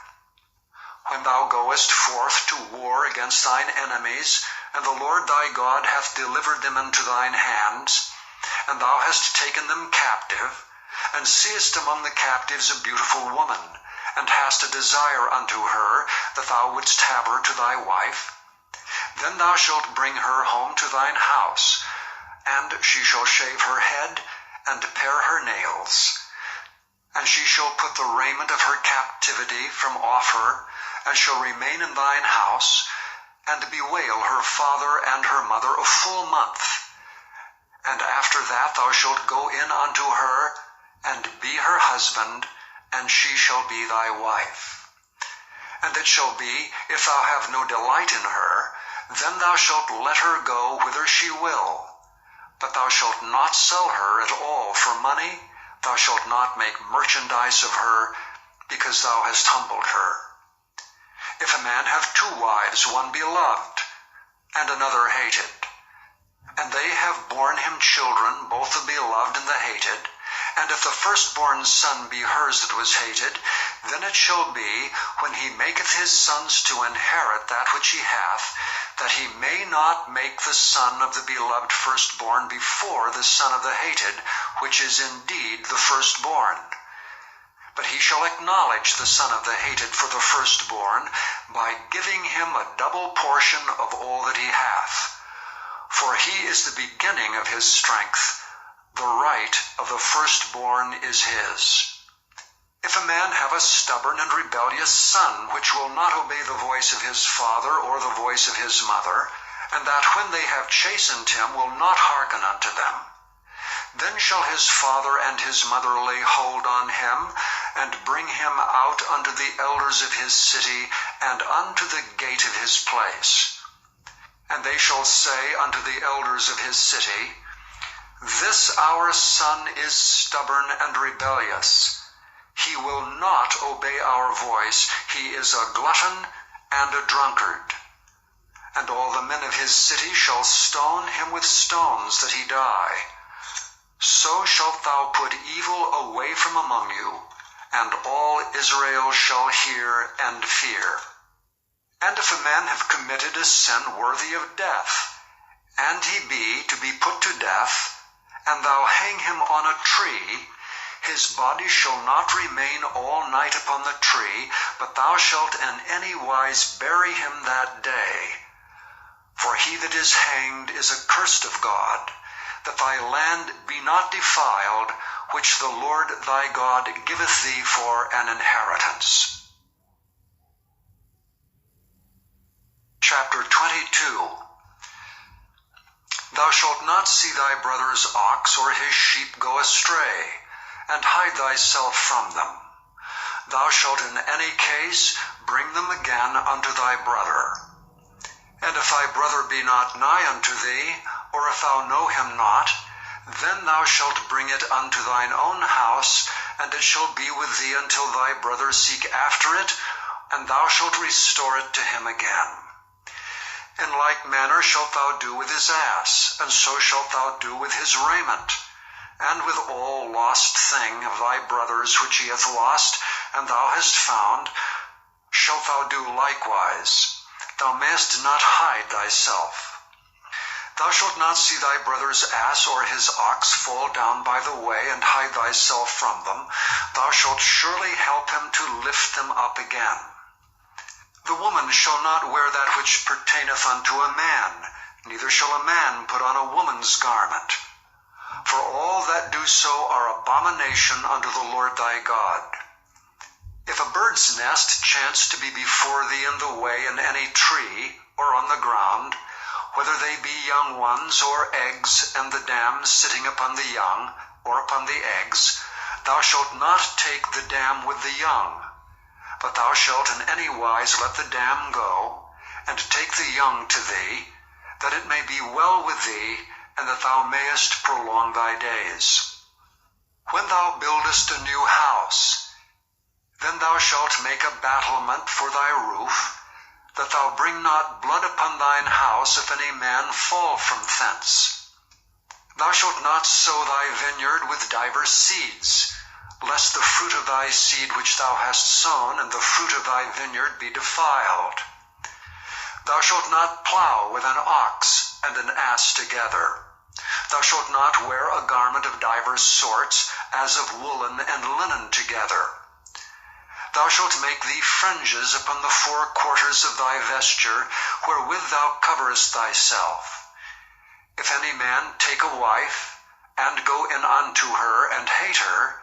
When thou goest forth to war against thine enemies, and the Lord thy God hath delivered them into thine hands, and thou hast taken them captive, and seest among the captives a beautiful woman, and hast a desire unto her, that thou wouldst have her to thy wife, then thou shalt bring her home to thine house, and she shall shave her head, and pare her nails. And she shall put the raiment of her captivity from off her, and shall remain in thine house, and bewail her father and her mother a full month. And after that thou shalt go in unto her, and be her husband, and she shall be thy wife. And it shall be, if thou have no delight in her, then thou shalt let her go whither she will. But thou shalt not sell her at all for money, thou shalt not make merchandise of her, because thou hast humbled her. If a man have two wives, one beloved, and another hated, and they have borne him children, both the beloved and the hated, and if the firstborn son be hers that was hated, then it shall be, when he maketh his sons to inherit that which he hath, that he may not make the son of the beloved firstborn before the son of the hated, which is indeed the firstborn. But he shall acknowledge the son of the hated for the firstborn, by giving him a double portion of all that he hath. For he is the beginning of his strength, the right of the firstborn is his. If a man have a stubborn and rebellious son, which will not obey the voice of his father or the voice of his mother, and that when they have chastened him will not hearken unto them, then shall his father and his mother lay hold on him, and bring him out unto the elders of his city, and unto the gate of his place. And they shall say unto the elders of his city, This our son is stubborn and rebellious. He will not obey our voice. He is a glutton and a drunkard. And all the men of his city shall stone him with stones, that he die. So shalt thou put evil away from among you, and all Israel shall hear and fear. And if a man have committed a sin worthy of death, and he be to be put to death, and thou hang him on a tree, his body shall not remain all night upon the tree, but thou shalt in any wise bury him that day. For he that is hanged is accursed of God, that thy land be not defiled, which the Lord thy God giveth thee for an inheritance. Chapter 22. Thou shalt not see thy brother's ox or his sheep go astray, and hide thyself from them. Thou shalt in any case bring them again unto thy brother. And if thy brother be not nigh unto thee, or if thou know him not, then thou shalt bring it unto thine own house, and it shall be with thee until thy brother seek after it, and thou shalt restore it to him again. In like manner shalt thou do with his ass, and so shalt thou do with his raiment, and with all lost thing of thy brother's which he hath lost, and thou hast found, shalt thou do likewise. Thou mayest not hide thyself. Thou shalt not see thy brother's ass or his ox fall down by the way, and hide thyself from them. Thou shalt surely help him to lift them up again. The woman shall not wear that which pertaineth unto a man, neither shall a man put on a woman's garment. For all that do so are abomination unto the Lord thy God. If a bird's nest chance to be before thee in the way in any tree, or on the ground, whether they be young ones or eggs, and the dam sitting upon the young, or upon the eggs, thou shalt not take the dam with the young, but thou shalt in any wise let the dam go, and take the young to thee, that it may be well with thee, and that thou mayest prolong thy days. When thou buildest a new house, then thou shalt make a battlement for thy roof, that thou bring not blood upon thine house if any man fall from thence. Thou shalt not sow thy vineyard with divers seeds, lest the fruit of thy seed which thou hast sown and the fruit of thy vineyard be defiled. Thou shalt not plow with an ox and an ass together. Thou shalt not wear a garment of divers sorts, as of woolen and linen together. Thou shalt make thee fringes upon the four quarters of thy vesture, wherewith thou coverest thyself. If any man take a wife, and go in unto her, and hate her,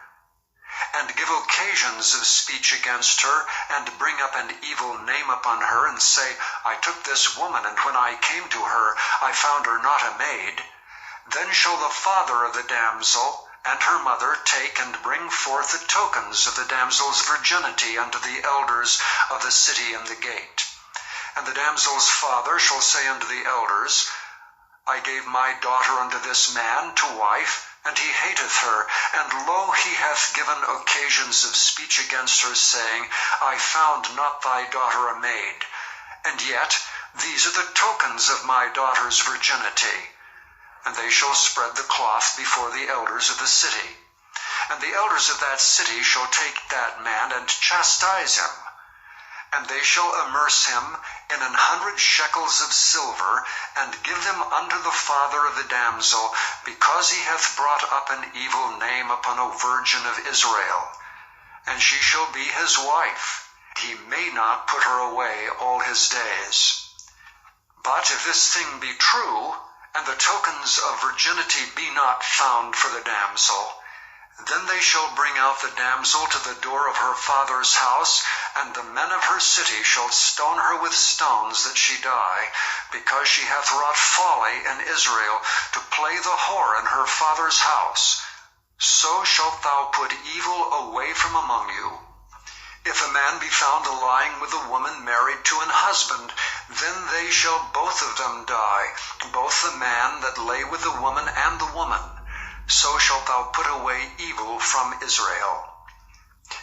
and give occasions of speech against her, and bring up an evil name upon her, and say, I took this woman, and when I came to her, I found her not a maid, then shall the father of the damsel and her mother take and bring forth the tokens of the damsel's virginity unto the elders of the city and the gate. And the damsel's father shall say unto the elders, I gave my daughter unto this man to wife, and he hateth her, and lo, he hath given occasions of speech against her, saying, I found not thy daughter a maid. And yet these are the tokens of my daughter's virginity. And they shall spread the cloth before the elders of the city. And the elders of that city shall take that man and chastise him. And they shall immerse him in 100 shekels of silver, and give them unto the father of the damsel, because he hath brought up an evil name upon a virgin of Israel. And she shall be his wife. He may not put her away all his days. But if this thing be true, and the tokens of virginity be not found for the damsel, then they shall bring out the damsel to the door of her father's house, and the men of her city shall stone her with stones that she die, because she hath wrought folly in Israel, to play the whore in her father's house. So shalt thou put evil away from among you. If a man be found lying with a woman married to an husband, then they shall both of them die, both the man that lay with the woman and the woman. So shalt thou put away evil from Israel.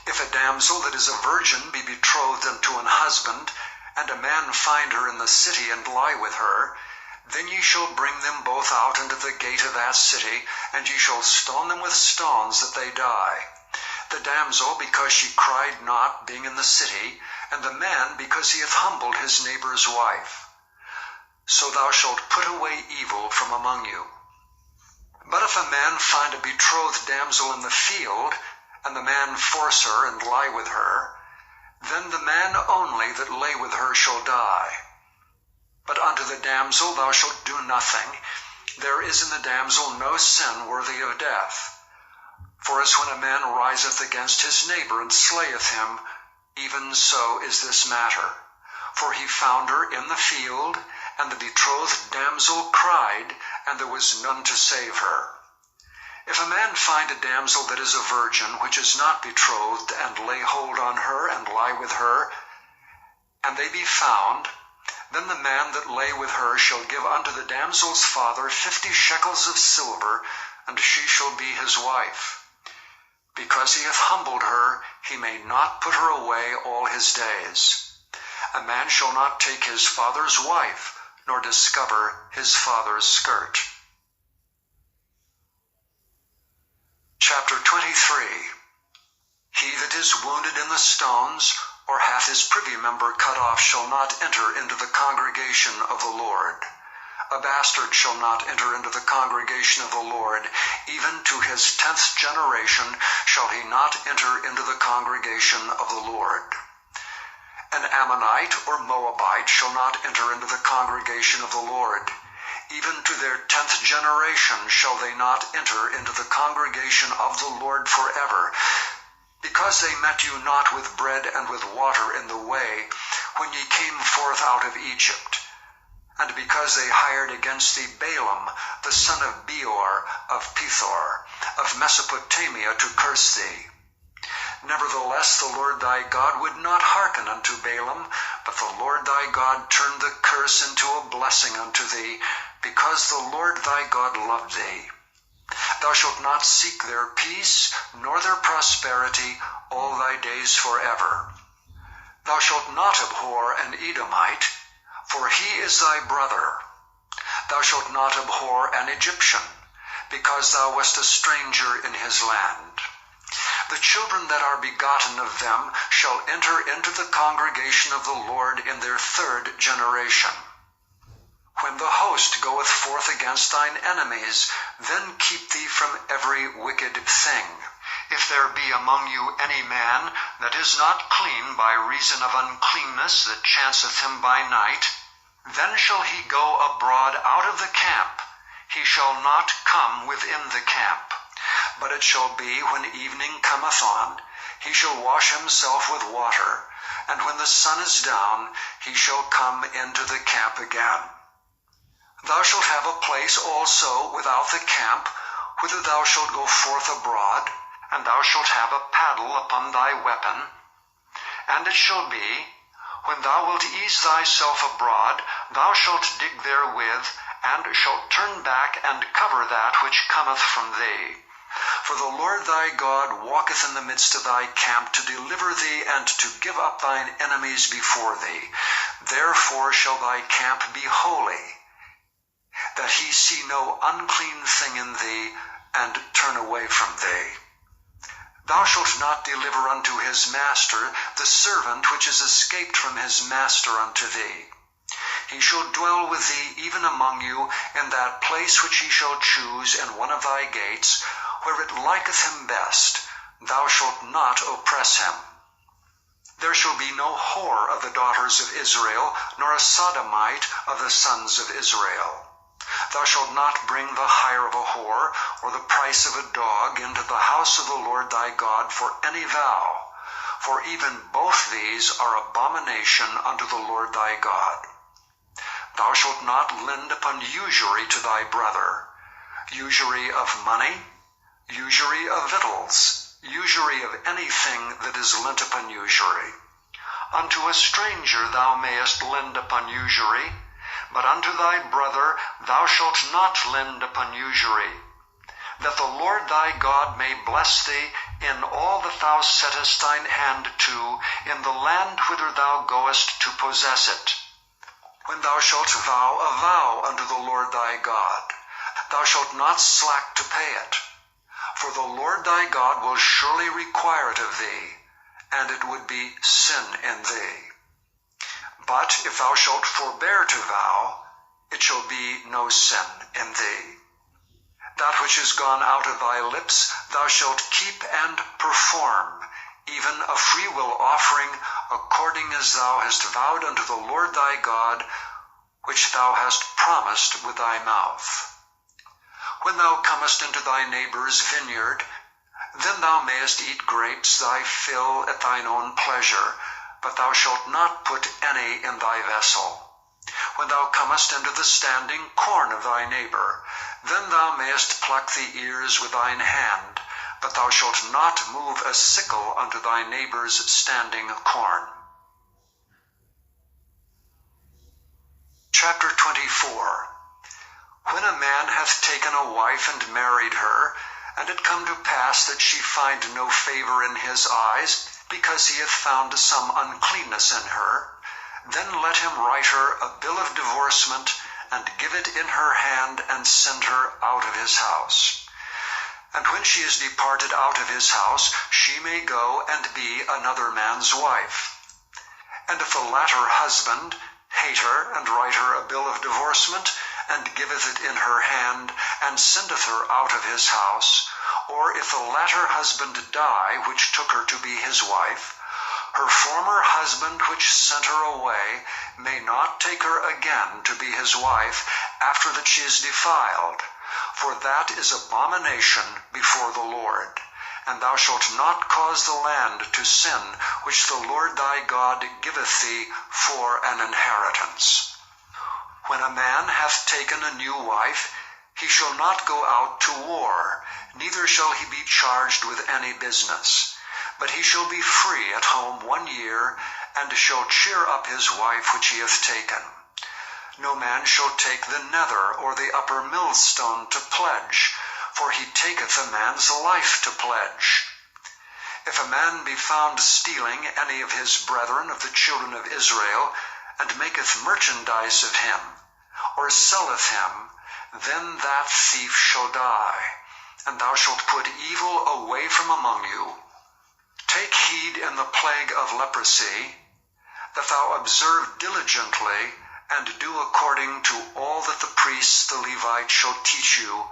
If a damsel that is a virgin be betrothed unto an husband, and a man find her in the city and lie with her, then ye shall bring them both out into the gate of that city, and ye shall stone them with stones that they die. The damsel, because she cried not, being in the city, and the man, because he hath humbled his neighbor's wife. so thou shalt put away evil from among you. But if a man find a betrothed damsel in the field, and the man force her and lie with her, then the man only that lay with her shall die. But unto the damsel thou shalt do nothing. There is in the damsel no sin worthy of death. For as when a man riseth against his neighbor and slayeth him, even so is this matter. For he found her in the field, and the betrothed damsel cried, and there was none to save her. If a man find a damsel that is a virgin, which is not betrothed, and lay hold on her, and lie with her, and they be found, then the man that lay with her shall give unto the damsel's father 50 shekels of silver, and she shall be his wife. Because he hath humbled her, he may not put her away all his days. A man shall not take his father's wife, nor discover his father's skirt. Chapter 23. He that is wounded in the stones, or hath his privy member cut off, shall not enter into the congregation of the Lord. A bastard shall not enter into the congregation of the Lord. Even to his 10th generation shall he not enter into the congregation of the Lord. An Ammonite or Moabite shall not enter into the congregation of the Lord. Even to their 10th generation shall they not enter into the congregation of the Lord forever, because they met you not with bread and with water in the way, when ye came forth out of Egypt, and because they hired against thee Balaam, the son of Beor, of Pethor, of Mesopotamia, to curse thee. Nevertheless, the Lord thy God would not hearken unto Balaam, but the Lord thy God turned the curse into a blessing unto thee, because the Lord thy God loved thee. Thou shalt not seek their peace, nor their prosperity, all thy days forever. Thou shalt not abhor an Edomite, for he is thy brother. Thou shalt not abhor an Egyptian, because thou wast a stranger in his land. The children that are begotten of them shall enter into the congregation of the Lord in their 3rd generation. When the host goeth forth against thine enemies, then keep thee from every wicked thing. If there be among you any man that is not clean by reason of uncleanness that chanceth him by night, then shall he go abroad out of the camp. He shall not come within the camp. But it shall be, when evening cometh on, he shall wash himself with water, and when the sun is down, he shall come into the camp again. Thou shalt have a place also without the camp, whither thou shalt go forth abroad, and thou shalt have a paddle upon thy weapon. And it shall be, when thou wilt ease thyself abroad, thou shalt dig therewith, and shalt turn back and cover that which cometh from thee. For the Lord thy God walketh in the midst of thy camp to deliver thee, and to give up thine enemies before thee. Therefore shall thy camp be holy, that he see no unclean thing in thee, and turn away from thee. Thou shalt not deliver unto his master the servant which is escaped from his master unto thee. He shall dwell with thee even among you in that place which he shall choose in one of thy gates, where it liketh him best. Thou shalt not oppress him. There shall be no whore of the daughters of Israel, nor a sodomite of the sons of Israel. Thou shalt not bring the hire of a whore, or the price of a dog, into the house of the Lord thy God for any vow, for even both these are abomination unto the Lord thy God. Thou shalt not lend upon usury to thy brother, usury of money, usury of victuals, usury of anything that is lent upon usury. Unto a stranger thou mayest lend upon usury, but unto thy brother thou shalt not lend upon usury, that the Lord thy God may bless thee in all that thou settest thine hand to, in the land whither thou goest to possess it. When thou shalt vow a vow unto the Lord thy God, thou shalt not slack to pay it, for the Lord thy God will surely require it of thee, and it would be sin in thee. But if thou shalt forbear to vow, it shall be no sin in thee. That which is gone out of thy lips thou shalt keep and perform, even a freewill offering, according as thou hast vowed unto the Lord thy God, which thou hast promised with thy mouth. When thou comest into thy neighbor's vineyard, then thou mayest eat grapes thy fill at thine own pleasure, but thou shalt not put any in thy vessel. When thou comest into the standing corn of thy neighbor, then thou mayest pluck the ears with thine hand, but thou shalt not move a sickle unto thy neighbor's standing corn. Chapter 24. When a man hath taken a wife and married her, and it come to pass that she find no favor in his eyes, because he hath found some uncleanness in her, then let him write her a bill of divorcement, and give it in her hand, and send her out of his house. And when she is departed out of his house, she may go and be another man's wife. And if the latter husband hate her, and write her a bill of divorcement, and giveth it in her hand, and sendeth her out of his house, or if the latter husband die, which took her to be his wife, her former husband which sent her away may not take her again to be his wife after that she is defiled, for that is abomination before the Lord. And thou shalt not cause the land to sin, which the Lord thy God giveth thee for an inheritance. When a man hath taken a new wife, he shall not go out to war, neither shall he be charged with any business. But he shall be free at home 1 year, and shall cheer up his wife which he hath taken. No man shall take the nether or the upper millstone to pledge, for he taketh a man's life to pledge. If a man be found stealing any of his brethren of the children of Israel, and maketh merchandise of him, or selleth him, then that thief shall die, and thou shalt put evil away from among you. Take heed in the plague of leprosy, that thou observe diligently, and do according to all that the priests the Levites shall teach you,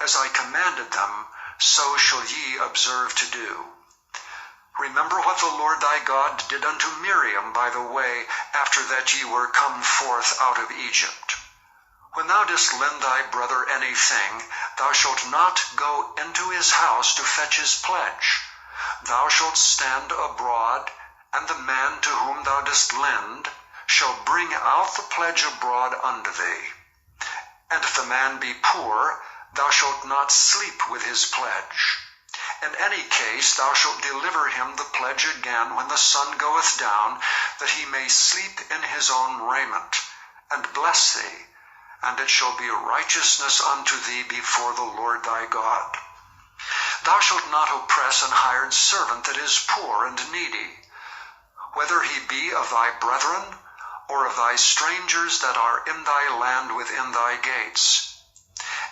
as I commanded them, so shall ye observe to do. Remember what the Lord thy God did unto Miriam by the way, after that ye were come forth out of Egypt. When thou didst lend thy brother anything, thou shalt not go into his house to fetch his pledge. Thou shalt stand abroad, and the man to whom thou didst lend shall bring out the pledge abroad unto thee. And if the man be poor, thou shalt not sleep with his pledge. In any case thou shalt deliver him the pledge again when the sun goeth down, that he may sleep in his own raiment, and bless thee, and it shall be righteousness unto thee before the Lord thy God. Thou shalt not oppress an hired servant that is poor and needy, whether he be of thy brethren, or of thy strangers that are in thy land within thy gates.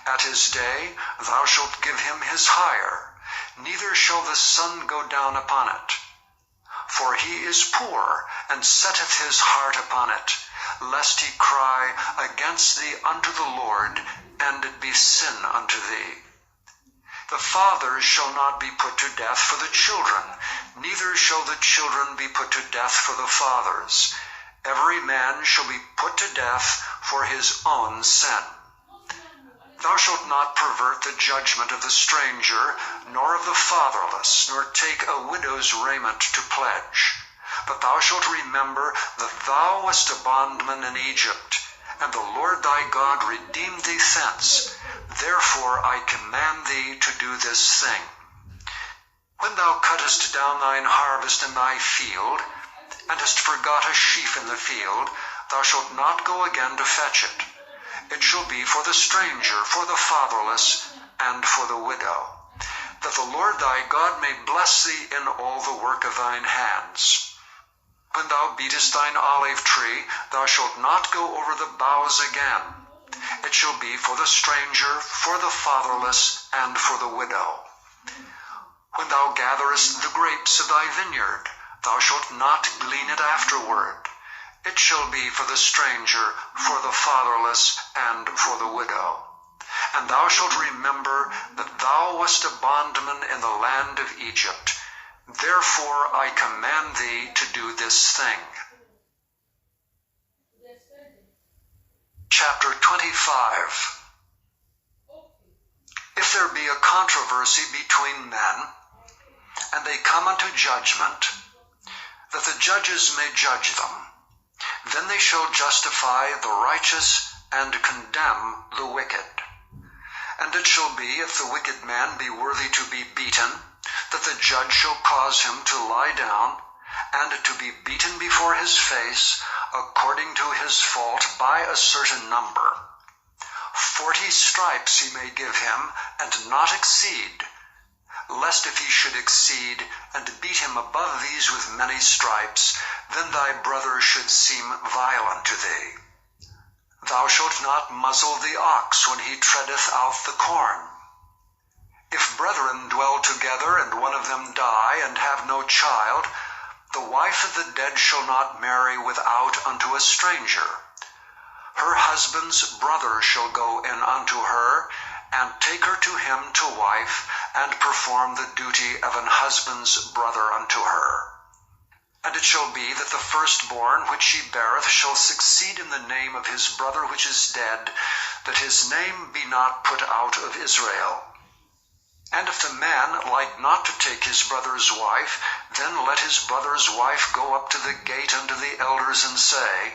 At his day thou shalt give him his hire, neither shall the sun go down upon it. For he is poor, and setteth his heart upon it, lest he cry against thee unto the Lord, and it be sin unto thee. The fathers shall not be put to death for the children, neither shall the children be put to death for the fathers. Every man shall be put to death for his own sin. Thou shalt not pervert the judgment of the stranger, nor of the fatherless, nor take a widow's raiment to pledge. But thou shalt remember that thou wast a bondman in Egypt, and the Lord thy God redeemed thee thence. Therefore I command thee to do this thing. When thou cuttest down thine harvest in thy field, and hast forgot a sheaf in the field, thou shalt not go again to fetch it. It shall be for the stranger, for the fatherless, and for the widow, that the Lord thy God may bless thee in all the work of thine hands. When thou beatest thine olive tree, thou shalt not go over the boughs again. It shall be for the stranger, for the fatherless, and for the widow. When thou gatherest the grapes of thy vineyard, thou shalt not glean it afterward. It shall be for the stranger, for the fatherless, and for the widow. And thou shalt remember that thou wast a bondman in the land of Egypt. Therefore I command thee to do this thing. Chapter 25. If there be a controversy between men, and they come unto judgment, that the judges may judge them, then they shall justify the righteous and condemn the wicked. And it shall be, if the wicked man be worthy to be beaten, that the judge shall cause him to lie down, and to be beaten before his face, according to his fault, by a certain number. 40 stripes he may give him, and not exceed, lest if he should exceed, and beat him above these with many stripes, then thy brother should seem violent to thee. Thou shalt not muzzle the ox when he treadeth out the corn. If brethren dwell together, and one of them die, and have no child, the wife of the dead shall not marry without unto a stranger. Her husband's brother shall go in unto her, and take her to him to wife, and perform the duty of an husband's brother unto her. And it shall be that the firstborn which she beareth shall succeed in the name of his brother which is dead, that his name be not put out of Israel. And if the man like not to take his brother's wife, then let his brother's wife go up to the gate unto the elders, and say,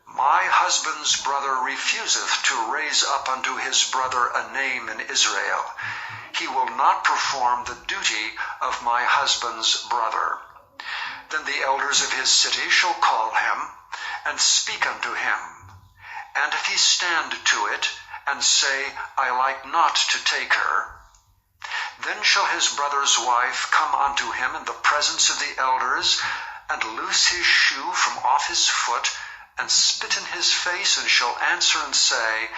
My husband's brother refuseth to raise up unto his brother a name in Israel. He will not perform the duty of my husband's brother. Then the elders of his city shall call him, and speak unto him. And if he stand to it, and say, I like not to take her, then shall his brother's wife come unto him in the presence of the elders, and loose his shoe from off his foot, and spit in his face, and shall answer and say,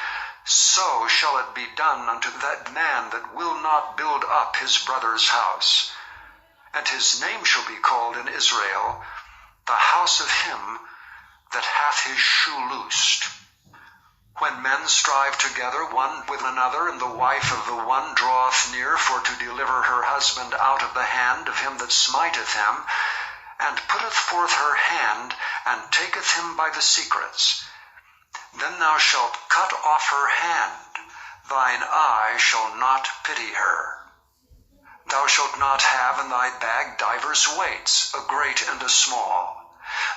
So shall it be done unto that man that will not build up his brother's house. And his name shall be called in Israel, the house of him that hath his shoe loosed. When men strive together one with another, and the wife of the one draweth near for to deliver her husband out of the hand of him that smiteth him, and putteth forth her hand, and taketh him by the secrets, then thou shalt cut off her hand, thine eye shall not pity her. Thou shalt not have in thy bag divers weights, a great and a small.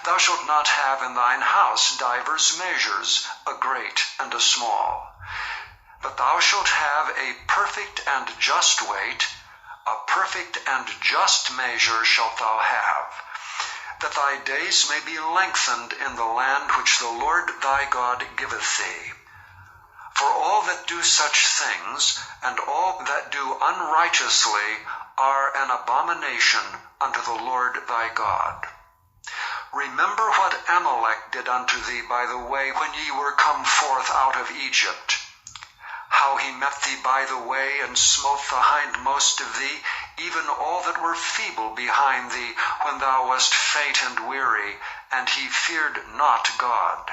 Thou shalt not have in thine house divers measures, a great and a small. But thou shalt have a perfect and just weight, a perfect and just measure shalt thou have, that thy days may be lengthened in the land which the Lord thy God giveth thee. For all that do such things, and all that do unrighteously, are an abomination unto the Lord thy God. Remember what Amalek did unto thee by the way when ye were come forth out of Egypt, how he met thee by the way, and smote the hindmost of thee, even all that were feeble behind thee, when thou wast faint and weary, and he feared not God.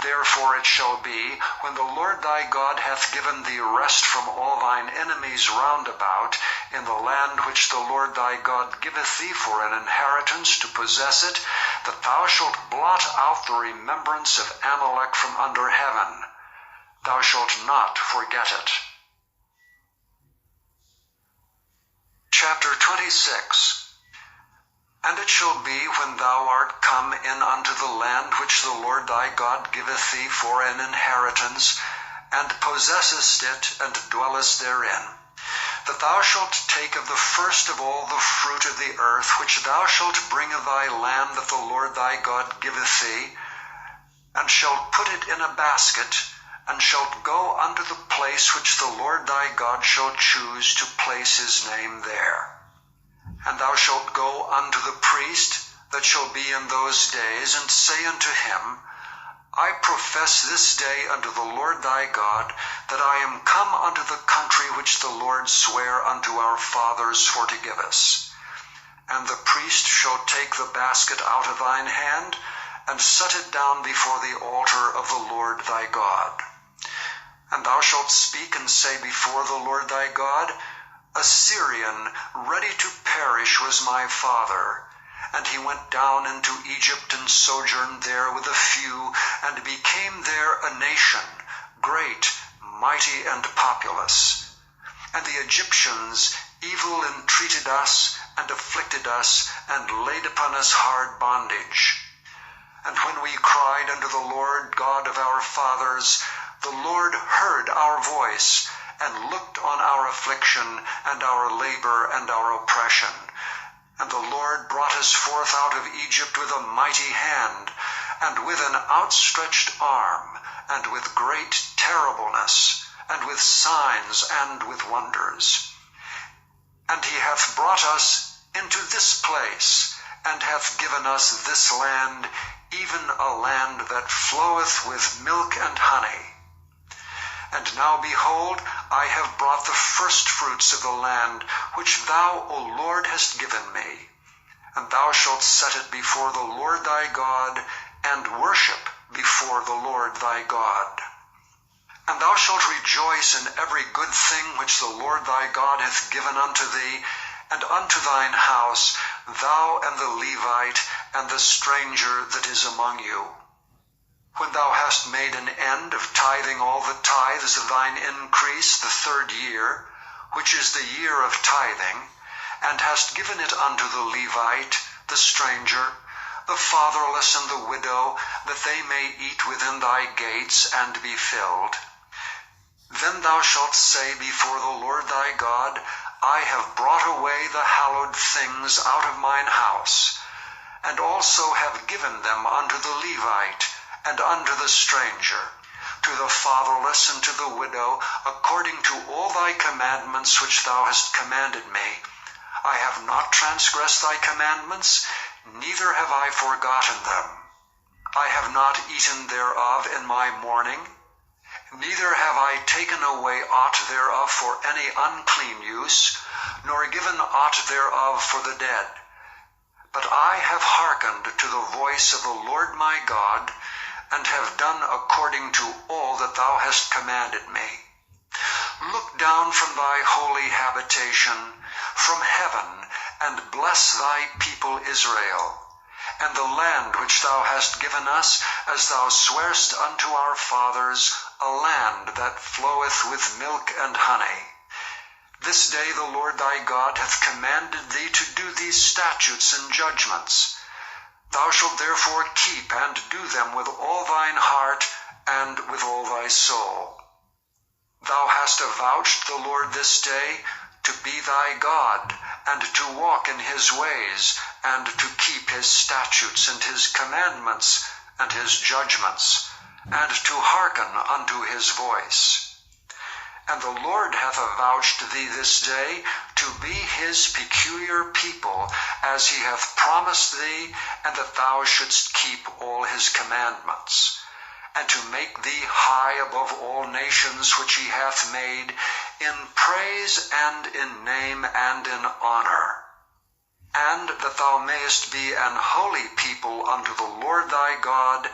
Therefore it shall be, when the Lord thy God hath given thee rest from all thine enemies round about, in the land which the Lord thy God giveth thee for an inheritance to possess it, that thou shalt blot out the remembrance of Amalek from under heaven. Thou shalt not forget it. Chapter 26. And it shall be, when thou art come in unto the land which the Lord thy God giveth thee for an inheritance, and possessest it, and dwellest therein, that thou shalt take of the first of all the fruit of the earth, which thou shalt bring of thy land that the Lord thy God giveth thee, and shalt put it in a basket, and shalt go unto the place which the Lord thy God shall choose to place his name there. And thou shalt go unto the priest that shall be in those days, and say unto him, I profess this day unto the Lord thy God, that I am come unto the country which the Lord sware unto our fathers for to give us. And the priest shall take the basket out of thine hand, and set it down before the altar of the Lord thy God. And thou shalt speak and say before the Lord thy God, A Syrian ready to perish was my father, and he went down into Egypt and sojourned there with a few, and became there a nation, great, mighty, and populous. And the Egyptians evil entreated us, and afflicted us, and laid upon us hard bondage. And when we cried unto the Lord God of our fathers, the Lord heard our voice, and looked on our affliction, and our labor, and our oppression. And the Lord brought us forth out of Egypt with a mighty hand, and with an outstretched arm, and with great terribleness, and with signs, and with wonders. And he hath brought us into this place, and hath given us this land, even a land that floweth with milk and honey. And now, behold, I have brought the firstfruits of the land, which thou, O Lord, hast given me. And thou shalt set it before the Lord thy God, and worship before the Lord thy God. And thou shalt rejoice in every good thing which the Lord thy God hath given unto thee, and unto thine house, thou and the Levite, and the stranger that is among you. When thou hast made an end of tithing all the tithes of thine increase the 3rd year, which is the year of tithing, and hast given it unto the Levite, the stranger, the fatherless, and the widow, that they may eat within thy gates and be filled, then thou shalt say before the Lord thy God, I have brought away the hallowed things out of mine house, and also have given them unto the Levite, and unto the stranger, to the fatherless, and to the widow, according to all thy commandments which thou hast commanded me. I have not transgressed thy commandments, neither have I forgotten them. I have not eaten thereof in my mourning, neither have I taken away aught thereof for any unclean use, nor given aught thereof for the dead. But I have hearkened to the voice of the Lord my God, and have done according to all that thou hast commanded me. Look down from thy holy habitation, from heaven, and bless thy people Israel, and the land which thou hast given us, as thou swarest unto our fathers, a land that floweth with milk and honey. This day the Lord thy God hath commanded thee to do these statutes and judgments. Thou shalt therefore keep and do them with all thine heart and with all thy soul. Thou hast avouched the Lord this day to be thy God, and to walk in his ways, and to keep his statutes and his commandments and his judgments, and to hearken unto his voice. And the Lord hath avouched thee this day to be his peculiar people, as he hath promised thee, and that thou shouldst keep all his commandments, and to make thee high above all nations which he hath made, in praise and in name and in honor, and that thou mayest be an holy people unto the Lord thy God,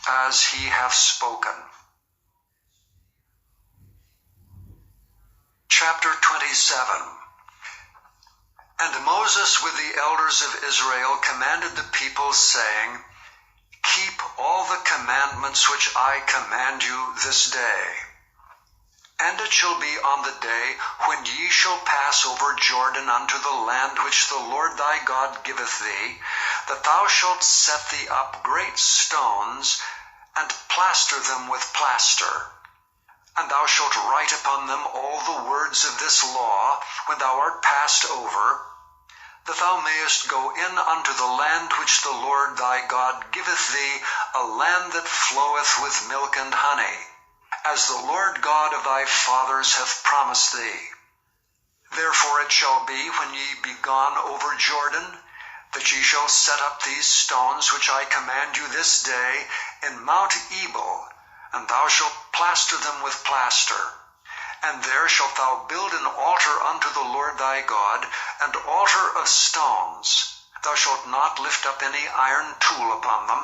as he hath spoken. Chapter 27. And Moses with the elders of Israel commanded the people, saying, Keep all the commandments which I command you this day. And it shall be on the day when ye shall pass over Jordan unto the land which the Lord thy God giveth thee, that thou shalt set thee up great stones, and plaster them with plaster. And thou shalt write upon them all the words of this law, when thou art passed over, that thou mayest go in unto the land which the Lord thy God giveth thee, a land that floweth with milk and honey, as the Lord God of thy fathers hath promised thee. Therefore it shall be, when ye be gone over Jordan, that ye shall set up these stones which I command you this day in Mount Ebal, and thou shalt plaster them with plaster. And there shalt thou build an altar unto the Lord thy God, an altar of stones, Thou shalt not lift up any iron tool upon them.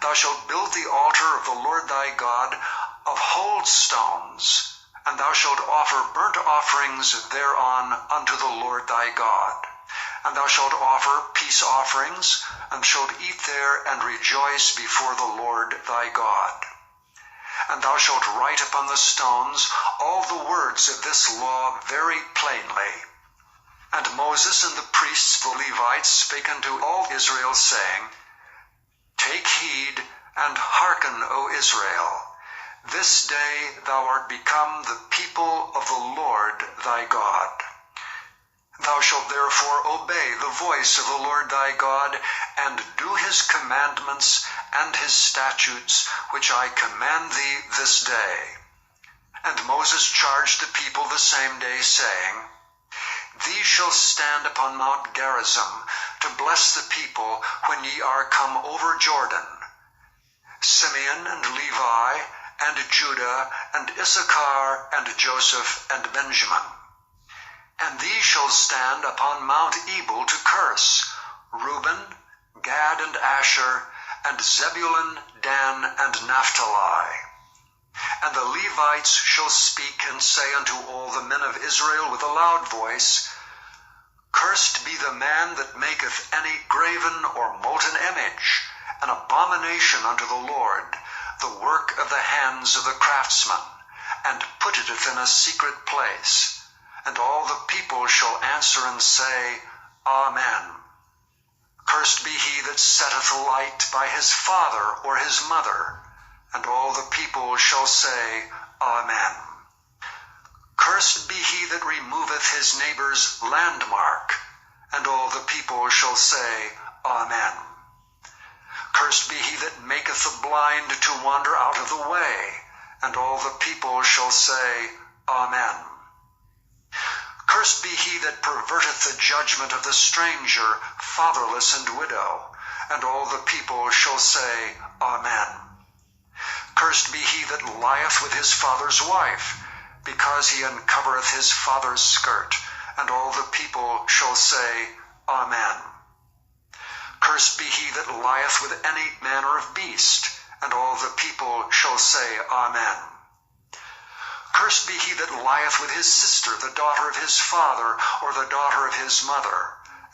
Thou shalt build the altar of the Lord thy God of whole stones, and thou shalt offer burnt offerings thereon unto the Lord thy God. And thou shalt offer peace offerings, and shalt eat there and rejoice before the Lord thy God. And thou shalt write upon the stones all the words of this law very plainly. And Moses and the priests the Levites spake unto all Israel, saying, Take heed and hearken, O Israel. This day thou art become the people of the Lord thy God. Thou shalt therefore obey the voice of the Lord thy God, and do his commandments and his statutes, which I command thee this day. And Moses charged the people the same day, saying, These shall stand upon Mount Gerizim to bless the people when ye are come over Jordan. Simeon and Levi and Judah and Issachar and Joseph and Benjamin. And these shall stand upon Mount Ebal to curse, Reuben, Gad and Asher, and Zebulun, Dan, and Naphtali. And the Levites shall speak and say unto all the men of Israel with a loud voice, Cursed be the man that maketh any graven or molten image, an abomination unto the Lord, the work of the hands of the craftsman, and putteth it in a secret place. And all the people shall answer and say, Amen. Cursed be he that setteth a light by his father or his mother. And all the people shall say, Amen. Cursed be he that removeth his neighbor's landmark. And all the people shall say, Amen. Cursed be he that maketh the blind to wander out of the way. And all the people shall say, Amen. Cursed be he that perverteth the judgment of the stranger, fatherless and widow. And all the people shall say, Amen. Cursed be he that lieth with his father's wife, because he uncovereth his father's skirt. And all the people shall say, Amen. Cursed be he that lieth with any manner of beast. And all the people shall say, Amen. Cursed be he that lieth with his sister, the daughter of his father, or the daughter of his mother.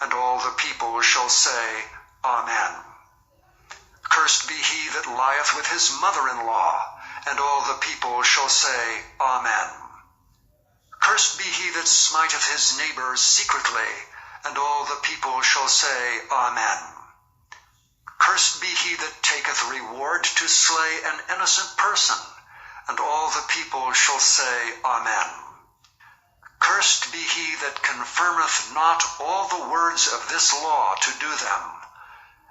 And all the people shall say, Amen. Cursed be he that lieth with his mother-in-law. And all the people shall say, Amen. Cursed be he that smiteth his neighbor secretly. And all the people shall say, Amen. Cursed be he that taketh reward to slay an innocent person. And all the people shall say, Amen. Cursed be he that confirmeth not all the words of this law to do them.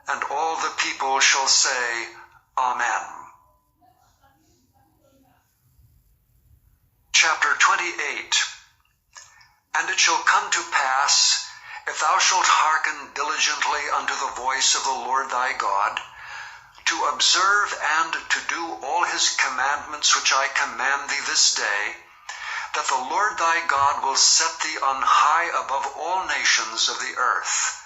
And all the people shall say, Amen. Chapter 28. And it shall come to pass, if thou shalt hearken diligently unto the voice of the Lord thy God, to observe and to do all his commandments which I command thee this day, that the Lord thy God will set thee on high above all nations of the earth.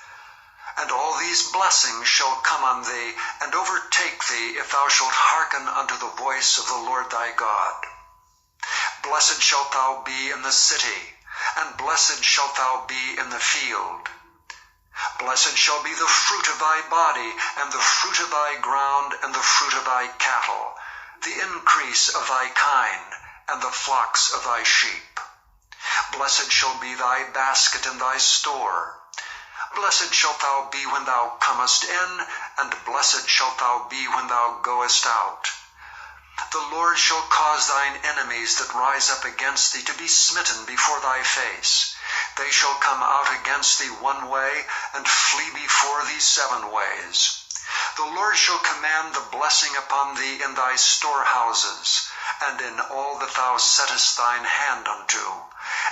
And all these blessings shall come on thee, and overtake thee, if thou shalt hearken unto the voice of the Lord thy God. Blessed shalt thou be in the city, and blessed shalt thou be in the field. Blessed shall be the fruit of thy body, and the fruit of thy ground, and the fruit of thy cattle, the increase of thy kine, and the flocks of thy sheep. Blessed shall be thy basket and thy store. Blessed shalt thou be when thou comest in, and blessed shalt thou be when thou goest out. The Lord shall cause thine enemies that rise up against thee to be smitten before thy face. They shall come out against thee one way, and flee before thee 7 ways. The Lord shall command the blessing upon thee in thy storehouses, and in all that thou settest thine hand unto.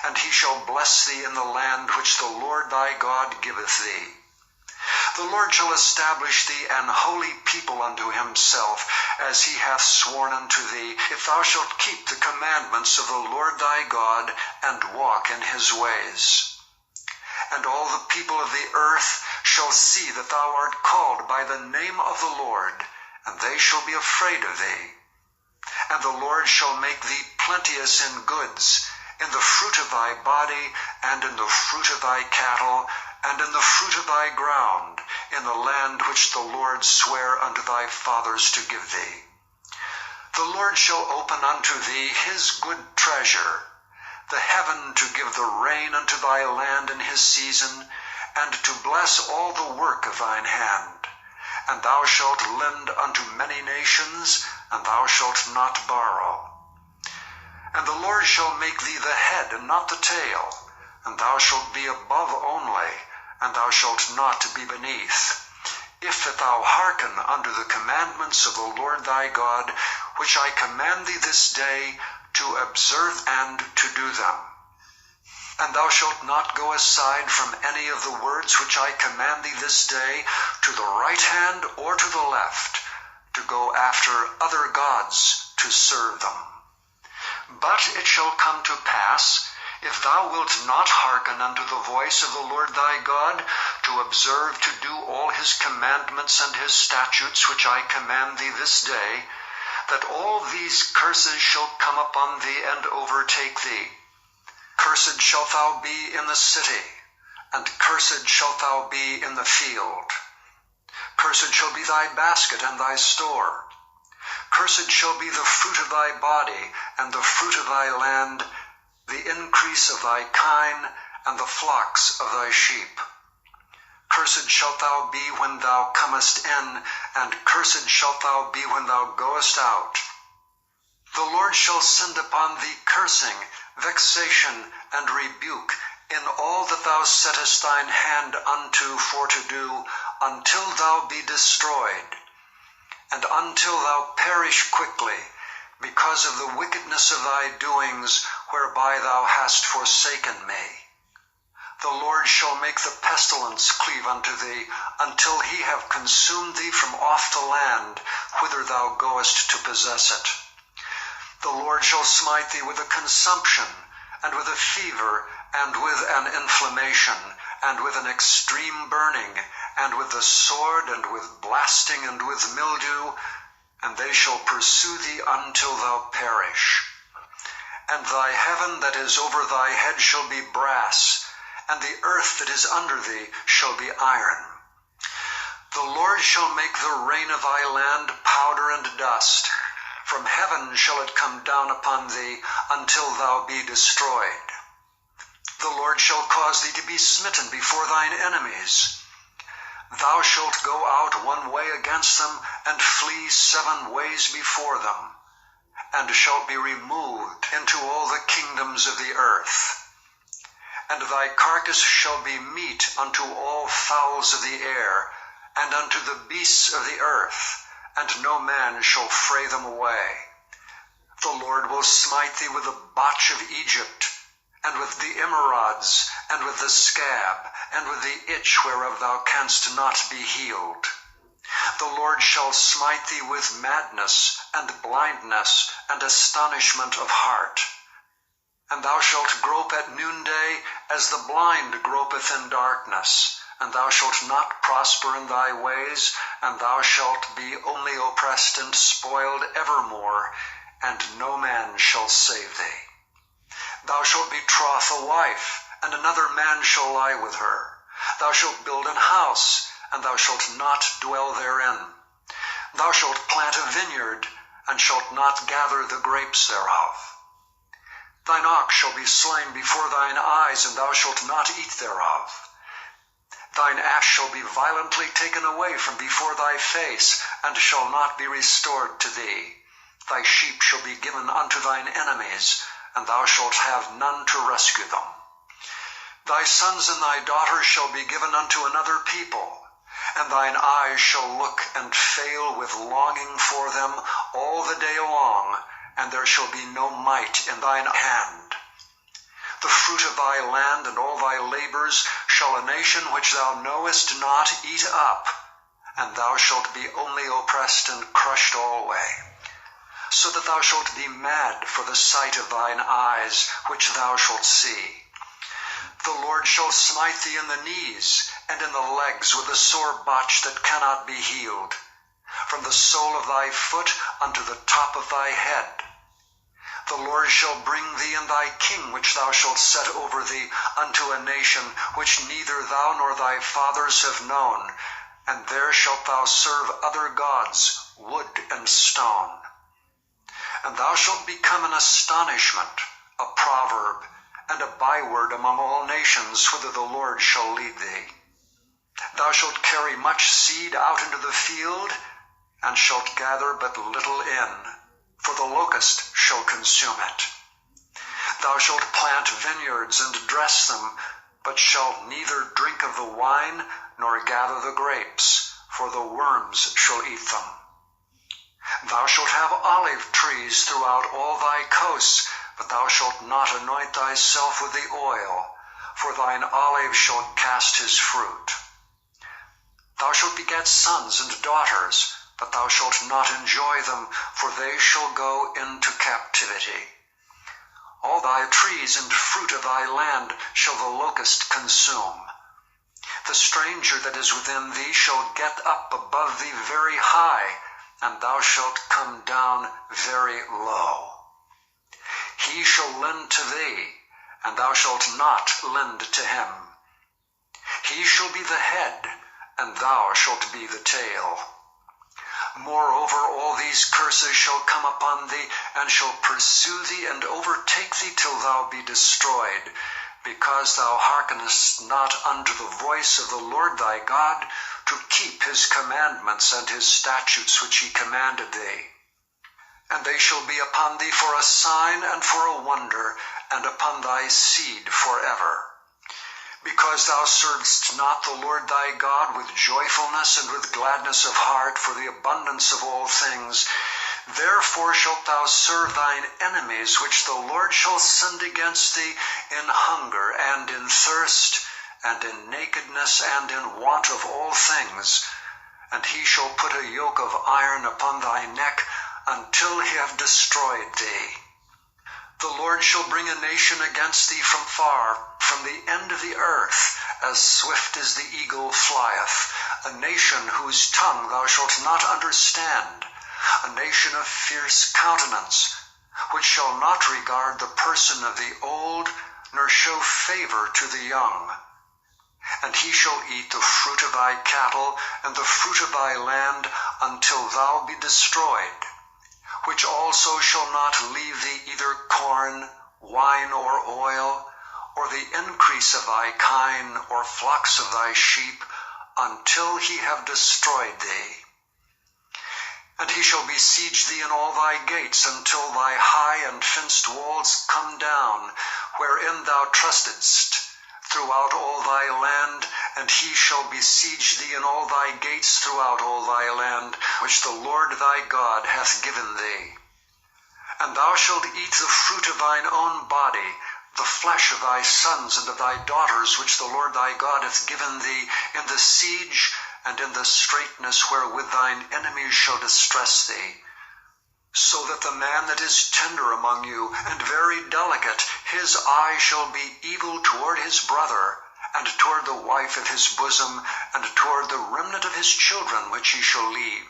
And he shall bless thee in the land which the Lord thy God giveth thee. The Lord shall establish thee an holy people unto himself, as he hath sworn unto thee, if thou shalt keep the commandments of the Lord thy God, and walk in his ways. and all the people of the earth shall see that thou art called by the name of the Lord, and they shall be afraid of thee. And the Lord shall make thee plenteous in goods, in the fruit of thy body, and in the fruit of thy cattle, and in the fruit of thy ground, in the land which the Lord sware unto thy fathers to give thee. The Lord shall open unto thee his good treasure, the heaven to give the rain unto thy land in his season, and to bless all the work of thine hand. And thou shalt lend unto many nations, and thou shalt not borrow. And the Lord shall make thee the head and not the tail, and thou shalt be above only, and thou shalt not be beneath, if that thou hearken unto the commandments of the Lord thy God, which I command thee this day, to observe and to do them. And thou shalt not go aside from any of the words which I command thee this day, to the right hand or to the left, to go after other gods to serve them. But it shall come to pass, if thou wilt not hearken unto the voice of the Lord thy God, to observe to do all his commandments and his statutes which I command thee this day, that all these curses shall come upon thee and overtake thee. Cursed shalt thou be in the city, and cursed shalt thou be in the field. Cursed shall be thy basket and thy store. Cursed shall be the fruit of thy body, and the fruit of thy land, the increase of thy kine, and the flocks of thy sheep. Cursed shalt thou be when thou comest in, and cursed shalt thou be when thou goest out. The Lord shall send upon thee cursing, vexation, and rebuke, in all that thou settest thine hand unto for to do, until thou be destroyed, and until thou perish quickly, because of the wickedness of thy doings, whereby thou hast forsaken me. The Lord shall make the pestilence cleave unto thee, until he have consumed thee from off the land, whither thou goest to possess it. The Lord shall smite thee with a consumption, and with a fever, and with an inflammation, and with an extreme burning, and with the sword, and with blasting, and with mildew, and they shall pursue thee until thou perish. And thy heaven that is over thy head shall be brass, and the earth that is under thee shall be iron. The Lord shall make the rain of thy land powder and dust. From heaven shall it come down upon thee, until thou be destroyed. The Lord shall cause thee to be smitten before thine enemies. Thou shalt go out one way against them, and flee 7 ways before them, and shalt be removed into all the kingdoms of the earth. And thy carcass shall be meat unto all fowls of the air, and unto the beasts of the earth, and no man shall fray them away. The Lord will smite thee with the botch of Egypt, and with the emerods, and with the scab, and with the itch whereof thou canst not be healed. The Lord shall smite thee with madness, and blindness, and astonishment of heart. And thou shalt grope at noonday, as the blind gropeth in darkness. And thou shalt not prosper in thy ways, and thou shalt be only oppressed and spoiled evermore, and no man shall save thee. Thou shalt betroth a wife, and another man shall lie with her. Thou shalt build an house, and thou shalt not dwell therein. Thou shalt plant a vineyard, and shalt not gather the grapes thereof. Thine ox shall be slain before thine eyes, and thou shalt not eat thereof. Thine ass shall be violently taken away from before thy face, and shall not be restored to thee. Thy sheep shall be given unto thine enemies, and thou shalt have none to rescue them. Thy sons and thy daughters shall be given unto another people, and thine eyes shall look and fail with longing for them all the day long, and there shall be no might in thine hand. The fruit of thy land and all thy labors shall a nation which thou knowest not eat up, and thou shalt be only oppressed and crushed alway, so that thou shalt be mad for the sight of thine eyes, which thou shalt see. The Lord shall smite thee in the knees and in the legs with a sore botch that cannot be healed, from the sole of thy foot unto the top of thy head. The Lord shall bring thee and thy king which thou shalt set over thee unto a nation which neither thou nor thy fathers have known, and there shalt thou serve other gods, wood and stone. And thou shalt become an astonishment, a proverb, and a byword among all nations, whither the Lord shall lead thee. Thou shalt carry much seed out into the field, and shalt gather but little in, for the locust shall consume it. Thou shalt plant vineyards and dress them, but shalt neither drink of the wine, nor gather the grapes, for the worms shall eat them. Thou shalt have olive trees throughout all thy coasts, but thou shalt not anoint thyself with the oil, for thine olive shall cast his fruit. Thou shalt beget sons and daughters, but thou shalt not enjoy them, for they shall go into captivity. All thy trees and fruit of thy land shall the locust consume. The stranger that is within thee shall get up above thee very high, and thou shalt come down very low. He shall lend to thee, and thou shalt not lend to him. He shall be the head, and thou shalt be the tail. Moreover, all these curses shall come upon thee, and shall pursue thee, and overtake thee till thou be destroyed, because thou hearkenest not unto the voice of the Lord thy God, to keep his commandments and his statutes which he commanded thee. And they shall be upon thee for a sign and for a wonder, and upon thy seed forever. Because thou servedst not the Lord thy God with joyfulness and with gladness of heart for the abundance of all things, therefore shalt thou serve thine enemies, which the Lord shall send against thee in hunger and in thirst, and in nakedness and in want of all things. And he shall put a yoke of iron upon thy neck, until he have destroyed thee. The Lord shall bring a nation against thee from far, from the end of the earth, as swift as the eagle flieth, a nation whose tongue thou shalt not understand, a nation of fierce countenance, which shall not regard the person of the old, nor show favor to the young. And he shall eat the fruit of thy cattle, and the fruit of thy land, until thou be destroyed, which also shall not leave thee either corn, wine, or oil, or the increase of thy kine, or flocks of thy sheep, until he have destroyed thee. And he shall besiege thee in all thy gates, until thy high and fenced walls come down, wherein thou trustedst, throughout all thy land, and he shall besiege thee in all thy gates throughout all thy land, which the Lord thy God hath given thee. And thou shalt eat the fruit of thine own body, the flesh of thy sons and of thy daughters, which the Lord thy God hath given thee, in the siege and in the straitness wherewith thine enemies shall distress thee. So that the man that is tender among you, and very delicate, his eye shall be evil toward his brother, and toward the wife of his bosom, and toward the remnant of his children which he shall leave,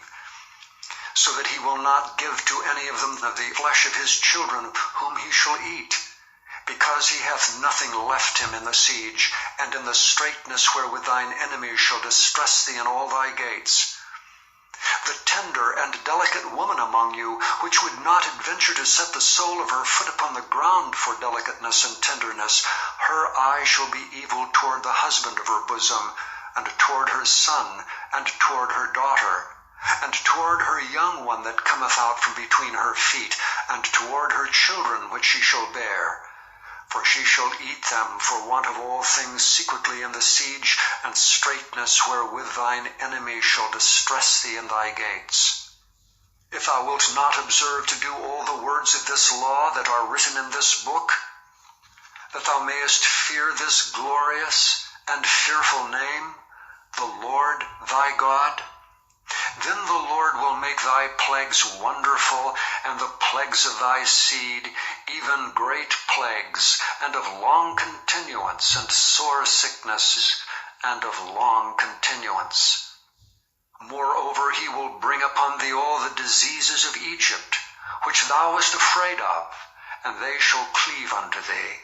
so that he will not give to any of them of the flesh of his children whom he shall eat, because he hath nothing left him in the siege, and in the straitness wherewith thine enemies shall distress thee in all thy gates. The tender and delicate woman among you, which would not adventure to set the sole of her foot upon the ground for delicateness and tenderness, her eye shall be evil toward the husband of her bosom, and toward her son, and toward her daughter, and toward her young one that cometh out from between her feet, and toward her children which she shall bear. For she shall eat them for want of all things secretly in the siege, and straitness wherewith thine enemy shall distress thee in thy gates. If thou wilt not observe to do all the words of this law that are written in this book, that thou mayest fear this glorious and fearful name, the Lord thy God, then the Lord will make thy plagues wonderful, and the plagues of thy seed, even great plagues, and of long continuance, and sore sicknesses, and of long continuance. Moreover, he will bring upon thee all the diseases of Egypt, which thou wast afraid of, and they shall cleave unto thee.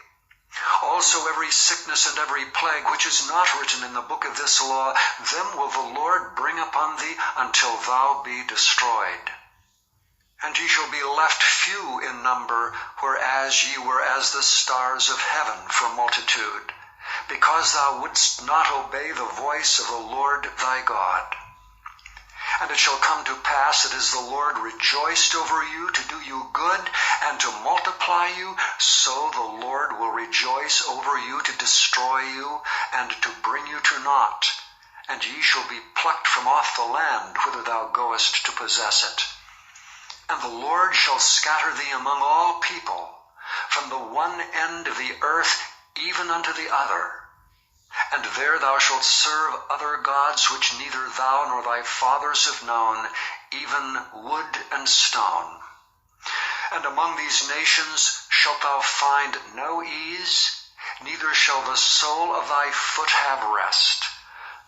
Also every sickness and every plague which is not written in the book of this law, them will the Lord bring upon thee until thou be destroyed. And ye shall be left few in number, whereas ye were as the stars of heaven for multitude, because thou wouldst not obey the voice of the Lord thy God. And it shall come to pass that as the Lord rejoiced over you to do you good and to multiply you, so the Lord will rejoice over you to destroy you and to bring you to naught. And ye shall be plucked from off the land whither thou goest to possess it. And the Lord shall scatter thee among all people, from the one end of the earth even unto the other. And there thou shalt serve other gods which neither thou nor thy fathers have known, even wood and stone. And among these nations shalt thou find no ease, neither shall the sole of thy foot have rest.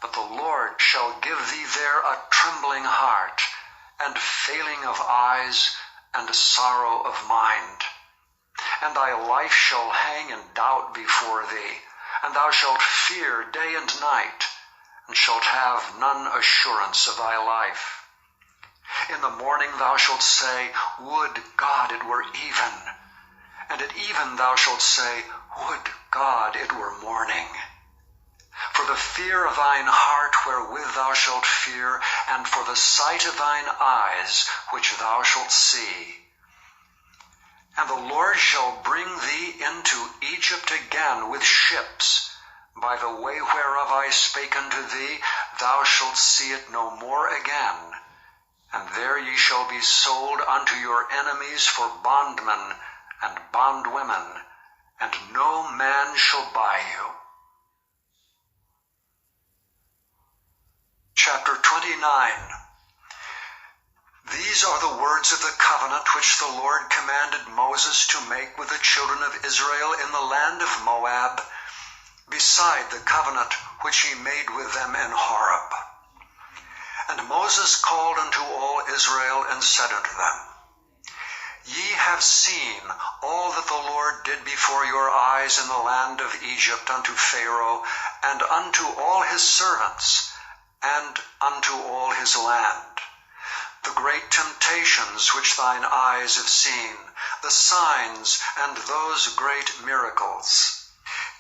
But the Lord shall give thee there a trembling heart, and failing of eyes, and sorrow of mind. And thy life shall hang in doubt before thee, and thou shalt fear day and night, and shalt have none assurance of thy life. In the morning thou shalt say, Would God it were even. And at even thou shalt say, Would God it were morning. For the fear of thine heart wherewith thou shalt fear, and for the sight of thine eyes which thou shalt see. And the Lord shall bring thee into Egypt again with ships. By the way whereof I spake unto thee, thou shalt see it no more again. And there ye shall be sold unto your enemies for bondmen and bondwomen, and no man shall buy you. Chapter 29. These are the words of the covenant which the Lord commanded Moses to make with the children of Israel in the land of Moab, beside the covenant which he made with them in Horeb. And Moses called unto all Israel and said unto them, Ye have seen all that the Lord did before your eyes in the land of Egypt unto Pharaoh, and unto all his servants, and unto all his land. The great temptations which thine eyes have seen, the signs and those great miracles.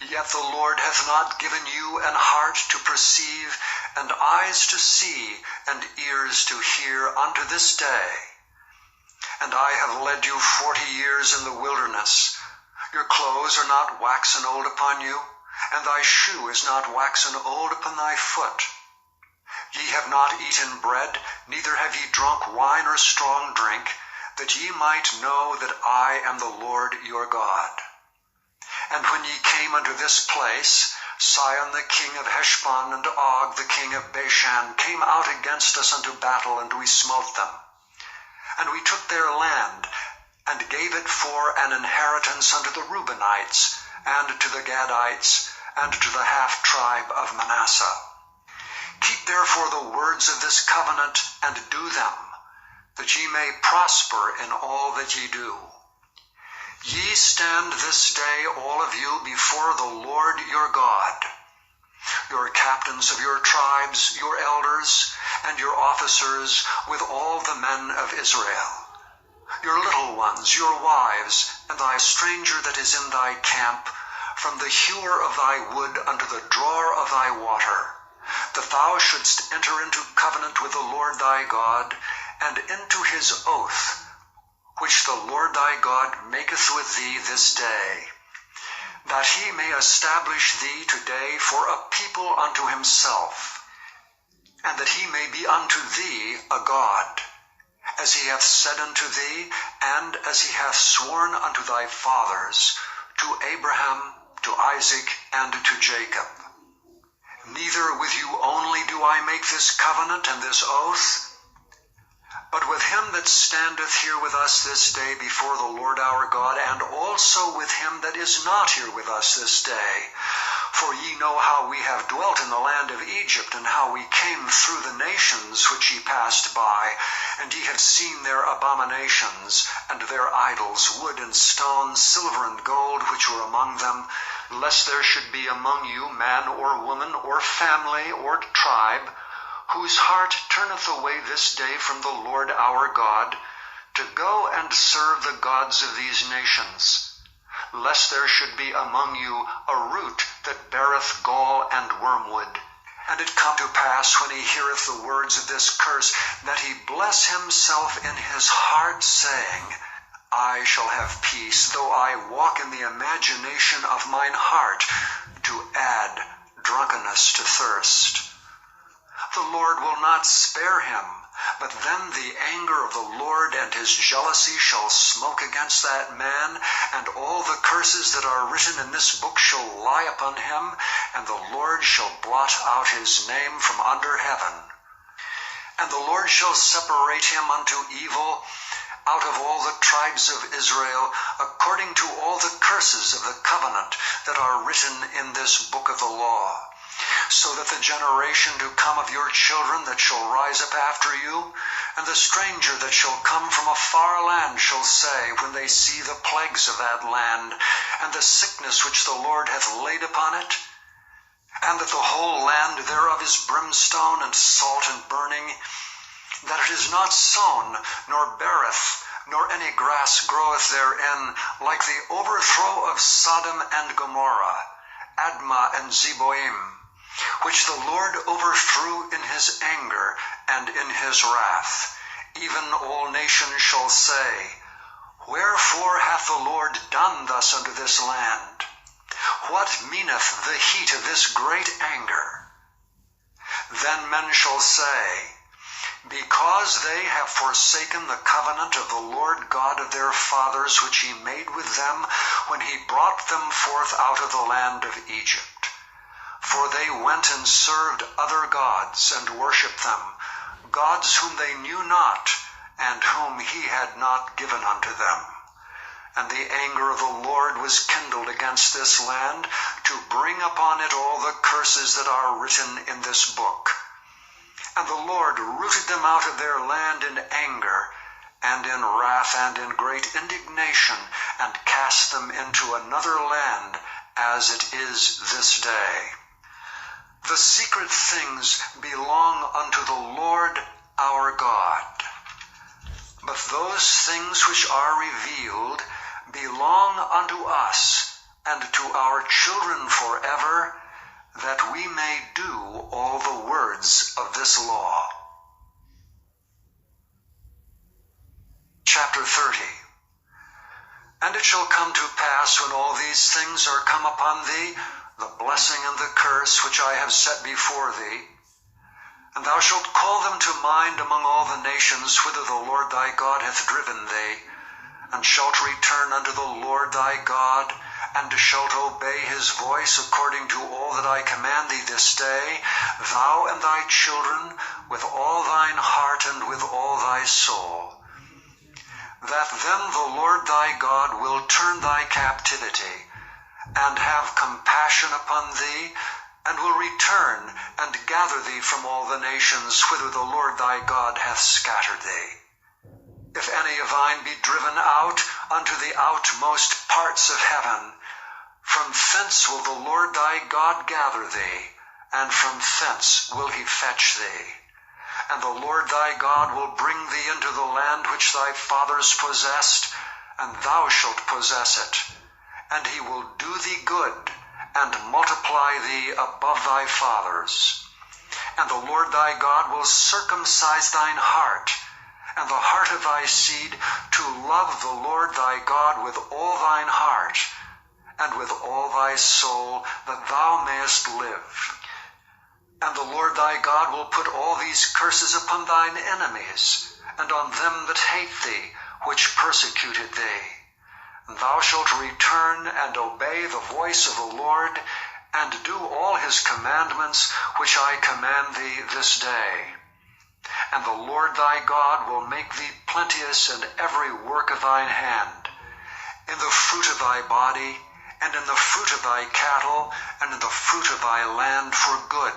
Yet the Lord hath not given you an heart to perceive, and eyes to see, and ears to hear unto this day. And I have led you 40 years in the wilderness. Your clothes are not waxen old upon you, and thy shoe is not waxen old upon thy foot. Ye have not eaten bread, neither have ye drunk wine or strong drink, that ye might know that I am the Lord your God. And when ye came unto this place, Sihon the king of Heshbon and Og the king of Bashan came out against us unto battle, and we smote them. And we took their land, and gave it for an inheritance unto the Reubenites, and to the Gadites, and to the half-tribe of Manasseh. Keep therefore the words of this covenant, and do them, that ye may prosper in all that ye do. Ye stand this day, all of you, before the Lord your God, your captains of your tribes, your elders, and your officers, with all the men of Israel, your little ones, your wives, and thy stranger that is in thy camp, from the hewer of thy wood unto the drawer of thy water, that thou shouldst enter into covenant with the Lord thy God, and into his oath, which the Lord thy God maketh with thee this day, that he may establish thee today for a people unto himself, and that he may be unto thee a God, as he hath said unto thee, and as he hath sworn unto thy fathers, to Abraham, to Isaac, and to Jacob. Neither with you only do I make this covenant and this oath, But with him that standeth here with us this day before the Lord our God, and also with him that is not here with us this day. For ye know how we have dwelt in the land of Egypt, and how we came through the nations which ye passed by, and ye have seen their abominations, and their idols, wood and stone, silver and gold, which were among them, lest there should be among you man or woman, or family, or tribe, whose heart turneth away this day from the Lord our God, to go and serve the gods of these nations, lest there should be among you a root that beareth gall and wormwood. And it come to pass, when he heareth the words of this curse, that he bless himself in his heart, saying, I shall have peace, though I walk in the imagination of mine heart, to add drunkenness to thirst. The Lord will not spare him, but then the anger of the Lord and his jealousy shall smoke against that man, and all the curses that are written in this book shall lie upon him, and the Lord shall blot out his name from under heaven. And the Lord shall separate him unto evil out of all the tribes of Israel, according to all the curses of the covenant that are written in this book of the law. So that the generation to come of your children that shall rise up after you, and the stranger that shall come from a far land shall say, when they see the plagues of that land, and the sickness which the Lord hath laid upon it, and that the whole land thereof is brimstone and salt and burning, that it is not sown, nor beareth, nor any grass groweth therein, like the overthrow of Sodom and Gomorrah, Admah and Zeboim, which the Lord overthrew in his anger and in his wrath. Even all nations shall say, Wherefore hath the Lord done thus unto this land? What meaneth the heat of this great anger? Then men shall say, Because they have forsaken the covenant of the Lord God of their fathers, which he made with them when he brought them forth out of the land of Egypt. For they went and served other gods, and worshipped them, gods whom they knew not, and whom he had not given unto them. And the anger of the Lord was kindled against this land, to bring upon it all the curses that are written in this book. And the Lord rooted them out of their land in anger, and in wrath, and in great indignation, and cast them into another land, as it is this day. The secret things belong unto the Lord our God, but those things which are revealed belong unto us and to our children forever, that we may do all the words of this law. Chapter 30. And it shall come to pass, when all these things are come upon thee, the blessing and the curse which I have set before thee, and thou shalt call them to mind among all the nations whither the Lord thy God hath driven thee, and shalt return unto the Lord thy God, and shalt obey his voice according to all that I command thee this day, thou and thy children, with all thine heart and with all thy soul. That then the Lord thy God will turn thy captivity, and have compassion upon thee, and will return and gather thee from all the nations whither the Lord thy God hath scattered thee. If any of thine be driven out unto the outmost parts of heaven, from thence will the Lord thy God gather thee, and from thence will he fetch thee. And the Lord thy God will bring thee into the land which thy fathers possessed, and thou shalt possess it. And he will do thee good, and multiply thee above thy fathers. And the Lord thy God will circumcise thine heart, and the heart of thy seed, to love the Lord thy God with all thine heart, and with all thy soul, that thou mayest live. And the Lord thy God will put all these curses upon thine enemies, and on them that hate thee, which persecuted thee. And thou shalt return and obey the voice of the Lord, and do all his commandments which I command thee this day. and the Lord thy God will make thee plenteous in every work of thine hand, in the fruit of thy body, and in the fruit of thy cattle, and in the fruit of thy land for good.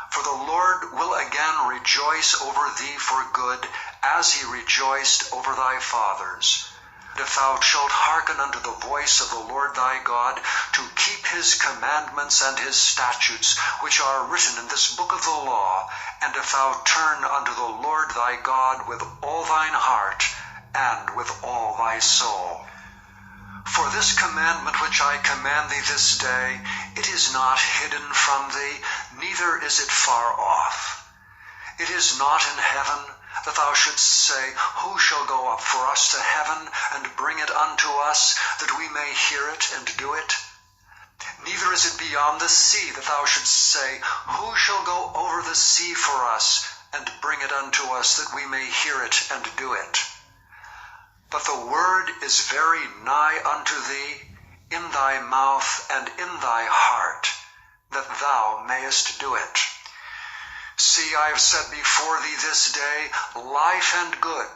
For the Lord will again rejoice over thee for good, as he rejoiced over thy fathers. If thou shalt hearken unto the voice of the Lord thy God, to keep his commandments and his statutes, which are written in this book of the law, and if thou turn unto the Lord thy God with all thine heart, and with all thy soul. For this commandment which I command thee this day, it is not hidden from thee, neither is it far off. It is not in heaven, that thou shouldst say, Who shall go up for us to heaven, and bring it unto us, that we may hear it and do it? Neither is it beyond the sea, that thou shouldst say, Who shall go over the sea for us, and bring it unto us, that we may hear it and do it? But the word is very nigh unto thee, in thy mouth and in thy heart, that thou mayest do it. See, I have set before thee this day life and good,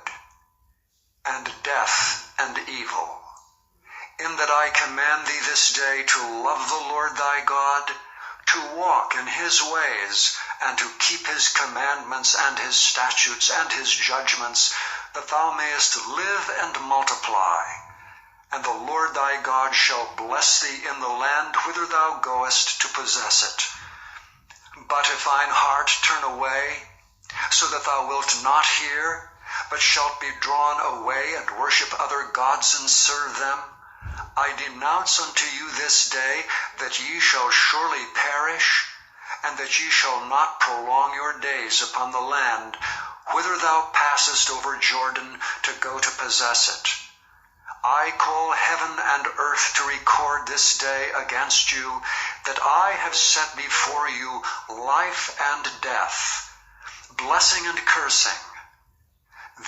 and death and evil, in that I command thee this day to love the Lord thy God, to walk in his ways, and to keep his commandments and his statutes and his judgments, that thou mayest live and multiply. And the Lord thy God shall bless thee in the land whither thou goest to possess it. But if thine heart turn away, so that thou wilt not hear, but shalt be drawn away and worship other gods and serve them, I denounce unto you this day that ye shall surely perish, and that ye shall not prolong your days upon the land whither thou passest over Jordan to go to possess it. I call heaven and earth to record this day against you, that I have set before you life and death, blessing and cursing.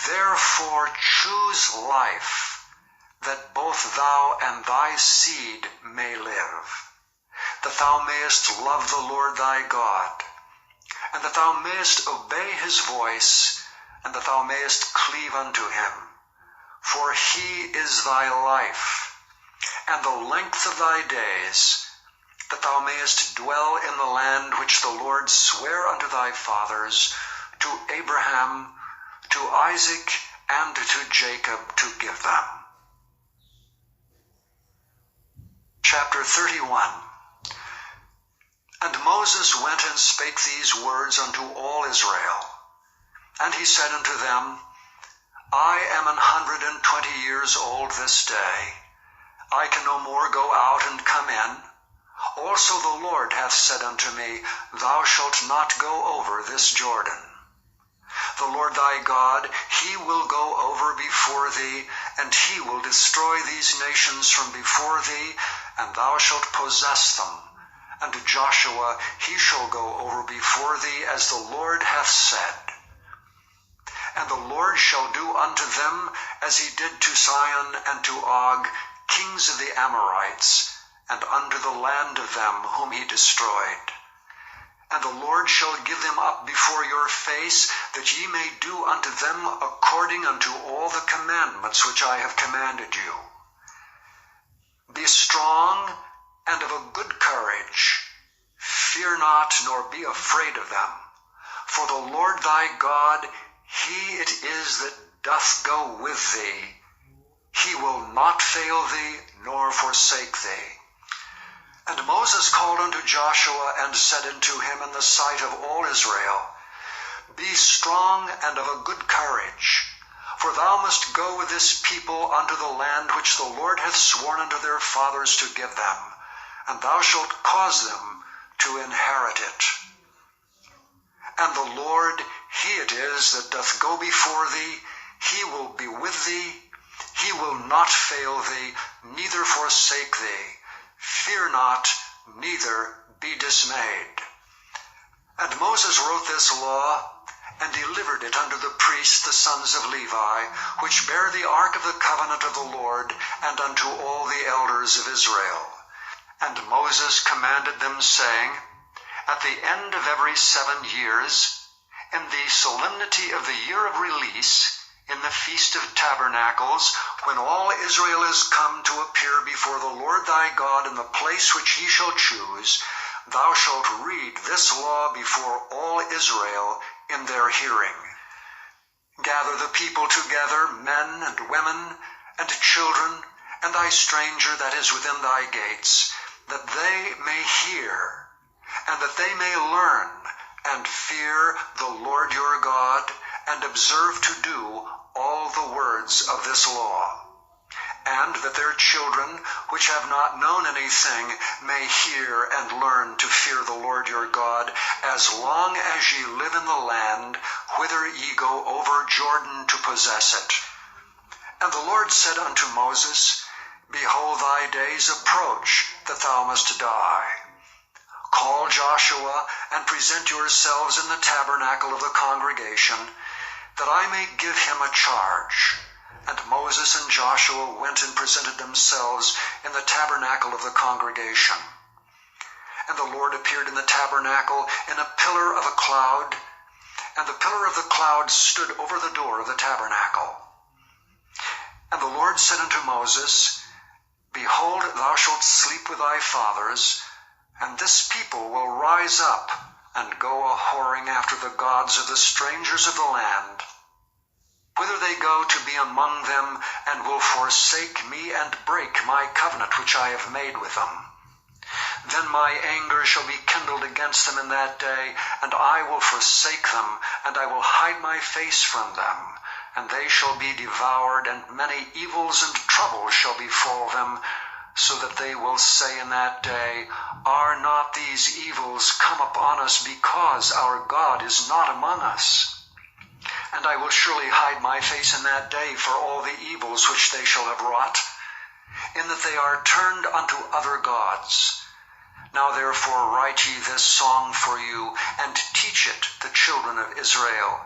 Therefore choose life, that both thou and thy seed may live, that thou mayest love the Lord thy God, and that thou mayest obey his voice, and that thou mayest cleave unto him. For he is thy life, and the length of thy days, that thou mayest dwell in the land which the Lord sware unto thy fathers, to Abraham, to Isaac, and to Jacob, to give them. Chapter 31. And Moses went and spake these words unto all Israel. And he said unto them, I am 120 years old this day. I can no more go out and come in. Also the Lord hath said unto me, Thou shalt not go over this Jordan. The Lord thy God, he will go over before thee, and he will destroy these nations from before thee, and thou shalt possess them. And Joshua, he shall go over before thee, as the Lord hath said. And the Lord shall do unto them as he did to Sihon and to Og, kings of the Amorites, and unto the land of them whom he destroyed. And the Lord shall give them up before your face, that ye may do unto them according unto all the commandments which I have commanded you. Be strong and of a good courage. Fear not, nor be afraid of them. For the Lord thy God, he it is that doth go with thee. He will not fail thee, nor forsake thee. And Moses called unto Joshua, and said unto him in the sight of all Israel, Be strong and of a good courage, for thou must go with this people unto the land which the Lord hath sworn unto their fathers to give them, and thou shalt cause them to inherit it. And the Lord, he it is that doth go before thee, he will be with thee, he will not fail thee, neither forsake thee. Fear not, neither be dismayed. And Moses wrote this law, and delivered it unto the priests the sons of Levi, which bear the ark of the covenant of the Lord, and unto all the elders of Israel. And Moses commanded them, saying, At the end of every 7 years, in the solemnity of the year of release, in the Feast of Tabernacles, when all Israel is come to appear before the Lord thy God in the place which he shall choose, thou shalt read this law before all Israel in their hearing. Gather the people together, men and women, and children, and thy stranger that is within thy gates, that they may hear, and that they may learn, and fear the Lord your God, and observe to do all the words of this law, and that their children, which have not known anything, may hear and learn to fear the Lord your God, as long as ye live in the land whither ye go over Jordan to possess it. And the Lord said unto Moses, Behold, thy days approach, that thou must die. Call Joshua, and present yourselves in the tabernacle of the congregation, that I may give him a charge. And Moses and Joshua went and presented themselves in the tabernacle of the congregation. And the Lord appeared in the tabernacle in a pillar of a cloud, and the pillar of the cloud stood over the door of the tabernacle. And the Lord said unto Moses, Behold, thou shalt sleep with thy fathers, and this people will rise up and go a-whoring after the gods of the strangers of the land, whither they go to be among them, and will forsake me and break my covenant which I have made with them. Then my anger shall be kindled against them in that day, and I will forsake them, and I will hide my face from them, and they shall be devoured, and many evils and troubles shall befall them, so that they will say in that day, Are not these evils come upon us because our God is not among us? And I will surely hide my face in that day for all the evils which they shall have wrought, in that they are turned unto other gods. Now therefore write ye this song for you, and teach it the children of Israel.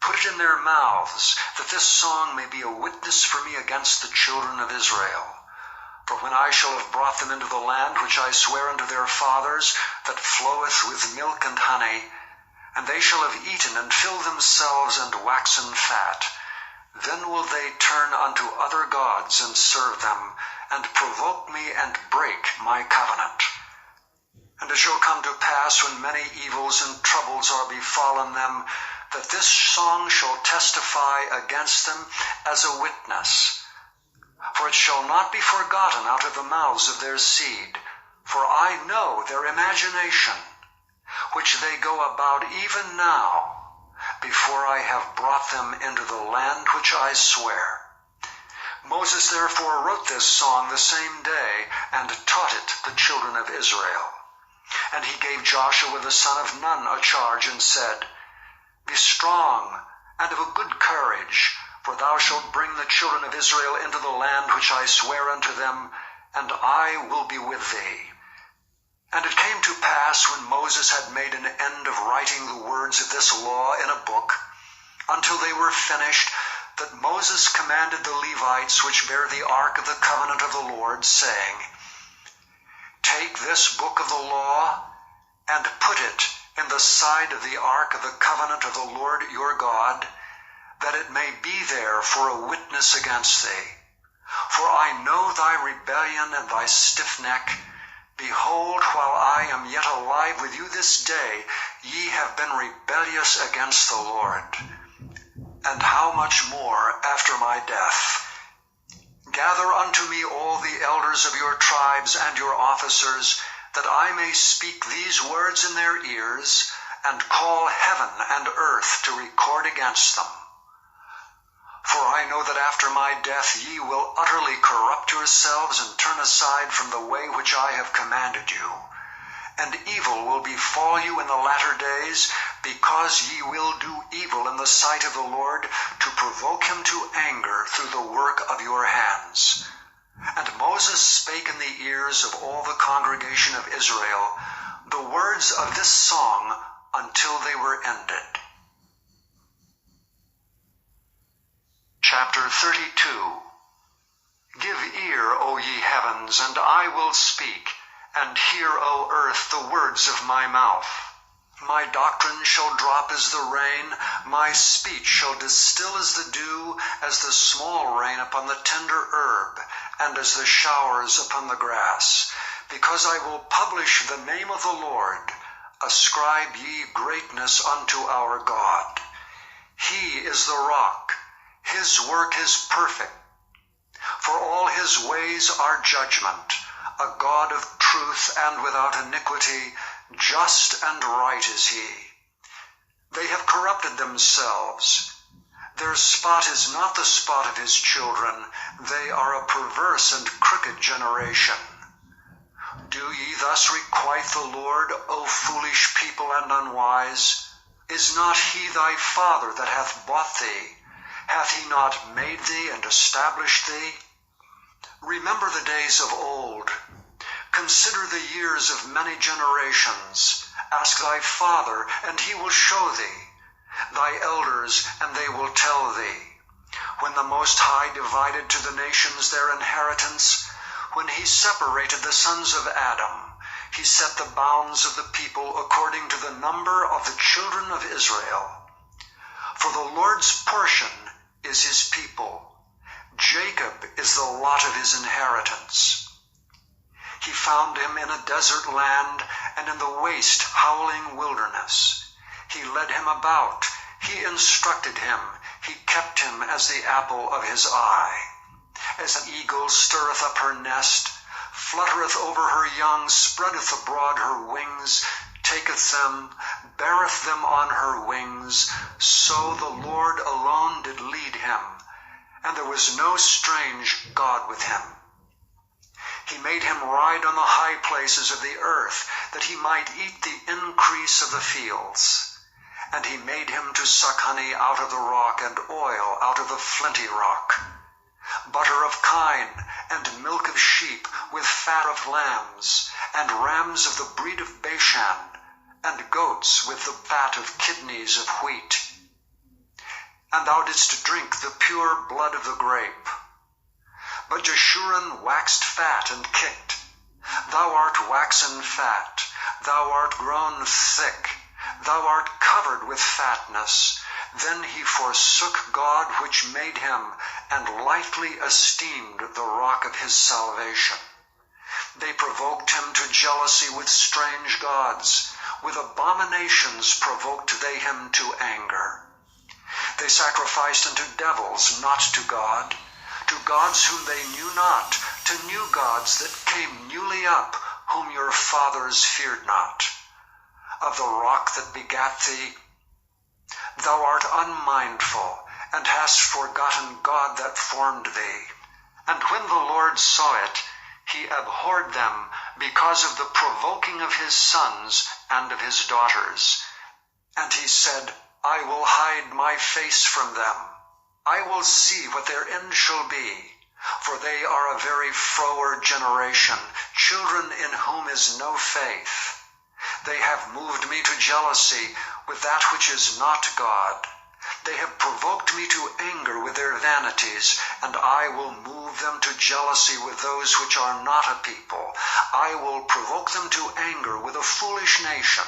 Put it in their mouths, that this song may be a witness for me against the children of Israel. For when I shall have brought them into the land which I swear unto their fathers, that floweth with milk and honey, and they shall have eaten and filled themselves and waxen fat, then will they turn unto other gods and serve them, and provoke me and break my covenant. And it shall come to pass, when many evils and troubles are befallen them, that this song shall testify against them as a witness. For it shall not be forgotten out of the mouths of their seed, for I know their imagination, which they go about even now, before I have brought them into the land which I swear. Moses therefore wrote this song the same day, and taught it the children of Israel. And he gave Joshua the son of Nun a charge, and said, Be strong and of a good courage, for thou shalt bring the children of Israel into the land which I swear unto them, and I will be with thee. And it came to pass, when Moses had made an end of writing the words of this law in a book, until they were finished, that Moses commanded the Levites which bear the ark of the covenant of the Lord, saying, Take this book of the law, and put it in the side of the ark of the covenant of the Lord your God, that it may be there for a witness against thee. For I know thy rebellion and thy stiff neck. Behold, while I am yet alive with you this day, ye have been rebellious against the Lord. And how much more after my death? Gather unto me all the elders of your tribes and your officers, that I may speak these words in their ears, and call heaven and earth to record against them. For I know that after my death ye will utterly corrupt yourselves and turn aside from the way which I have commanded you. And evil will befall you in the latter days, because ye will do evil in the sight of the Lord, to provoke him to anger through the work of your hands. And Moses spake in the ears of all the congregation of Israel the words of this song until they were ended. Chapter 32. Give ear, O ye heavens, and I will speak, and hear, O earth, the words of my mouth. My doctrine shall drop as the rain, my speech shall distill as the dew, as the small rain upon the tender herb, and as the showers upon the grass. Because I will publish the name of the Lord, ascribe ye greatness unto our God. He is the rock, his work is perfect. For all his ways are judgment, a God of truth and without iniquity, just and right is he. They have corrupted themselves. Their spot is not the spot of his children. They are a perverse and crooked generation. Do ye thus requite the Lord, O foolish people and unwise? Is not he thy father that hath bought thee? Hath he not made thee and established thee? Remember the days of old. Consider the years of many generations. Ask thy father, and he will show thee, thy elders, and they will tell thee. When the Most High divided to the nations their inheritance, when he separated the sons of Adam, he set the bounds of the people according to the number of the children of Israel. For the Lord's portion is his people. Jacob is the lot of his inheritance. He found him in a desert land and in the waste, howling wilderness. He led him about. He instructed him. He kept him as the apple of his eye. As an eagle stirreth up her nest, fluttereth over her young, spreadeth abroad her wings, taketh them, beareth them on her wings, so the Lord alone did lead him, and there was no strange God with him. He made him ride on the high places of the earth, that he might eat the increase of the fields. And he made him to suck honey out of the rock, and oil out of the flinty rock. Butter of kine, and milk of sheep, with fat of lambs, and rams of the breed of Bashan, and goats with the fat of kidneys of wheat. And thou didst drink the pure blood of the grape. But Jeshurun waxed fat and kicked. Thou art waxen fat, thou art grown thick, thou art covered with fatness. Then he forsook God which made him, and lightly esteemed the rock of his salvation. They provoked him to jealousy with strange gods. With abominations provoked they him to anger. They sacrificed unto devils, not to God, to gods whom they knew not, to new gods that came newly up, whom your fathers feared not. Of the rock that begat thee, thou art unmindful, and hast forgotten God that formed thee. And when the Lord saw it, he abhorred them, because of the provoking of his sons and of his daughters. And he said, I will hide my face from them. I will see what their end shall be. For they are a very froward generation, children in whom is no faith. They have moved me to jealousy with that which is not God. They have provoked me to anger with their vanities, and I will move them to jealousy with those which are not a people. I will provoke them to anger with a foolish nation.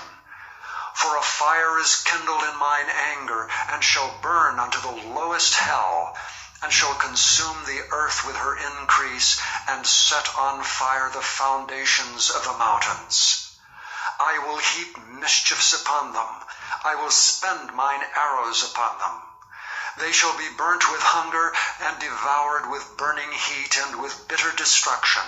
For a fire is kindled in mine anger, and shall burn unto the lowest hell, and shall consume the earth with her increase, and set on fire the foundations of the mountains. I will heap mischiefs upon them. I will spend mine arrows upon them. They shall be burnt with hunger, and devoured with burning heat, and with bitter destruction.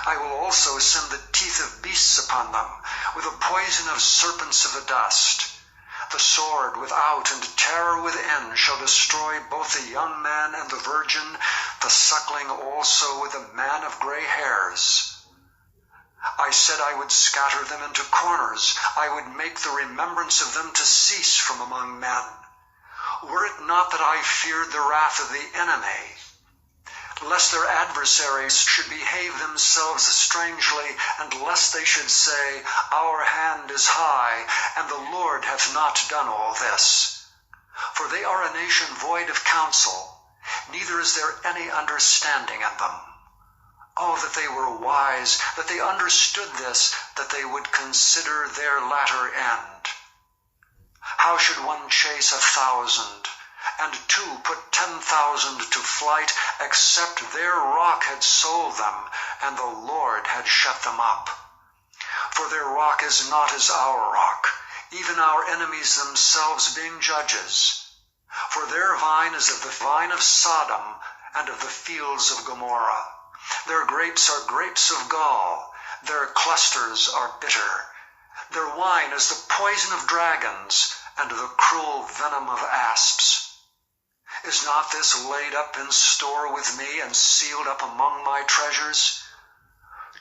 I will also send the teeth of beasts upon them, with the poison of serpents of the dust. The sword without and terror within shall destroy both the young man and the virgin, the suckling also with the man of gray hairs. I said I would scatter them into corners. I would make the remembrance of them to cease from among men. Were it not that I feared the wrath of the enemy, lest their adversaries should behave themselves strangely, and lest they should say, Our hand is high, and the Lord hath not done all this. For they are a nation void of counsel, neither is there any understanding in them. Oh, that they were wise, that they understood this, that they would consider their latter end. How should one chase 1,000, and two put 10,000 to flight, except their rock had sold them, and the Lord had shut them up? For their rock is not as our rock, even our enemies themselves being judges. For their vine is of the vine of Sodom, and of the fields of Gomorrah. Their grapes are grapes of gall, their clusters are bitter. Their wine is the poison of dragons, and the cruel venom of asps. Is not this laid up in store with me, and sealed up among my treasures?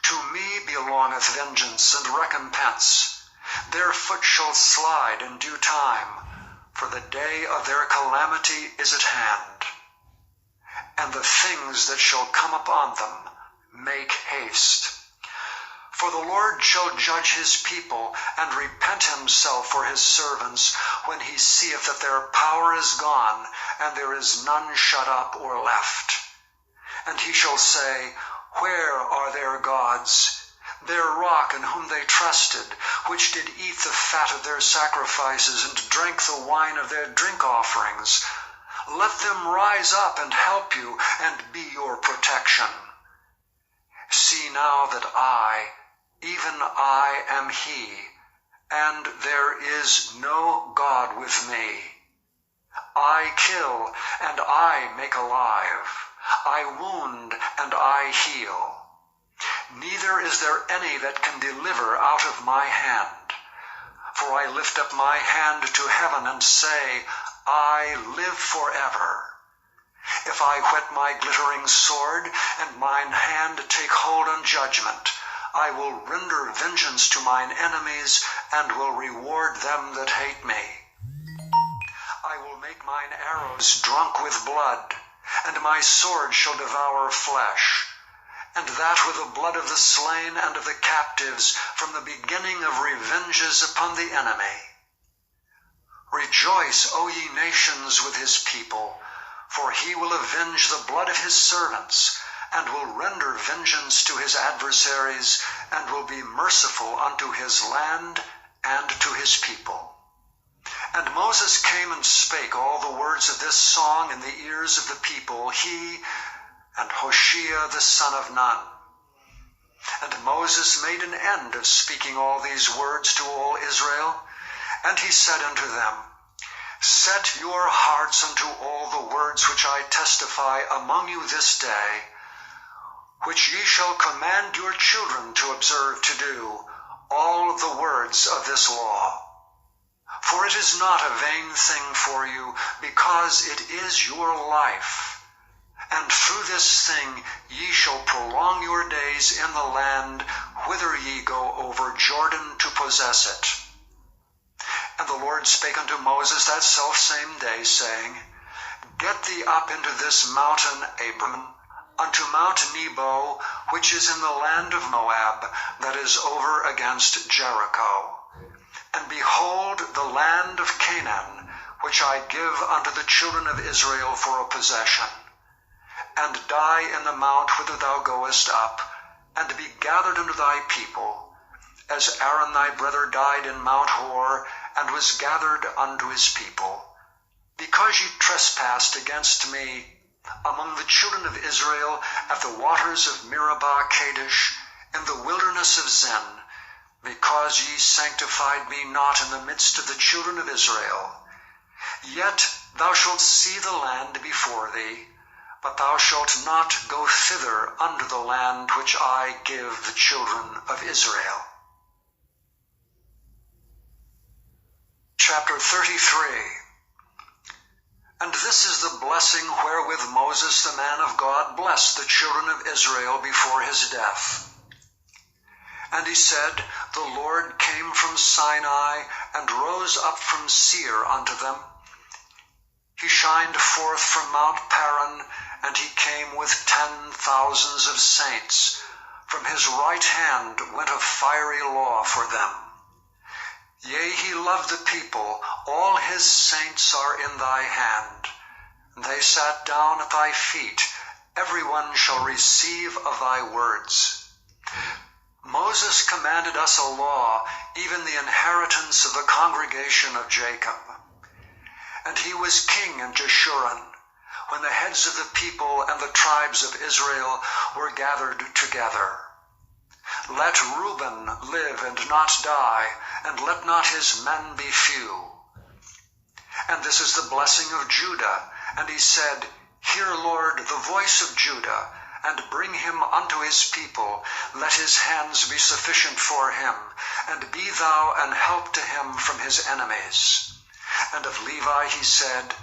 To me belongeth vengeance and recompense. Their foot shall slide in due time, for the day of their calamity is at hand. And the things that shall come upon them, make haste. For the Lord shall judge his people, and repent himself for his servants, when he seeth that their power is gone, and there is none shut up or left. And he shall say, Where are their gods, their rock in whom they trusted, which did eat the fat of their sacrifices, and drank the wine of their drink offerings? Let them rise up and help you, and be your protection. See now that I, even I, am he, and there is no God with me. I kill, and I make alive. I wound, and I heal. Neither is there any that can deliver out of my hand. For I lift up my hand to heaven, and say, I live forever. If I whet my glittering sword, and mine hand take hold on judgment, I will render vengeance to mine enemies, and will reward them that hate me. I will make mine arrows drunk with blood, and my sword shall devour flesh, and that with the blood of the slain and of the captives, from the beginning of revenges upon the enemy. Rejoice, O ye nations, with his people, for he will avenge the blood of his servants, and will render vengeance to his adversaries, and will be merciful unto his land and to his people. And Moses came and spake all the words of this song in the ears of the people, he and Hoshea the son of Nun. And Moses made an end of speaking all these words to all Israel, and he said unto them, Set your hearts unto all the words which I testify among you this day, which ye shall command your children to observe to do, all the words of this law. For it is not a vain thing for you, because it is your life. And through this thing ye shall prolong your days in the land whither ye go over Jordan to possess it. And the Lord spake unto Moses that selfsame day, saying, Get thee up into this mountain, Abram, unto Mount Nebo, which is in the land of Moab, that is over against Jericho. And behold the land of Canaan, which I give unto the children of Israel for a possession. And die in the mount whither thou goest up, and be gathered unto thy people, as Aaron thy brother died in Mount Hor, and was gathered unto his people. Because ye trespassed against me among the children of Israel at the waters of Meribah Kadesh, in the wilderness of Zin, because ye sanctified me not in the midst of the children of Israel. Yet thou shalt see the land before thee, but thou shalt not go thither unto the land which I give the children of Israel. Chapter 33. And this is the blessing wherewith Moses the man of God blessed the children of Israel before his death. And he said, The Lord came from Sinai, and rose up from Seir unto them. He shined forth from Mount Paran, and he came with 10,000s of saints. From his right hand went a fiery law for them. Yea, he loved the people, all his saints are in thy hand. They sat down at thy feet, every one shall receive of thy words. Moses commanded us a law, even the inheritance of the congregation of Jacob. and he was king in Jeshurun, when the heads of the people and the tribes of Israel were gathered together. Let Reuben live and not die, and let not his men be few. And this is the blessing of Judah. And he said, Hear, Lord, the voice of Judah, and bring him unto his people. Let his hands be sufficient for him, and be thou an help to him from his enemies. And of Levi he said,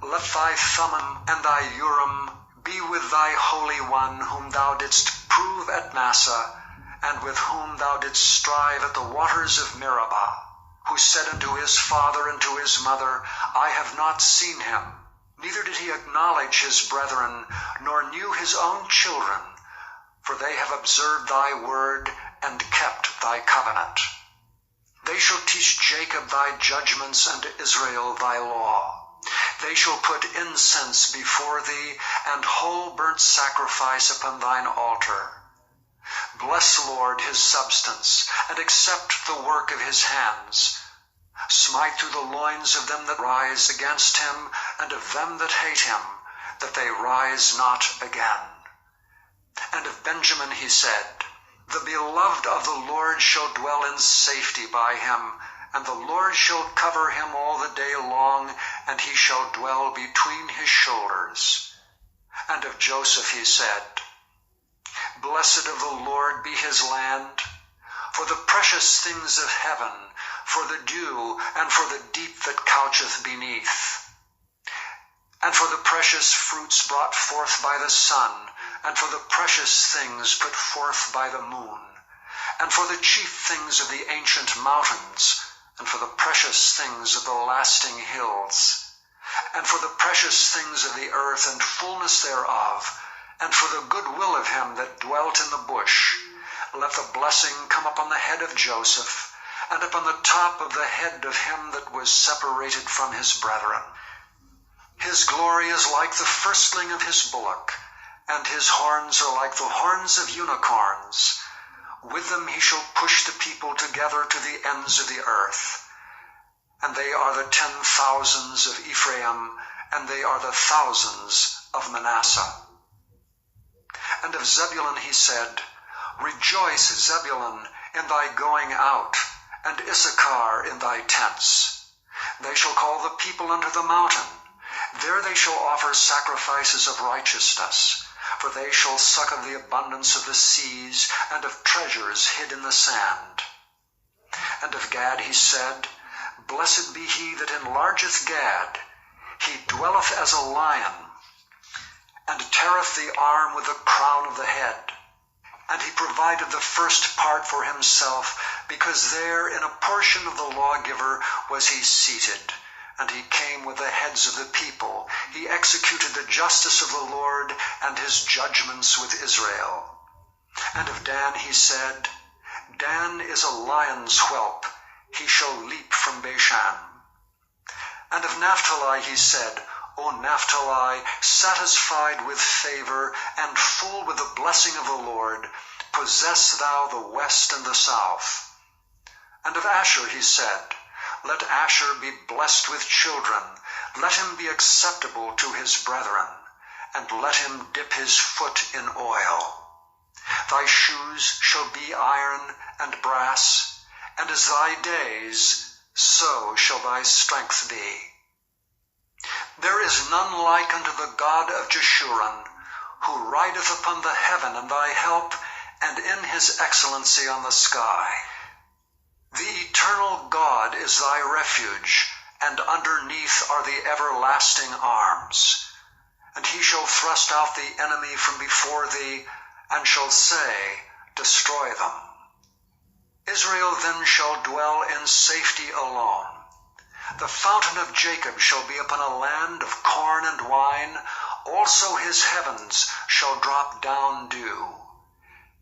Let thy Thummim and thy Urim be with thy Holy One, whom thou didst prove at Massah, and with whom thou didst strive at the waters of Meribah, who said unto his father and to his mother, I have not seen him, neither did he acknowledge his brethren, nor knew his own children, for they have observed thy word and kept thy covenant. They shall teach Jacob thy judgments, and Israel thy law. They shall put incense before thee, and whole burnt sacrifice upon thine altar. Bless, Lord, his substance, and accept the work of his hands. Smite through the loins of them that rise against him, and of them that hate him, that they rise not again. And of Benjamin he said, The beloved of the Lord shall dwell in safety by him, and the Lord shall cover him all the day long, and he shall dwell between his shoulders. And of Joseph he said, Blessed of the Lord be his land, for the precious things of heaven, for the dew, and for the deep that coucheth beneath, and for the precious fruits brought forth by the sun, and for the precious things put forth by the moon, and for the chief things of the ancient mountains, and for the precious things of the lasting hills, and for the precious things of the earth and fullness thereof, and for the good will of him that dwelt in the bush. Let the blessing come upon the head of Joseph, and upon the top of the head of him that was separated from his brethren. His glory is like the firstling of his bullock, and his horns are like the horns of unicorns. With them he shall push the people together to the ends of the earth. And they are the 10,000s of Ephraim, and they are the thousands of Manasseh. And of Zebulun he said, Rejoice, Zebulun, in thy going out, and Issachar in thy tents. They shall call the people unto the mountain. There they shall offer sacrifices of righteousness, for they shall suck of the abundance of the seas, and of treasures hid in the sand. And of Gad he said, Blessed be he that enlargeth Gad. He dwelleth as a lion, and teareth the arm with the crown of the head. And he provided the first part for himself, because there in a portion of the lawgiver was he seated. And he came with the heads of the people. He executed the justice of the Lord, and his judgments with Israel. And of Dan he said, Dan is a lion's whelp. He shall leap from Bashan. And of Naphtali he said, O Naphtali, satisfied with favor, and full with the blessing of the Lord, possess thou the west and the south. And of Asher he said, Let Asher be blessed with children, let him be acceptable to his brethren, and let him dip his foot in oil. Thy shoes shall be iron and brass, and as thy days, so shall thy strength be. There is none like unto the God of Jeshurun, who rideth upon the heaven in thy help, and in his excellency on the sky. The eternal God is thy refuge, and underneath are the everlasting arms. And he shall thrust out the enemy from before thee, and shall say, Destroy them. Israel then shall dwell in safety alone. The fountain of Jacob shall be upon a land of corn and wine, also his heavens shall drop down dew.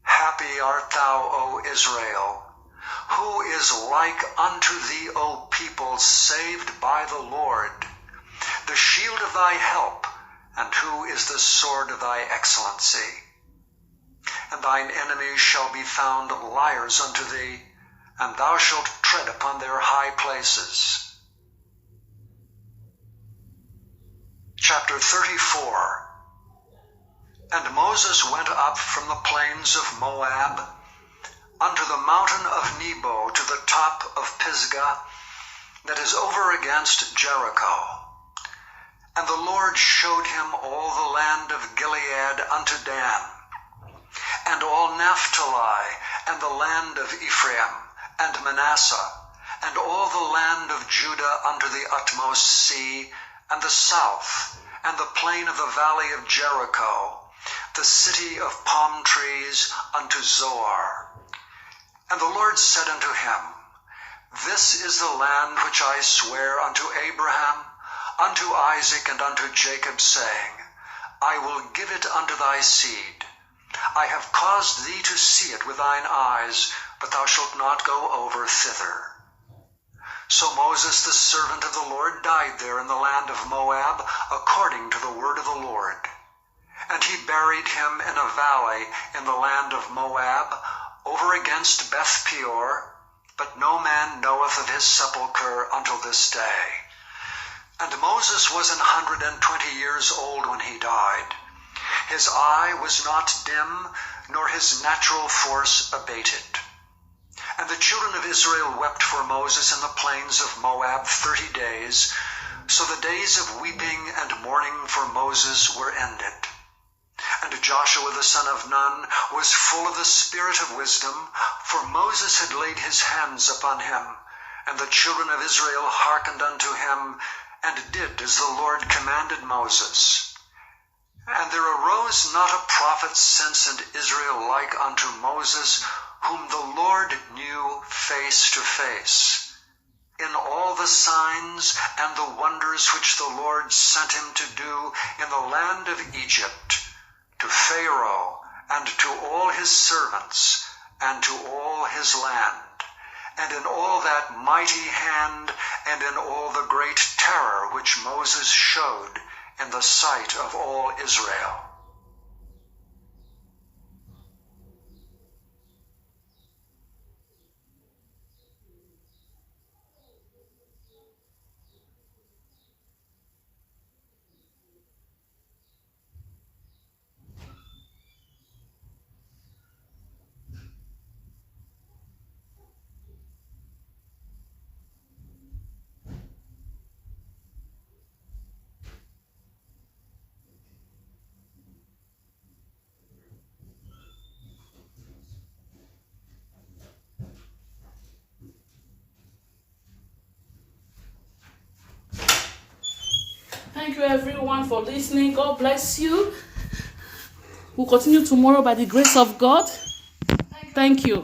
Happy art thou, O Israel! Who is like unto thee, O people, saved by the Lord? The shield of thy help, and who is the sword of thy excellency? And thine enemies shall be found liars unto thee, and thou shalt tread upon their high places. chapter 34. And Moses went up from the plains of Moab unto the mountain of Nebo to the top of Pisgah, that is over against Jericho. And the Lord showed him all the land of Gilead unto Dan, and all Naphtali, and the land of Ephraim, and Manasseh, and all the land of Judah unto the utmost sea, and the south, and the plain of the valley of Jericho, the city of palm trees unto Zoar. And the Lord said unto him, This is the land which I swear unto Abraham, unto Isaac, and unto Jacob, saying, I will give it unto thy seed. I have caused thee to see it with thine eyes, but thou shalt not go over thither. So Moses the servant of the Lord died there in the land of Moab, according to the word of the Lord. And he buried him in a valley in the land of Moab, over against Beth Peor, but no man knoweth of his sepulchre until this day. And Moses was 120 years old when he died. His eye was not dim, nor his natural force abated. And the children of Israel wept for Moses in the plains of Moab 30 days, so the days of weeping and mourning for Moses were ended. And Joshua the son of Nun was full of the spirit of wisdom, for Moses had laid his hands upon him, and the children of Israel hearkened unto him, and did as the Lord commanded Moses. And there arose not a prophet since in Israel like unto Moses, whom the Lord knew face to face, in all the signs and the wonders which the Lord sent him to do in the land of Egypt, to Pharaoh, and to all his servants, and to all his land, and in all that mighty hand, and in all the great terror which Moses showed in the sight of all Israel. Thank you everyone for listening. God bless you. We'll continue tomorrow by the grace of God. Thank you.